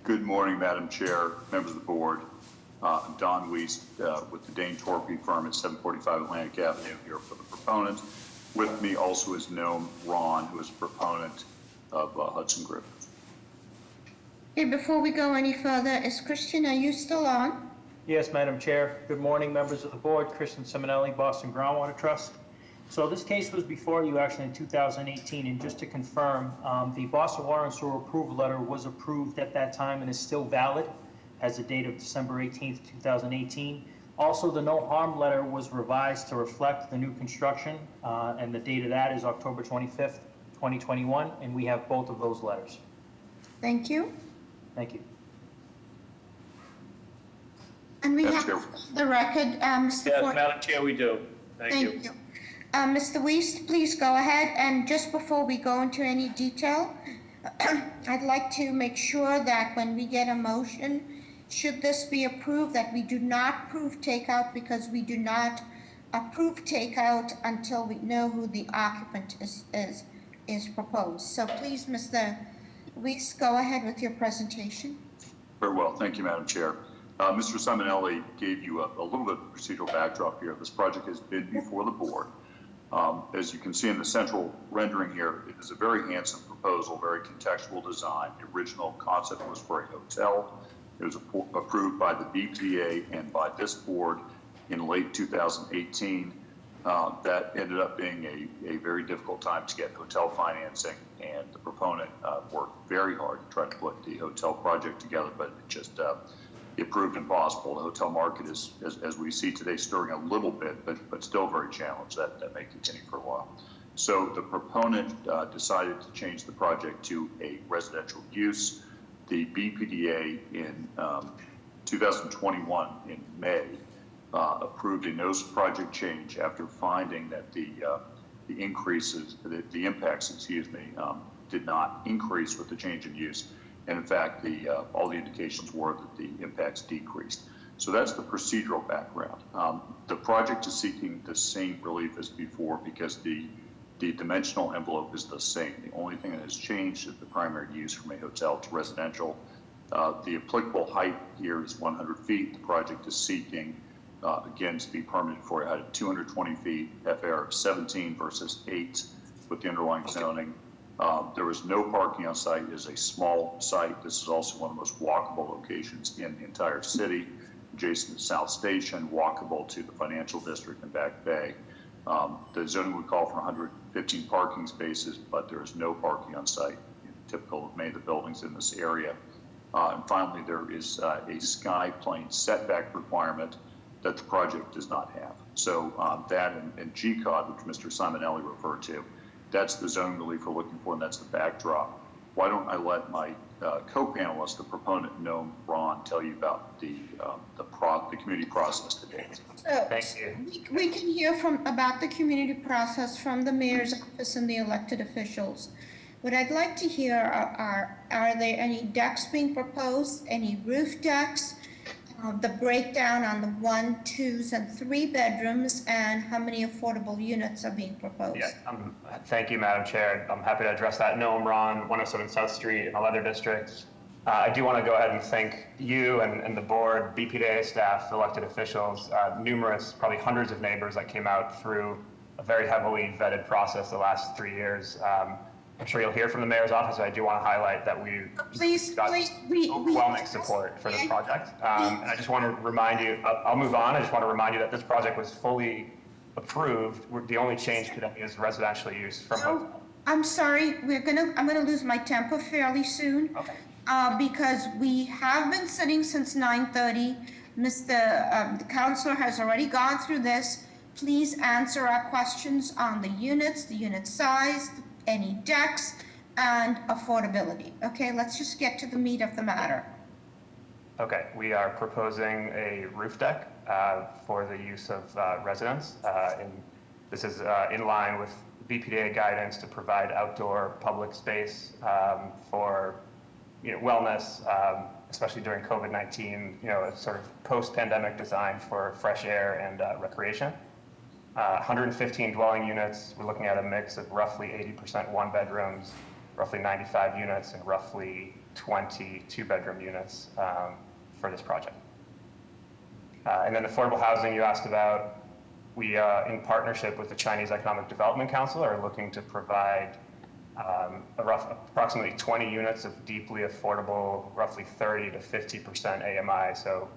Good morning, Madam Chair, members of the board. I'm Don Weiss with the Dane Torpy firm at 745 Atlantic Avenue here for the proponent. With me also is Noam Ron, who is a proponent of Hudson Griffith. Okay, before we go any further, Christian, are you still on? Yes, Madam Chair. Good morning, members of the board. Christian Simonelli, Boston Groundwater Trust. So this case was before you actually in 2018, and just to confirm, the Boston Water and Sewer approval letter was approved at that time and is still valid, has a date of December 18th, 2018. Also, the no harm letter was revised to reflect the new construction, and the date of that is October 25th, 2021, and we have both of those letters. Thank you. Thank you. And we have the record, Mr. Yes, Ford. Madam Chair, we do. Thank you. Mr. Weiss, please go ahead. And just before we go into any detail, I'd like to make sure that when we get a motion, should this be approved, that we do not approve takeout, because we do not approve takeout until we know who the occupant is proposed. So please, Mr. Weiss, go ahead with your presentation. Very well. Thank you, Madam Chair. Mr. Simonelli gave you a little bit of procedural backdrop here. This project has been before the board. As you can see in the central rendering here, it is a very handsome proposal, very contextual design. The original concept was for a hotel. It was approved by the BPA and by this board in late 2018. That ended up being a very difficult time to get hotel financing, and the proponent worked very hard to try to put the hotel project together, but it just it proved impossible. The hotel market is, as we see today, stirring a little bit, but still very challenged. That may continue for a while. So the proponent decided to change the project to a residential use. The BPDA in 2021, in May, approved a notice of project change after finding that the increases, the impacts, did not increase with the change in use. And in fact, all the indications were that the impacts decreased. So that's the procedural background. The project is seeking the same relief as before because the dimensional envelope is the same. The only thing that has changed is the primary use from a hotel to residential. The applicable height here is 100 feet. The project is seeking, again, to be permitted for a height of 220 feet, FAR of 17 versus 8 with the underlying zoning. There was no parking on site. It is a small site. This is also one of the most walkable locations in the entire city, adjacent to South Station, walkable to the financial district and Back Bay. The zoning would call for 115 parking spaces, but there is no parking on site, typical of many of the buildings in this area. And finally, there is a sky plane setback requirement that the project does not have. So that and G-cod, which Mr. Simonelli referred to, that's the zone relief we're looking for, and that's the backdrop. Why don't I let my co-panelist, the proponent, Noam Ron, tell you about the community process today. So Thank you. we can hear about the community process from the mayor's office and the elected officials. What I'd like to hear are there any decks being proposed, any roof decks, the breakdown on the 1, 2s, and 3 bedrooms, and how many affordable units are being proposed? Yeah, thank you, Madam Chair. I'm happy to address that. Noam Ron, 107 South Street in the Leather District. I do want to go ahead and thank you and the board, BPDA staff, elected officials, numerous, probably hundreds of neighbors that came out through a very heavily vetted process the last 3 years. I'm sure you'll hear from the mayor's office, but I do want to highlight that we got overwhelming support for this project. And I just want to remind you, I'll move on. I just want to remind you that this project was fully approved. The only change today is residential use from hotel. I'm sorry, I'm gonna lose my temper fairly soon. Okay. Because we have been sitting since 9:30. The counselor has already gone through this. Please answer our questions on the units, the unit size, any decks, and affordability. Okay, let's just get to the meat of the matter. Okay, we are proposing a roof deck for the use of residents. And this is in line with BPDA guidance to provide outdoor public space for wellness, especially during COVID-19, a sort of post-pandemic design for fresh air and recreation. 115 dwelling units. We're looking at a mix of roughly 80% one bedrooms, roughly 95 units, and roughly 20 two-bedroom units for this project. And then affordable housing you asked about. We, in partnership with the Chinese Economic Development Council, are looking to provide approximately 20 units of deeply affordable, roughly 30 to 50% AMI. So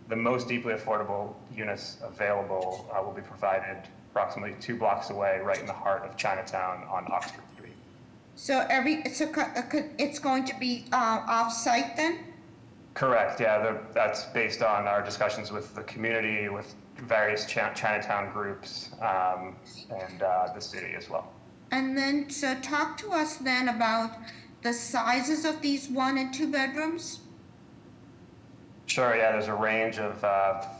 the most deeply affordable units available will be provided approximately 2 blocks away, right in the heart of Chinatown on Oxford Street. So it's going to be off-site then? Correct, yeah, that's based on our discussions with the community, with various Chinatown groups, and the city as well. And then, so talk to us then about the sizes of these 1 and 2 bedrooms. Sure, yeah, there's a range of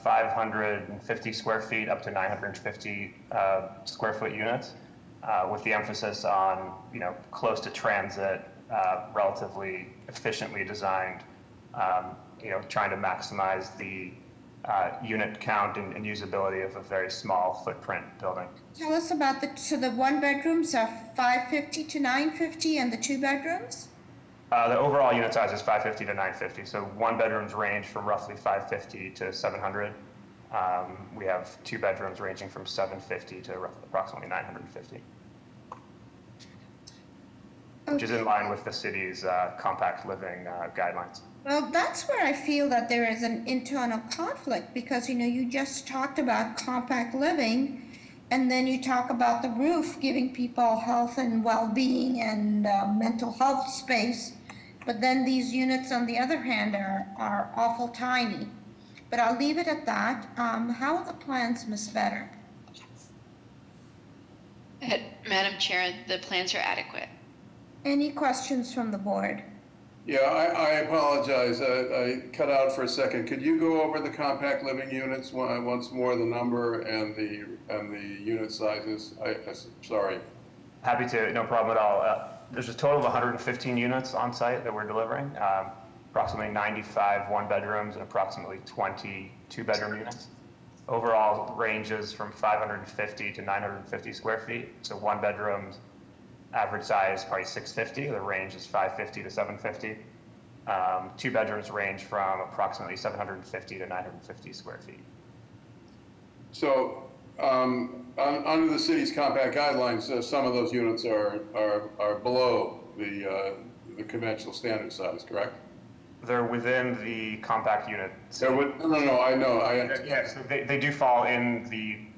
550 square feet up to 950 square foot units, with the emphasis on, close to transit, relatively efficiently designed, trying to maximize the unit count and usability of a very small footprint building. Tell us about the 1 bedrooms are 550 to 950 and the 2 bedrooms? The overall unit size is 550 to 950, so 1 bedrooms range from roughly 550 to 700. We have 2 bedrooms ranging from 750 to approximately 950. which is in line with the city's compact living guidelines. Well, that's where I feel that there is an internal conflict because, you just talked about compact living and then you talk about the roof giving people health and well-being and mental health space. But then these units, on the other hand, are awful tiny. But I'll leave it at that. How are the plans, Ms. Vedder? Madam Chair, the plans are adequate. Any questions from the board? Yeah, I apologize. I cut out for a second. Could you go over the compact living units once more, the number and the unit sizes? Sorry. Happy to, no problem at all. There's a total of 115 units on site that we're delivering, approximately 95 one-bedrooms and approximately 20 two-bedroom units. Overall ranges from 550 to 950 square feet. So one bedrooms, average size probably 650. The range is 550 to 750. Two bedrooms range from approximately 750 to 950 square feet. So under the city's compact guidelines, some of those units are below the conventional standard size, correct? They're within the compact unit. No, I know. Yes, they do fall in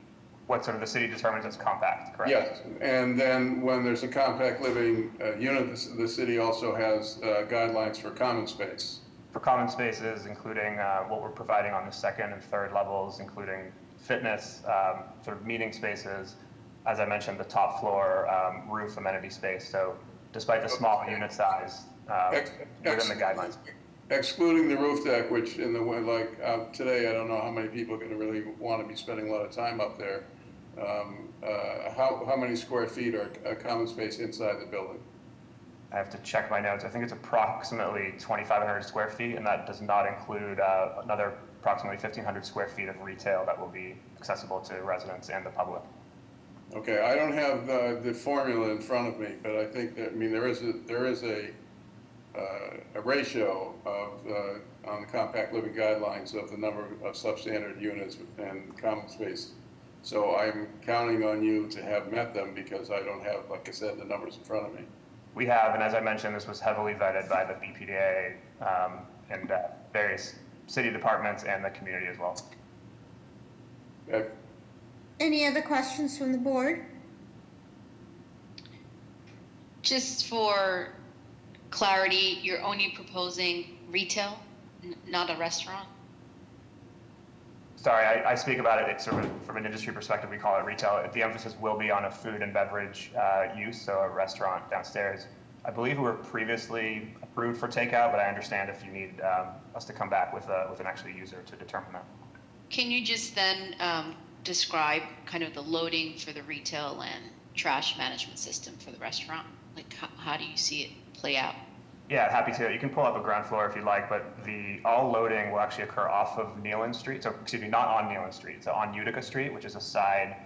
what sort of the city determines as compact, correct? Yes, and then when there's a compact living unit, the city also has guidelines for common space. For common spaces, including what we're providing on the second and third levels, including fitness, sort of meeting spaces, as I mentioned, the top floor roof amenity space. So despite the small unit size, within the guidelines. Excluding the roof deck, which in the way like today, I don't know how many people are going to really want to be spending a lot of time up there. How many square feet are common space inside the building? I have to check my notes. I think it's approximately 2,500 square feet, and that does not include another approximately 1,500 square feet of retail that will be accessible to residents and the public. Okay, I don't have the formula in front of me, but I think that there is a ratio of on the compact living guidelines of the number of substandard units and common space. So I'm counting on you to have met them because I don't have, like I said, the numbers in front of me. We have, and as I mentioned, this was heavily vetted by the BPDA and various city departments and the community as well. Okay. Any other questions from the board? Just for clarity, you're only proposing retail, not a restaurant? Sorry, I speak about it. It's sort of from an industry perspective, we call it retail. The emphasis will be on a food and beverage use, so a restaurant downstairs. I believe we were previously approved for takeout, but I understand if you need us to come back with an actual user to determine that. Can you just then describe kind of the loading for the retail and trash management system for the restaurant? Like how do you see it play out? Yeah, happy to. You can pull up a ground floor if you'd like, but all loading will actually occur off of Nealon Street. So, excuse me, not on Nealon Street. So on Utica Street, which is a side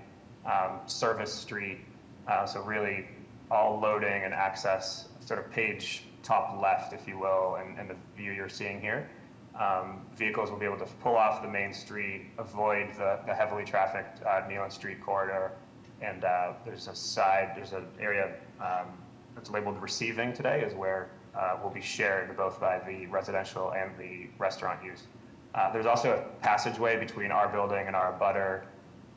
service street. So really all loading and access, sort of page top left, if you will, and the view you're seeing here. Vehicles will be able to pull off the main street, avoid the heavily trafficked Nealon Street corridor. And there's an area that's labeled receiving today is where will be shared both by the residential and the restaurant use. There's also a passageway between our building and our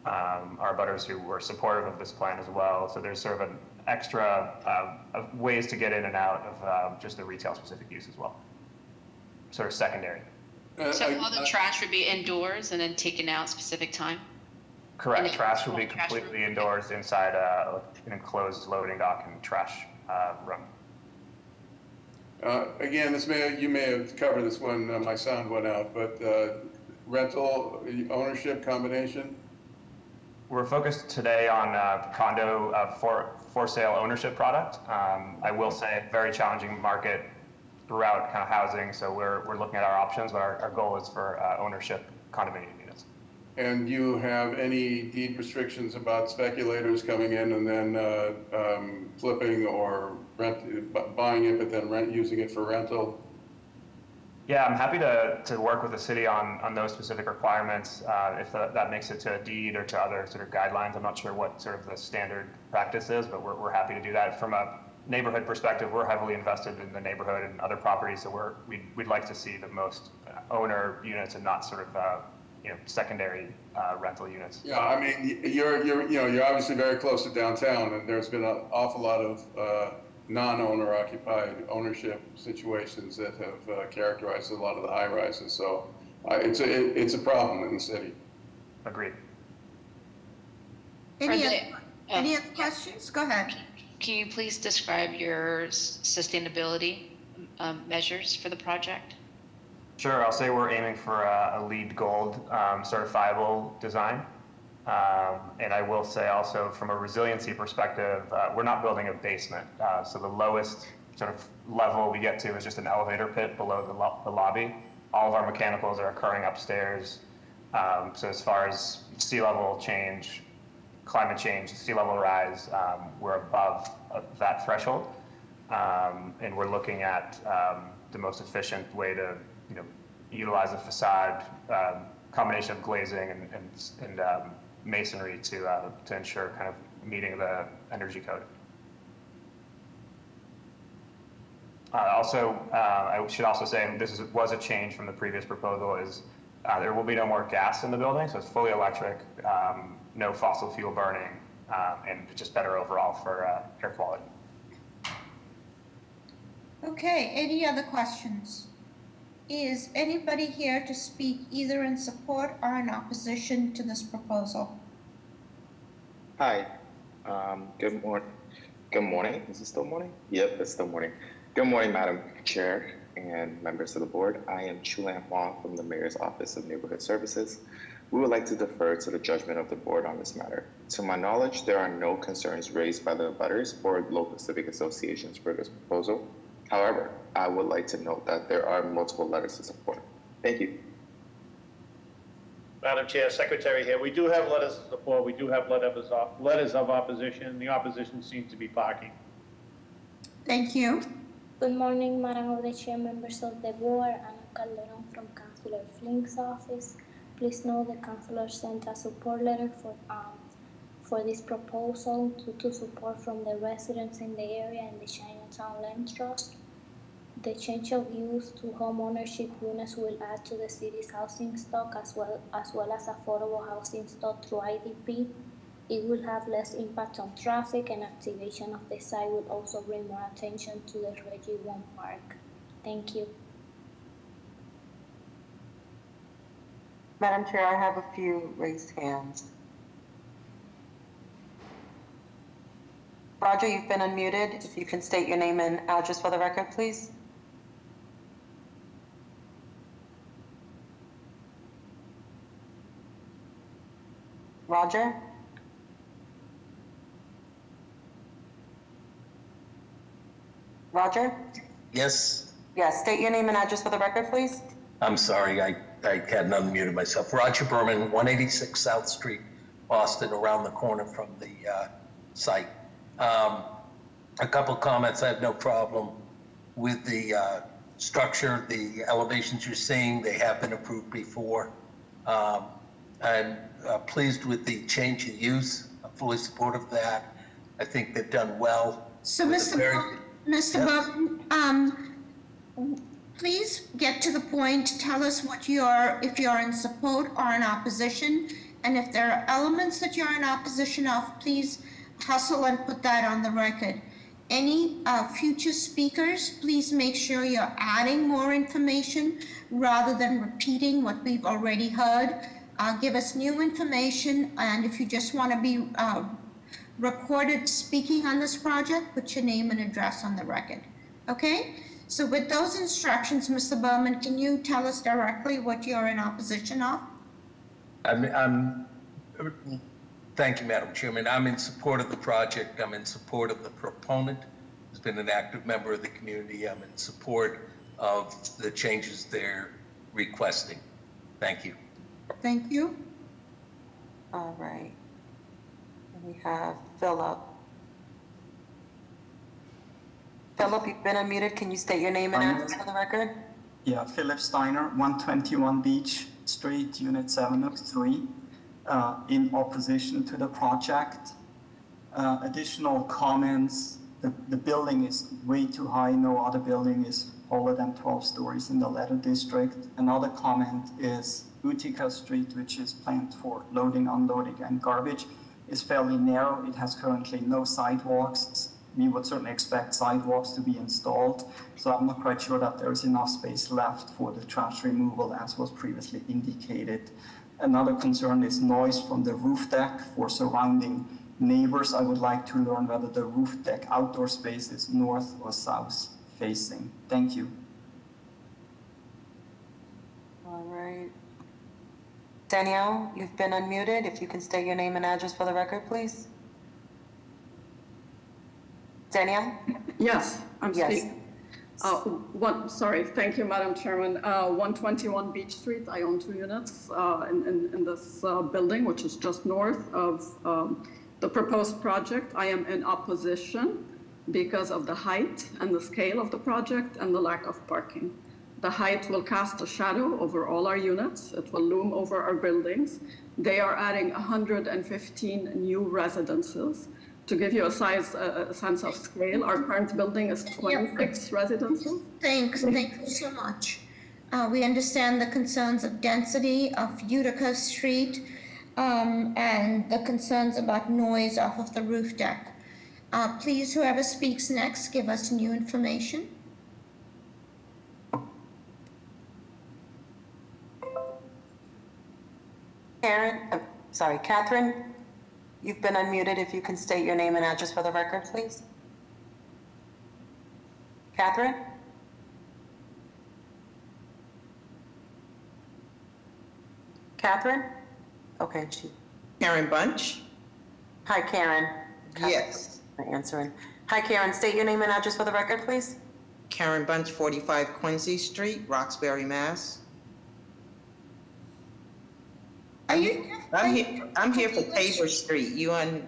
abutters who were supportive of this plan as well. So there's sort of an extra ways to get in and out of just the retail specific use as well. Sort of secondary. So all the trash would be indoors and then taken out specific time? Correct. Trash will be completely indoors inside an enclosed loading dock and trash room. Again, you may have covered this when my sound went out, but rental ownership combination? We're focused today on condo for sale ownership product. I will say very challenging market throughout kind of housing, so we're looking at our options, but our goal is for ownership condominium units. And do you have any deed restrictions about speculators coming in and then flipping or buying it, but then using it for rental? Yeah, I'm happy to work with the city on those specific requirements. If that makes it to a deed or to other sort of guidelines, I'm not sure what sort of the standard practice is, but we're happy to do that. From a neighborhood perspective, we're heavily invested in the neighborhood and other properties, so we'd like to see the most owner units and not sort of secondary rental units. Yeah, I mean, you're obviously very close to downtown, and there's been an awful lot of non-owner occupied ownership situations that have characterized a lot of the high rises. So it's a problem in the city. Agreed. Any other questions? Go ahead. Can you please describe your sustainability measures for the project? Sure, I'll say we're aiming for a LEED Gold certifiable design. And I will say also from a resiliency perspective, we're not building a basement. So the lowest sort of level we get to is just an elevator pit below the lobby. All of our mechanicals are occurring upstairs. So as far as sea level change, climate change, sea level rise, we're above that threshold. And we're looking at the most efficient way to utilize the facade, combination of glazing and masonry to ensure kind of meeting the energy code. I should also say, and this was a change from the previous proposal, is there will be no more gas in the building, so it's fully electric, no fossil fuel burning, and just better overall for air quality. Okay, any other questions? Is anybody here to speak either in support or in opposition to this proposal? Hi, good morning. Good morning. Is it still morning? Yep, it's still morning. Good morning, Madam Chair and members of the board. I am Chulan Huang from the Mayor's Office of Neighborhood Services. We would like to defer to the judgment of the board on this matter. To my knowledge, there are no concerns raised by the abutters or local civic associations for this proposal. However, I would like to note that there are multiple letters to support. Thank you. Madam Chair, Secretary here. We do have letters of support. We do have letters of opposition. The opposition seems to be parking. Thank you. Good morning, Madam of the Chair, members of the board, Ana Calderon from Councilor Flink's office. Please know the councilor sent a support letter for this proposal to support from the residents in the area and the Chinatown Land Trust. The change of use to home ownership units will add to the city's housing stock as well as affordable housing stock through IDP. It will have less impact on traffic, and activation of the site will also bring more attention to the Reggie One Park. Thank you. Madam Chair, I have a few raised hands. Roger, you've been unmuted. If you can state your name and address for the record, please. Roger? Roger? Yes, Yes, state your name and address for the record, please. I'm sorry, I hadn't unmuted myself. Roger Berman, 186 South Street, Boston, around the corner from the site. A couple comments. I have no problem with the structure, the elevations you're seeing. They have been approved before. I'm pleased with the change of use. I'm fully supportive of that. I think they've done well. So, Mr. Bowman, please get to the point. Tell us if you're in support or in opposition. And if there are elements that you're in opposition of, please hustle and put that on the record. Any future speakers, please make sure you're adding more information rather than repeating what we've already heard. Give us new information, and if you just want to be recorded speaking on this project, put your name and address on the record. Okay? So with those instructions, Mr. Bowman, can you tell us directly what you're in opposition of? Thank you, Madam Chairman. I'm in support of the project. I'm in support of the proponent, who's been an active member of the community. I'm in support of the changes they're requesting. Thank you. Thank you. All right. And we have Philip. Philip, you've been unmuted. Can you state your name and address for the record? Yeah, Philip Steiner, 121 Beach Street, Unit 703, in opposition to the project. Additional comments The building is way too high. No other building is taller than 12 stories in the Leather District. Another comment is Utica Street, which is planned for loading, unloading, and garbage, is fairly narrow. It has currently no sidewalks. We would certainly expect sidewalks to be installed, so I'm not quite sure that there is enough space left for the trash removal as was previously indicated. Another concern is noise from the roof deck for surrounding neighbors. I would like to learn whether the roof deck outdoor space is north or south facing. Thank you. All right. Danielle, you've been unmuted. If you can state your name and address for the record, please. Danielle? Yes, I'm Yes. speaking. Sorry, thank you, Madam Chairman. 121 Beach Street, I own 2 units in this building, which is just north of the proposed project. I am in opposition because of the height and the scale of the project and the lack of parking. The height will cast a shadow over all our units. It will loom over our buildings. They are adding 115 new residences. To give you a sense of scale, our current building is 26 residences. Thank you so much. We understand the concerns of density of Utica Street and the concerns about noise off of the roof deck. Please, whoever speaks next, give us new information. Catherine, you've been unmuted. If you can state your name and address for the record, please. Catherine? Catherine? Okay, Karen Bunch? Hi, Karen. Yes. Answering. Hi, Karen. State your name and address for the record, please. Karen Bunch, 45 Quincy Street, Roxbury, Mass. I'm here for Tabor Street. Can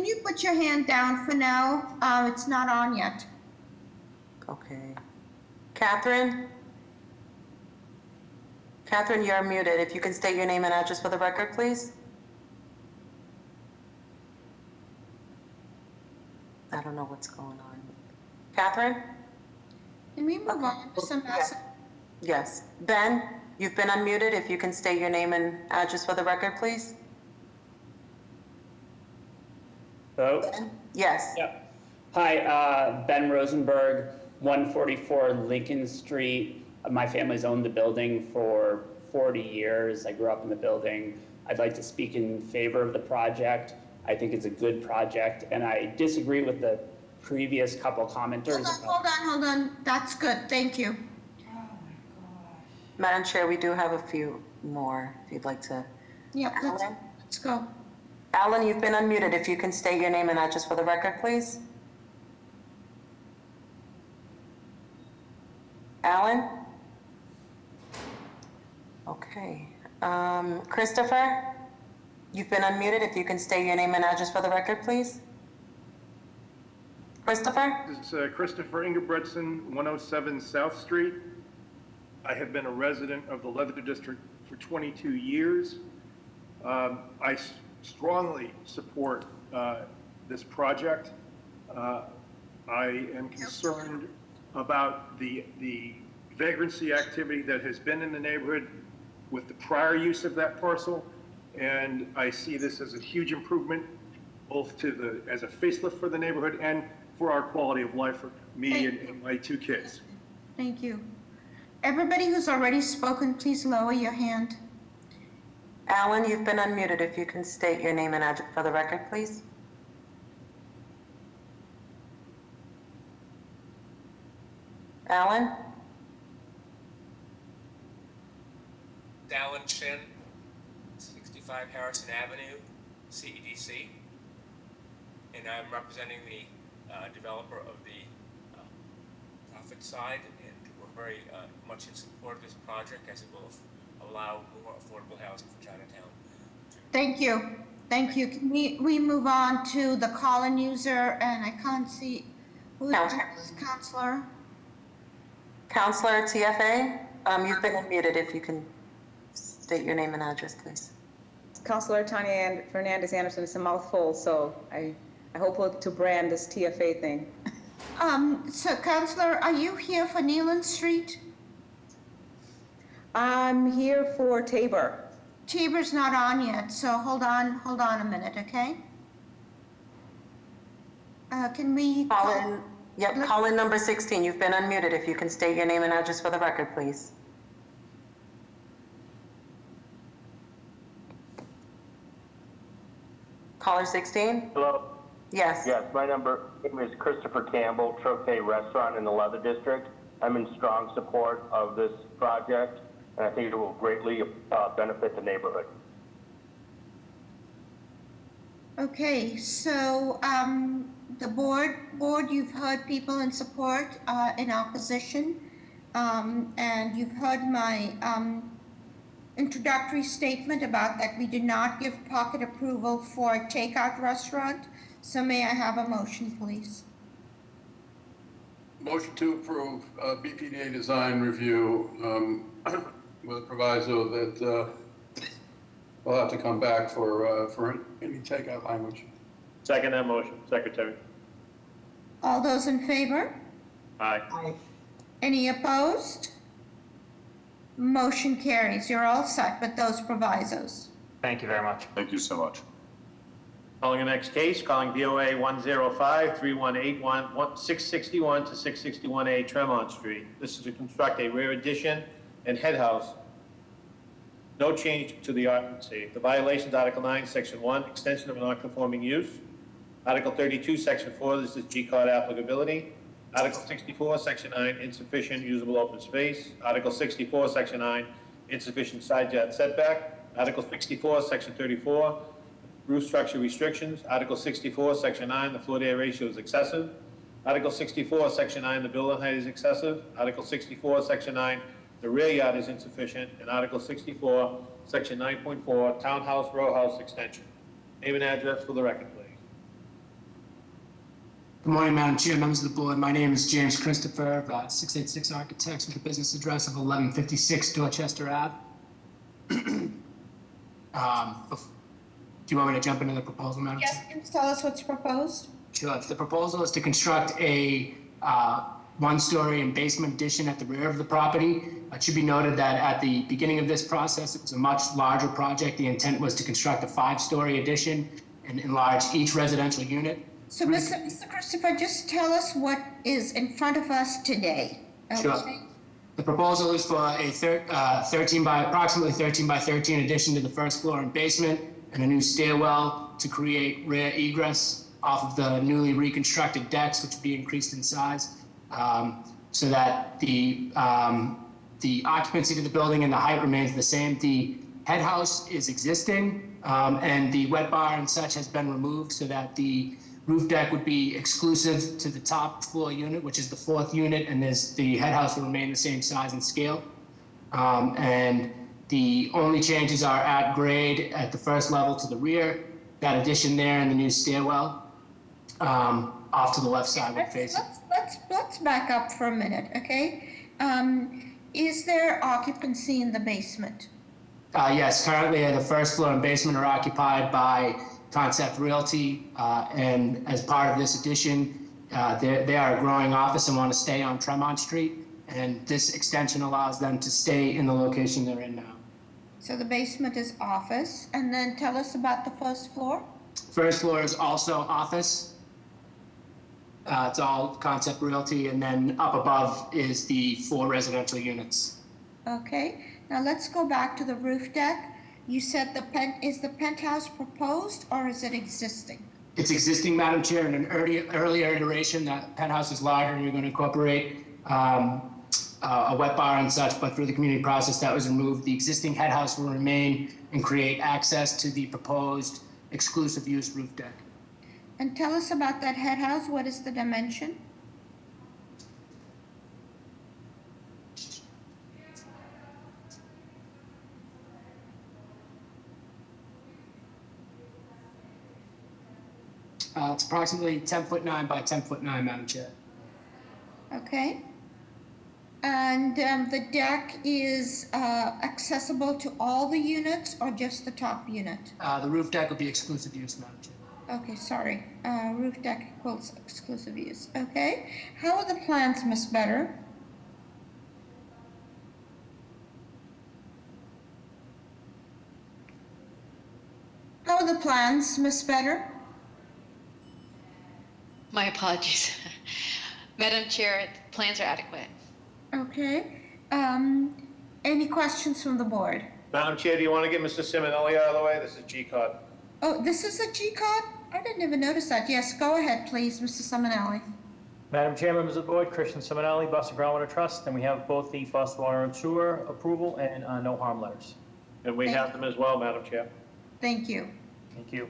you put your hand down for now? It's not on yet. Okay. Catherine? Catherine, you're muted. If you can state your name and address for the record, please. I don't know what's going on. Catherine? Can we move on to some Yes. Ben, you've been unmuted. If you can state your name and address for the record, please. Hello? Yes. Yep. Hi, Ben Rosenberg, 144 Lincoln Street. My family's owned the building for 40 years. I grew up in the building. I'd like to speak in favor of the project. I think it's a good project, and I disagree with the previous couple commenters. Hold on. That's good. Thank you. Madam Chair, we do have a few more, if you'd like to. Yep, let's go. Alan, you've been unmuted. If you can state your name and address for the record, please. Alan? Okay. Christopher, you've been unmuted. If you can state your name and address for the record, please. Christopher? This is Christopher Ingebretson, 107 South Street. I have been a resident of the Leather District for 22 years. I strongly support this project. I am concerned about the vagrancy activity that has been in the neighborhood with the prior use of that parcel, and I see this as a huge improvement, both as a facelift for the neighborhood and for our quality of life for me and my 2 kids. Thank you. Everybody who's already spoken, please lower your hand. Alan, you've been unmuted. If you can state your name and address for the record, please. Alan? Alan Shin, 65 Harrison Avenue, CEDC. And I'm representing the developer of the profit side, and we're very much in support of this project as it will allow more affordable housing for Chinatown. Thank you. Thank you. Can we move on to the call-in user? And I can't see who is Counselor. Counselor TFA, you've been unmuted. If you can state your name and address, please. Counselor Tanya Fernandez Anderson. It's a mouthful, so I hope to brand this TFA thing. So Counselor, are you here for Nealon Street? I'm here for Tabor. Tabor's not on yet, so hold on a minute, okay? Can we Call in, call in number 16. You've been unmuted. If you can state your name and address for the record, please. Caller 16? Hello? Yes. Yes, my name is Christopher Campbell, Troche Restaurant in the Leather District. I'm in strong support of this project, and I think it will greatly benefit the neighborhood. Okay, so the board, you've heard people in support, in opposition, and you've heard my introductory statement about that we did not give pocket approval for a takeout restaurant. So may I have a motion, please? Motion to approve BPDA design review with a proviso that we'll have to come back for any takeout language. Second that motion, Secretary. All those in favor? Aye. Any opposed? Motion carries. You're all set with those provisos. Thank you very much. Thank you so much. Calling the next case, calling BOA 105-3181, 661 to 661A Tremont Street. This is to construct a rear addition and head house. No change to the occupancy. The violations, Article 9, Section 1, extension of a non-conforming use. Article 32, Section 4, this is G-card applicability. Article 64, Section 9, insufficient usable open space. Article 64, Section 9, insufficient side yard setback. Article 64, Section 34, roof structure restrictions. Article 64, Section 9, the floor-to-area ratio is excessive. Article 64, Section 9, the building height is excessive. Article 64, Section 9, the rear yard is insufficient. And Article 64, Section 9.4, townhouse row house extension. Name and address for the record, please. Good morning, Madam Chair, members of the board. My name is James Christopher, 686 Architects with a business address of 1156 Dorchester Ave. Do you want me to jump into the proposal, Madam Chair? Yes, can you tell us what's proposed? Sure. The proposal is to construct a one-story and basement addition at the rear of the property. It should be noted that at the beginning of this process, it was a much larger project. The intent was to construct a 5-story addition and enlarge each residential unit. So, Mr. Christopher, just tell us what is in front of us today. Okay? Sure. The proposal is for a approximately 13 by 13 addition to the first floor and basement, and a new stairwell to create rear egress off of the newly reconstructed decks, which will be increased in size, so that the occupancy to the building and the height remains the same. The head house is existing, and the wet bar and such has been removed so that the roof deck would be exclusive to the top floor unit, which is the 4th unit, and the head house will remain the same size and scale. And the only changes are at grade at the first level to the rear, that addition there and the new stairwell off to the left side would face it. Let's back up for a minute, okay? Is there occupancy in the basement? Yes, currently the first floor and basement are occupied by Concept Realty, and as part of this addition, they are a growing office and want to stay on Tremont Street, and this extension allows them to stay in the location they're in now. So the basement is office, and then tell us about the first floor. First floor is also office. It's all Concept Realty, and then up above is the 4 residential units. Okay, now let's go back to the roof deck. You said is the penthouse proposed or is it existing? It's existing, Madam Chair. In an earlier iteration, that penthouse is larger and you're going to incorporate a wet bar and such, but through the community process that was removed. The existing head house will remain and create access to the proposed exclusive use roof deck. And tell us about that head house. What is the dimension? It's approximately 10'9" by 10'9", Madam Chair. Okay. And the deck is accessible to all the units or just the top unit? The roof deck will be exclusive use, Madam Chair. Okay, sorry. Roof deck equals exclusive use. Okay. How are the plans, Miss Better? How are the plans, Miss Better? My apologies. Madam Chair, the plans are adequate. Okay. Any questions from the board? Madam Chair, do you want to get Mr. Simonelli out of the way? This is G-Cod. Oh, this is a G-Cod? I didn't even notice that. Yes, go ahead, please, Mr. Simonelli. Madam Chair, members of the board, Christian Simonelli, Boston Groundwater Trust, and we have both the Boston Water and Sewer approval and no harm letters. And we have them as well, Madam Chair. Thank you. Thank you.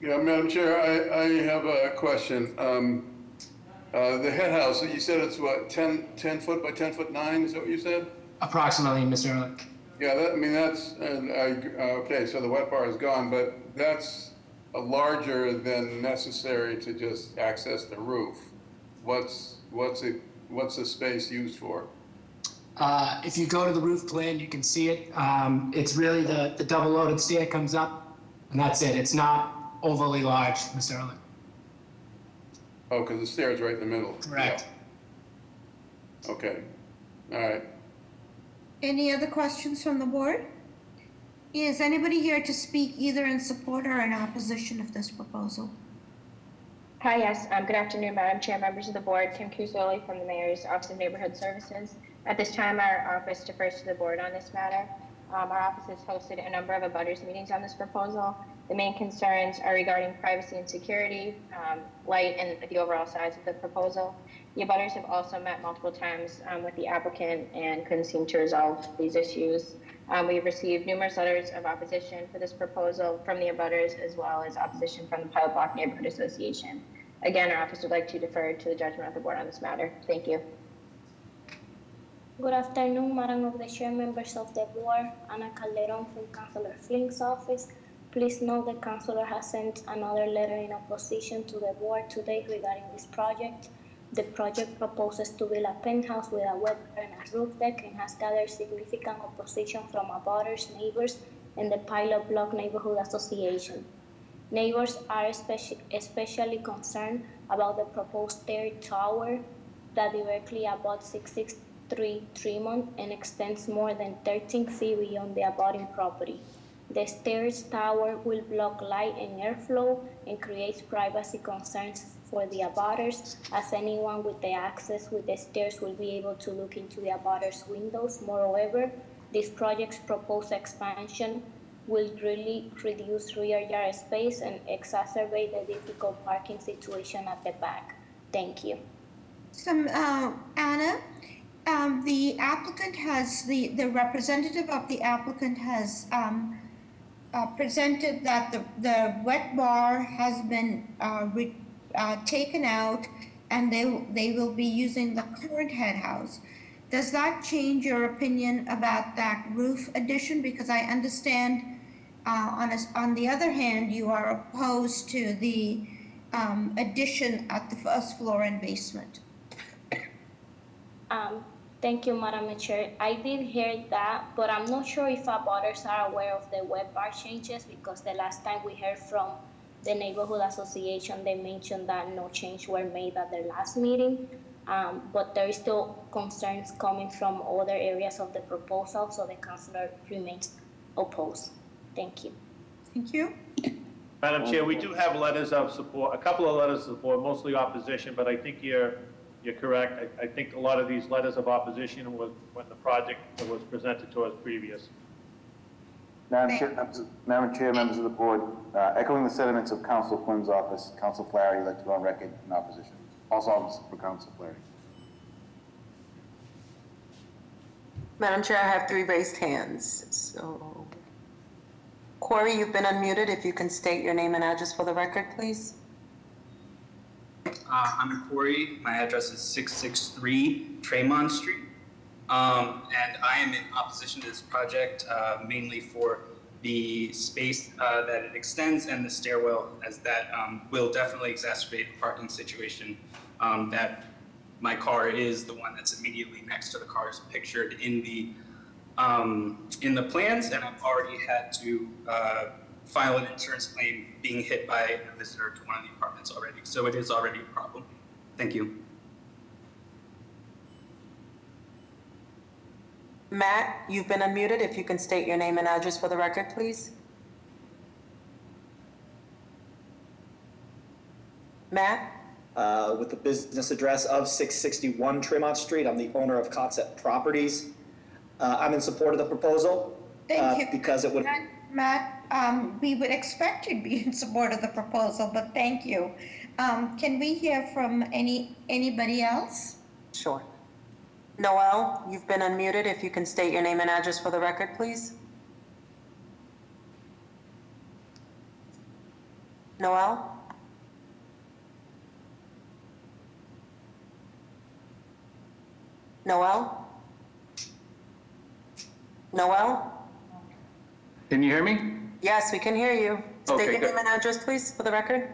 Yeah, Madam Chair, I have a question. The head house, you said it's what, 10 foot by 10 foot 9, is that what you said? Approximately, Mr. Ehrlich. Yeah, that's, okay, so the wet bar is gone, but that's larger than necessary to just access the roof. What's the space used for? If you go to the roof plan, you can see it. It's really the double loaded stair comes up, and that's it. It's not overly large, Mr. Ehrlich. Oh, because the stair is right in the middle. Correct. Yeah. Okay, all right. Any other questions from the board? Is anybody here to speak either in support or in opposition of this proposal? Hi, yes. Good afternoon, Madam Chair, members of the board. Kim Cusoli from the Mayor's Office of Neighborhood Services. At this time, our office defers to the board on this matter. Our office has hosted a number of abutters meetings on this proposal. The main concerns are regarding privacy and security, light, and the overall size of the proposal. The abutters have also met multiple times with the applicant and couldn't seem to resolve these issues. We've received numerous letters of opposition for this proposal from the abutters, as well as opposition from the Pilot Block Neighborhood Association. Again, our office would like to defer to the judgment of the board on this matter. Thank you. Good afternoon, Madam of the Chair, members of the board. Ana Calderon from Councilor Flink's office. Please note the councilor has sent another letter in opposition to the board today regarding this project. The project proposes to build a penthouse with a wet bar and a roof deck and has gathered significant opposition from abutters, neighbors, and the Pilot Block Neighborhood Association. Neighbors are especially concerned about the proposed stair tower that directly abuts 663 Tremont and extends more than 13 feet beyond the abutting property. The stairs tower will block light and airflow and creates privacy concerns for the abutters, as anyone with the access with the stairs will be able to look into the abutters' windows. Moreover, this project's proposed expansion will really reduce rear yard space and exacerbate the difficult parking situation at the back. Thank you. Anna, the applicant has, the representative of the applicant has presented that the wet bar has been taken out and they will be using the current head house. Does that change your opinion about that roof addition? Because I understand on the other hand, you are opposed to the addition at the first floor and basement. Thank you, Madam Chair. I did hear that, but I'm not sure if abutters are aware of the wet bar changes, because the last time we heard from the neighborhood association, they mentioned that no change were made at their last meeting. But there is still concerns coming from other areas of the proposal, so the councilor remains opposed. Thank you. Thank you. Madam Chair, we do have letters of support, a couple of letters of support, mostly opposition, but I think you're correct. I think a lot of these letters of opposition was when the project was presented to us previous. Madam Chair, members of the board, echoing the sentiments of Council Flynn's office, Council Flaherty would like to go on record in opposition. Also for Council Flaherty. Madam Chair, I have 3 raised hands. So, Corey, you've been unmuted. If you can state your name and address for the record, please. I'm Corey. My address is 663 Tremont Street. And I am in opposition to this project, mainly for the space that it extends and the stairwell, as that will definitely exacerbate the parking situation. That my car is the one that's immediately next to the cars pictured in the plans, and I've already had to file an insurance claim being hit by a visitor to one of the apartments already. So it is already a problem. Thank you. Matt, you've been unmuted. If you can state your name and address for the record, please. Matt? With the business address of 661 Tremont Street. I'm the owner of Concept Properties. I'm in support of the proposal. Thank you. Because it would... Matt, we would expect you to be in support of the proposal, but thank you. Can we hear from anybody else? Sure. Noel, you've been unmuted. If you can state your name and address for the record, please. Noel? Noel? Noel? Can you hear me? Yes, we can hear you. State Okay, your good. name and address, please, for the record.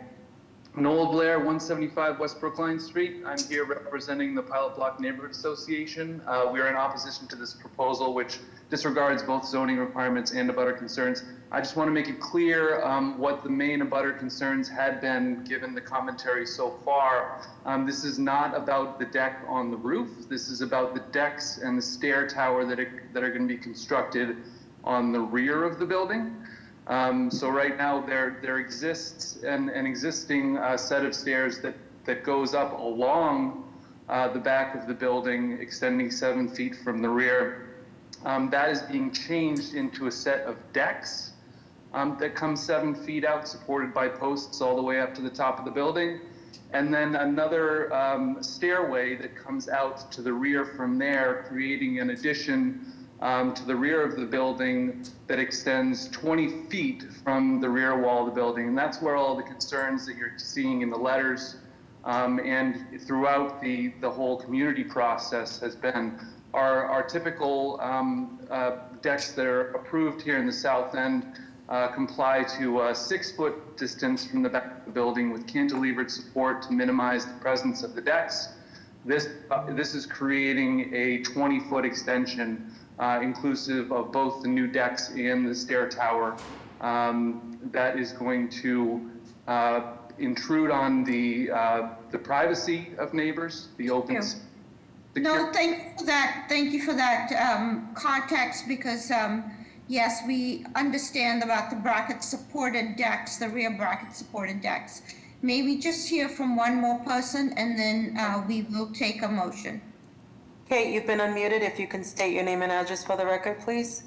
Noel Blair, 175 West Brookline Street. I'm here representing the Pilot Block Neighborhood Association. We are in opposition to this proposal, which disregards both zoning requirements and abutter concerns. I just want to make it clear what the main abutter concerns had been given the commentary so far. This is not about the deck on the roof. This is about the decks and the stair tower that are going to be constructed on the rear of the building. So right now there exists an existing set of stairs that goes up along the back of the building, extending 7 feet from the rear. That is being changed into a set of decks that come 7 feet out, supported by posts all the way up to the top of the building. And then another stairway that comes out to the rear from there, creating an addition to the rear of the building that extends 20 feet from the rear wall of the building. And that's where all the concerns that you're seeing in the letters and throughout the whole community process has been. Our typical decks that are approved here in the south end comply to a 6-foot distance from the back of the building with cantilevered support to minimize the presence of the decks. This is creating a 20-foot extension inclusive of both the new decks and the stair tower that is going to intrude on the privacy of neighbors, the open space. No, thank you for that. Thank you for that context, because yes, we understand about the bracket supported decks, the rear bracket supported decks. May we just hear from one more person, and then we will take a motion. Kate, you've been unmuted. If you can state your name and address for the record, please.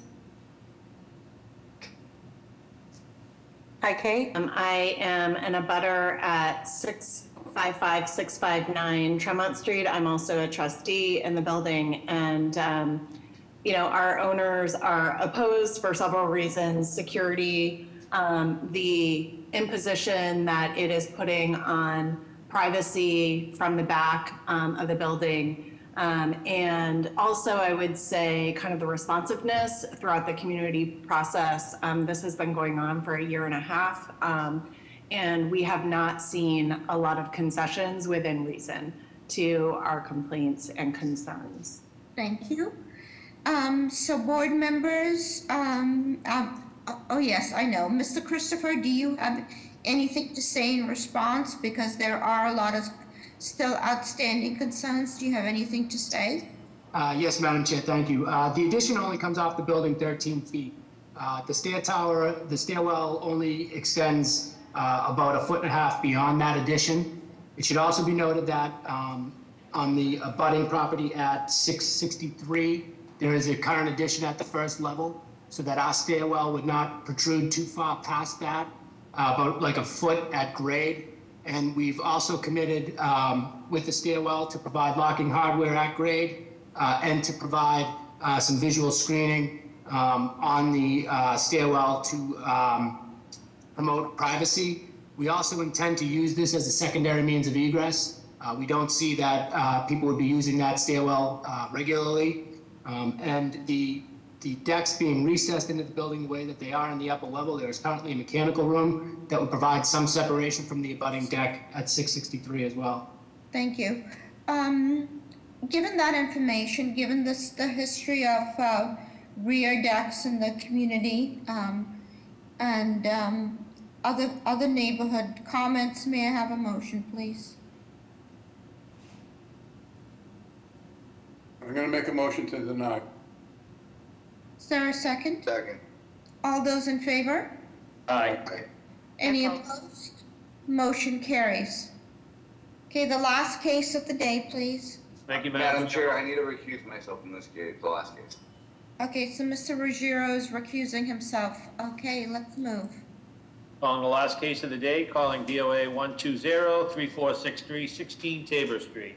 Hi, Kate. I am an abutter at 655, 659 Tremont Street. I'm also a trustee in the building, and our owners are opposed for several reasons: security, the imposition that it is putting on privacy from the back of the building. And also, I would say, kind of the responsiveness throughout the community process. This has been going on for 1.5 years, and we have not seen a lot of concessions within reason to our complaints and concerns. Thank you. So board members, oh yes, I know. Mr. Christopher, do you have anything to say in response? Because there are a lot of still outstanding concerns. Do you have anything to say? Yes, Madam Chair, thank you. The addition only comes off the building 13 feet. The stairwell only extends about 1.5 feet beyond that addition. It should also be noted that on the abutting property at 663, there is a current addition at the first level, so that our stairwell would not protrude too far past that, about like 1 foot at grade. And we've also committed with the stairwell to provide locking hardware at grade and to provide some visual screening on the stairwell to promote privacy. We also intend to use this as a secondary means of egress. We don't see that people would be using that stairwell regularly. And the decks being recessed into the building the way that they are in the upper level, there is currently a mechanical room that would provide some separation from the abutting deck at 663 as well. Thank you. Given that information, given the history of rear decks in the community, And other neighborhood comments, may I have a motion, please? I'm going to make a motion to deny. Is there a second? Second. All those in favor? Aye. Any opposed? Motion carries. Okay, the last case of the day, please. Thank you, Madam Chair. I need to recuse myself from this case, the last case. Okay, so Mr. Ruggiero is recusing himself. Okay, let's move. Calling the last case of the day, calling DOA 120-3463, 16 Tabor Street.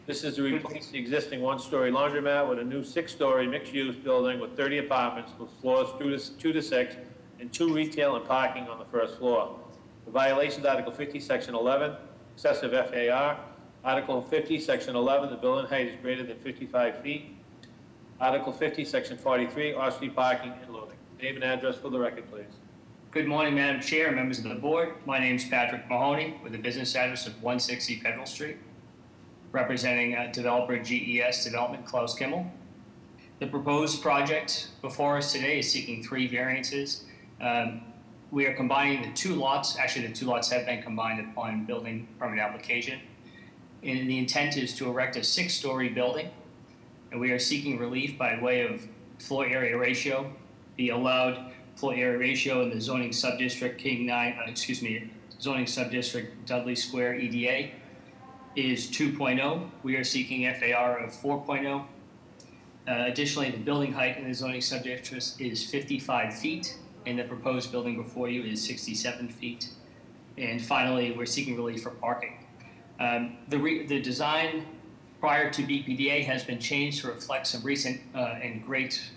This is to replace the existing one-story laundromat with a new 6-story mixed-use building with 30 apartments with floors 2 to 6 and 2 retail and parking on the first floor. The violations, Article 50, Section 11, excessive FAR. Article 50, Section 11, the building height is greater than 55 feet. Article 50, Section 43, off-street parking and loading. Name and address for the record, please. Good morning, Madam Chair, members of the board. My name is Patrick Mahoney with a business address of 160 Federal Street, representing developer GES Development Klaus Kimmel. The proposed project before us today is seeking 3 variances. We are combining the 2 lots. Actually, the 2 lots have been combined upon building permit application. And the intent is to erect a 6-story building, and we are seeking relief by way of floor area ratio. The allowed floor area ratio in the zoning subdistrict zoning subdistrict Dudley Square EDA is 2.0. We are seeking FAR of 4.0. Additionally, the building height in the zoning subdistrict is 55 feet, and the proposed building before you is 67 feet. And finally, we're seeking relief for parking. The design prior to BPDA has been changed to reflect some recent and great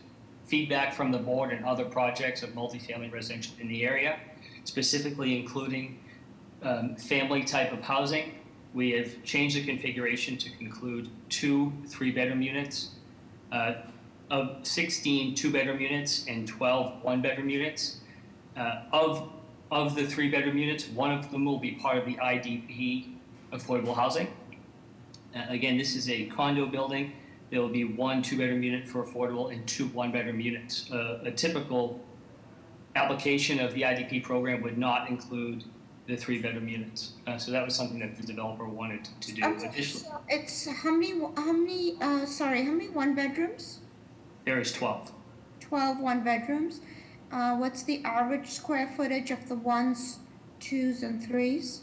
feedback from the board and other projects of multifamily residential in the area, specifically including family type of housing. We have changed the configuration to include 2 3-bedroom units, of 16 2-bedroom units and 12 1-bedroom units. Of the 3-bedroom units, 1 of them will be part of the IDP affordable housing. Again, this is a condo building. There will be 1 2-bedroom unit for affordable and 2 1-bedroom units. A typical application of the IDP program would not include the 3-bedroom units. So that was something that the developer wanted to do. Okay, so it's how many 1-bedrooms? There is 12. 12 1-bedrooms. What's the average square footage of the 1s, 2s, and 3s?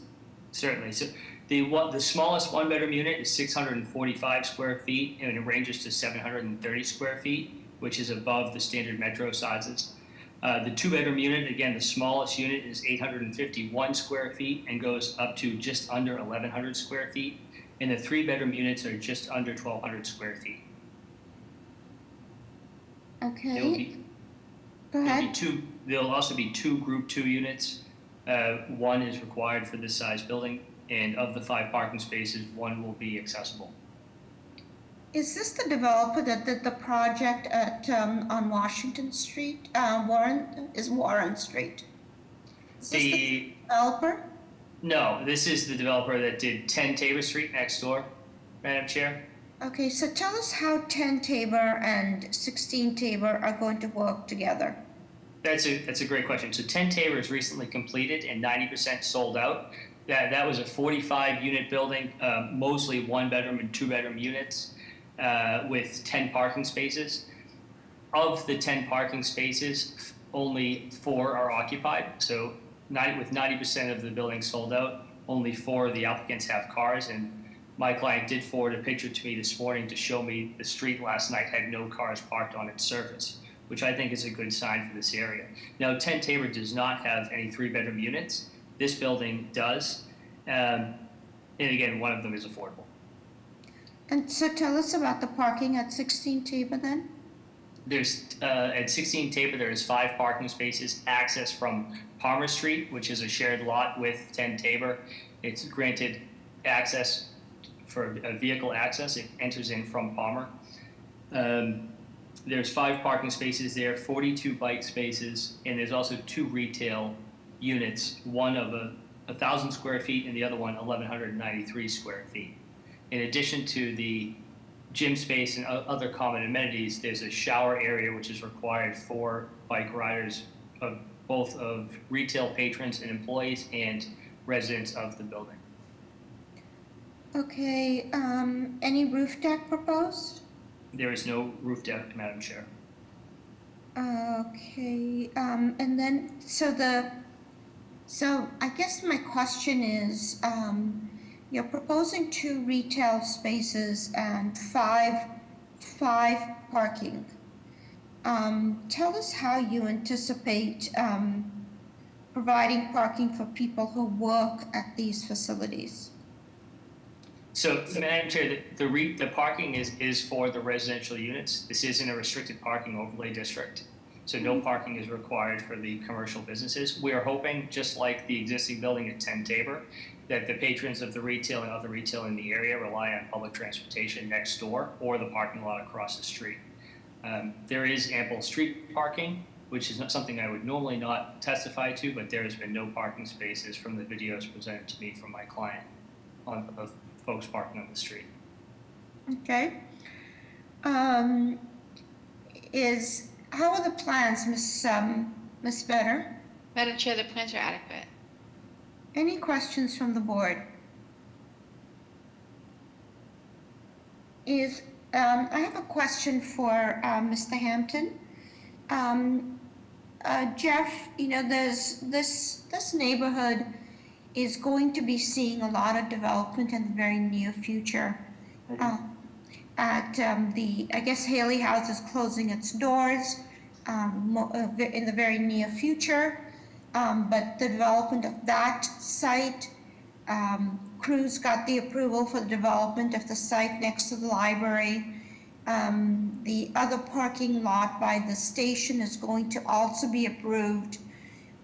Certainly. So the smallest 1-bedroom unit is 645 square feet, and it ranges to 730 square feet, which is above the standard metro sizes. The 2-bedroom unit, again, the smallest unit is 851 square feet and goes up to just under 1,100 square feet. And the 3-bedroom units are just under 1,200 square feet. Okay. Go ahead. There'll also be 2 Group 2 units. 1 is required for this size building, and of the 5 parking spaces, 1 will be accessible. Is this the developer that did the project at on Washington Street? Warren Street. Is this the developer? No, this is the developer that did 10 Tabor Street next door, Madam Chair. Okay, so tell us how 10 Tabor and 16 Tabor are going to work together. That's a great question. So 10 Tabor is recently completed and 90% sold out. That was a 45-unit building, mostly 1-bedroom and 2-bedroom units, with 10 parking spaces. Of the 10 parking spaces, only 4 are occupied. So with 90% of the building sold out, only 4 of the applicants have cars. And my client did forward a picture to me this morning to show me the street last night had no cars parked on its surface, which I think is a good sign for this area. Now, 10 Tabor does not have any 3-bedroom units. This building does. And again, 1 of them is affordable. And so tell us about the parking at 16 Tabor then. There's at 16 Tabor, there is 5 parking spaces, access from Palmer Street, which is a shared lot with 10 Tabor. It's granted access for vehicle access. It enters in from Palmer. There's 5 parking spaces there, 42 bike spaces, and there's also 2 retail units, one of 1,000 square feet and the other one 1,193 square feet. In addition to the gym space and other common amenities, there's a shower area which is required for bike riders both of retail patrons and employees and residents of the building. Okay, any roof deck proposed? There is no roof deck, Madam Chair. Okay, and then, so I guess my question is, you're proposing 2 retail spaces and five parking. Tell us how you anticipate, providing parking for people who work at these facilities. So, Madam Chair, the parking is for the residential units. This isn't a restricted parking overlay district, so no parking is required for the commercial businesses. We are hoping, just like the existing building at 10 Tabor, that the patrons of the retail and other retail in the area rely on public transportation next door or the parking lot across the street. There is ample street parking, which is not something I would normally not testify to, but there has been no parking spaces from the videos presented to me from my client of folks parking on the street. Okay. How are the plans, Ms. Better? Madam Chair, the plans are adequate. Any questions from the board? I have a question for Mr. Hampton. Jeff, you know, this neighborhood is going to be seeing a lot of development in the very near future. I guess Haley House is closing its doors in the very near future. But the development of that site, Cruz got the approval for the development of the site next to the library. The other parking lot by the station is going to also be approved.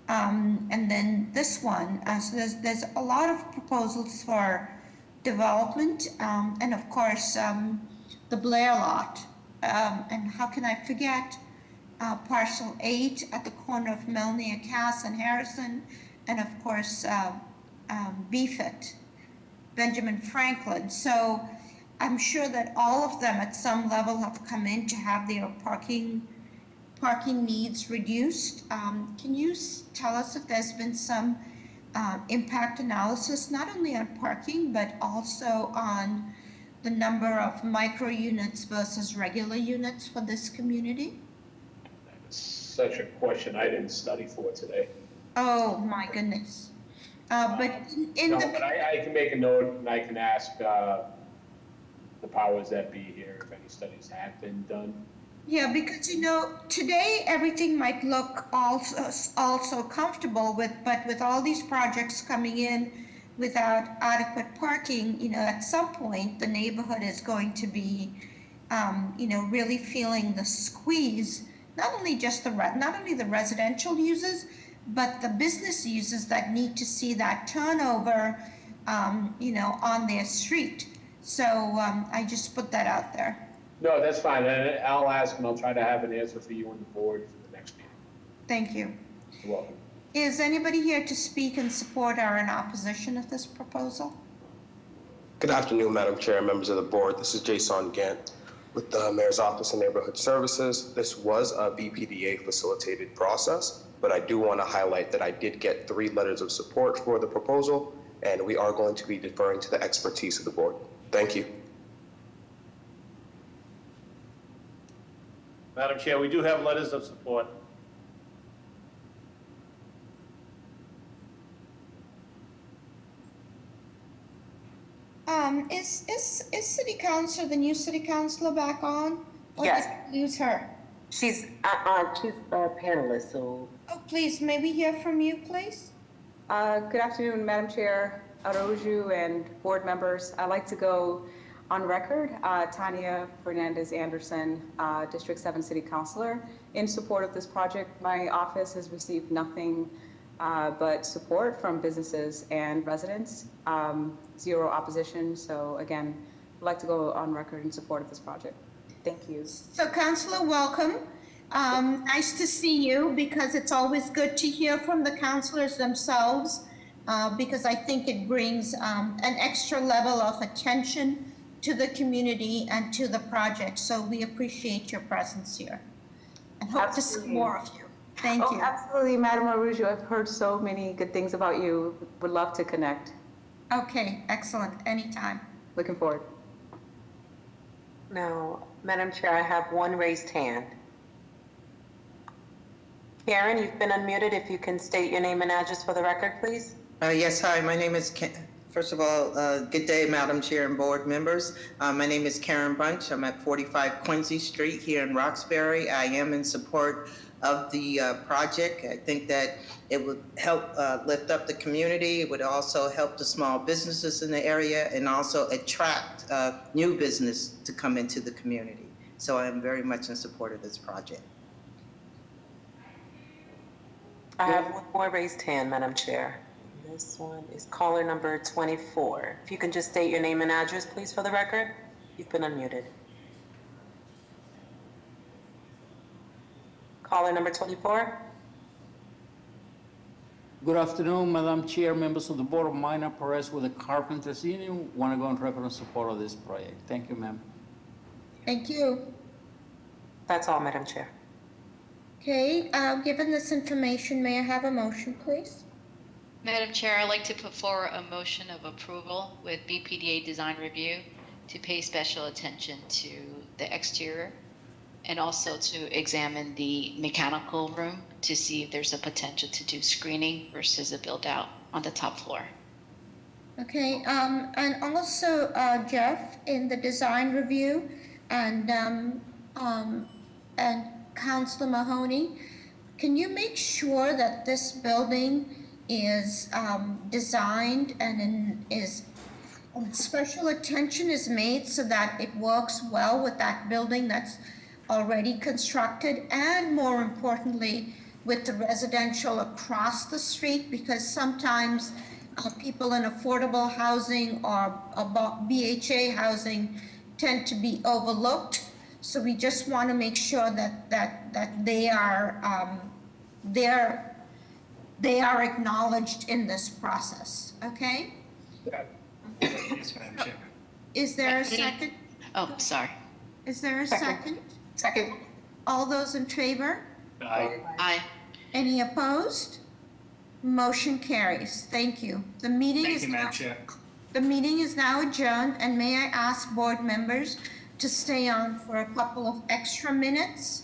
And then this one, so there's a lot of proposals for development, and of course, the Blair lot. And how can I forget parcel 8 at the corner of Melnia, Cass, and Harrison, and of course, Beefit, Benjamin Franklin. So I'm sure that all of them at some level have come in to have their parking needs reduced. Can you tell us if there's been some impact analysis, not only on parking, but also on the number of micro units versus regular units for this community? Such a question I didn't study for today. Oh, my goodness. But I can make a note and I can ask the powers that be here if any studies have been done. Yeah, because, you know, today everything might look also comfortable but with all these projects coming in without adequate parking, you know, at some point the neighborhood is going to be, you know, really feeling the squeeze. Not only the residential users, but the business users that need to see that turnover, you know, on their street. So I just put that out there. No, that's fine. And I'll ask and I'll try to have an answer for you and the board for the next meeting. Thank you. You're welcome. Is anybody here to speak in support or in opposition of this proposal? Good afternoon, Madam Chair and members of the board. This is Jason Gant with the Mayor's Office of Neighborhood Services. This was a BPDA facilitated process, but I do want to highlight that I did get 3 letters of support for the proposal, and we are going to be deferring to the expertise of the board. Thank you. Madam Chair, we do have letters of support. Is City Councilor, the new City Councilor, back on? Or Yes. did we lose her? She's a panelist, so. Oh, please, may we hear from you, please? Good afternoon, Madam Chair, Aroju, and board members. I'd like to go on record, Tanya Fernandez Anderson, District 7 City Councilor, in support of this project. My office has received nothing but support from businesses and residents, 0 opposition. So again, I'd like to go on record in support of this project. Thank you. So, Councilor, welcome. Nice to see you, because it's always good to hear from the councilors themselves, because I think it brings an extra level of attention to the community and to the project. So we appreciate your presence here and hope to see more of you. Thank Oh, you. absolutely, Madam Arujo. I've heard so many good things about you. Would love to connect. Okay, excellent, anytime. Looking forward. Now, Madam Chair, I have one raised hand. Karen, you've been unmuted. If you can state your name and address for the record, please. Yes, hi, my name is first of all, good day, Madam Chair and board members. My name is Karen Bunch. I'm at 45 Quincy Street here in Roxbury. I am in support of the project. I think that it would help lift up the community. It would also help the small businesses in the area and also attract new business to come into the community. So I am very much in support of this project. I have one more raised hand, Madam Chair. This one is caller number 24. If you can just state your name and address, please, for the record. You've been unmuted. Caller number 24. Good afternoon, Madam Chair, members of the Board. Minor Perez with the Carpenters Union. Want to go on record in support of this project. Thank you, ma'am. Thank you. That's all, Madam Chair. Okay, given this information, may I have a motion, please? Madam Chair, I'd like to put forward a motion of approval with BPDA design review to pay special attention to the exterior and also to examine the mechanical room to see if there's a potential to do screening versus a build out on the top floor. Okay, and also, Jeff, in the design review and Councilor Mahoney, can you make sure that this building is designed and special attention is made so that it works well with that building that's already constructed, and more importantly, with the residential across the street, because sometimes people in affordable housing or BHA housing tend to be overlooked. So we just want to make sure that they are acknowledged in this process. Okay? Yes, Madam Chair. Is there a second? Oh, sorry. Is there a second? Second. All those in favor? Aye. Aye. Any opposed? Motion carries. Thank you. The meeting Thank is you, now, Madam Chair. the meeting is now adjourned, and may I ask board members to stay on for a couple of extra minutes?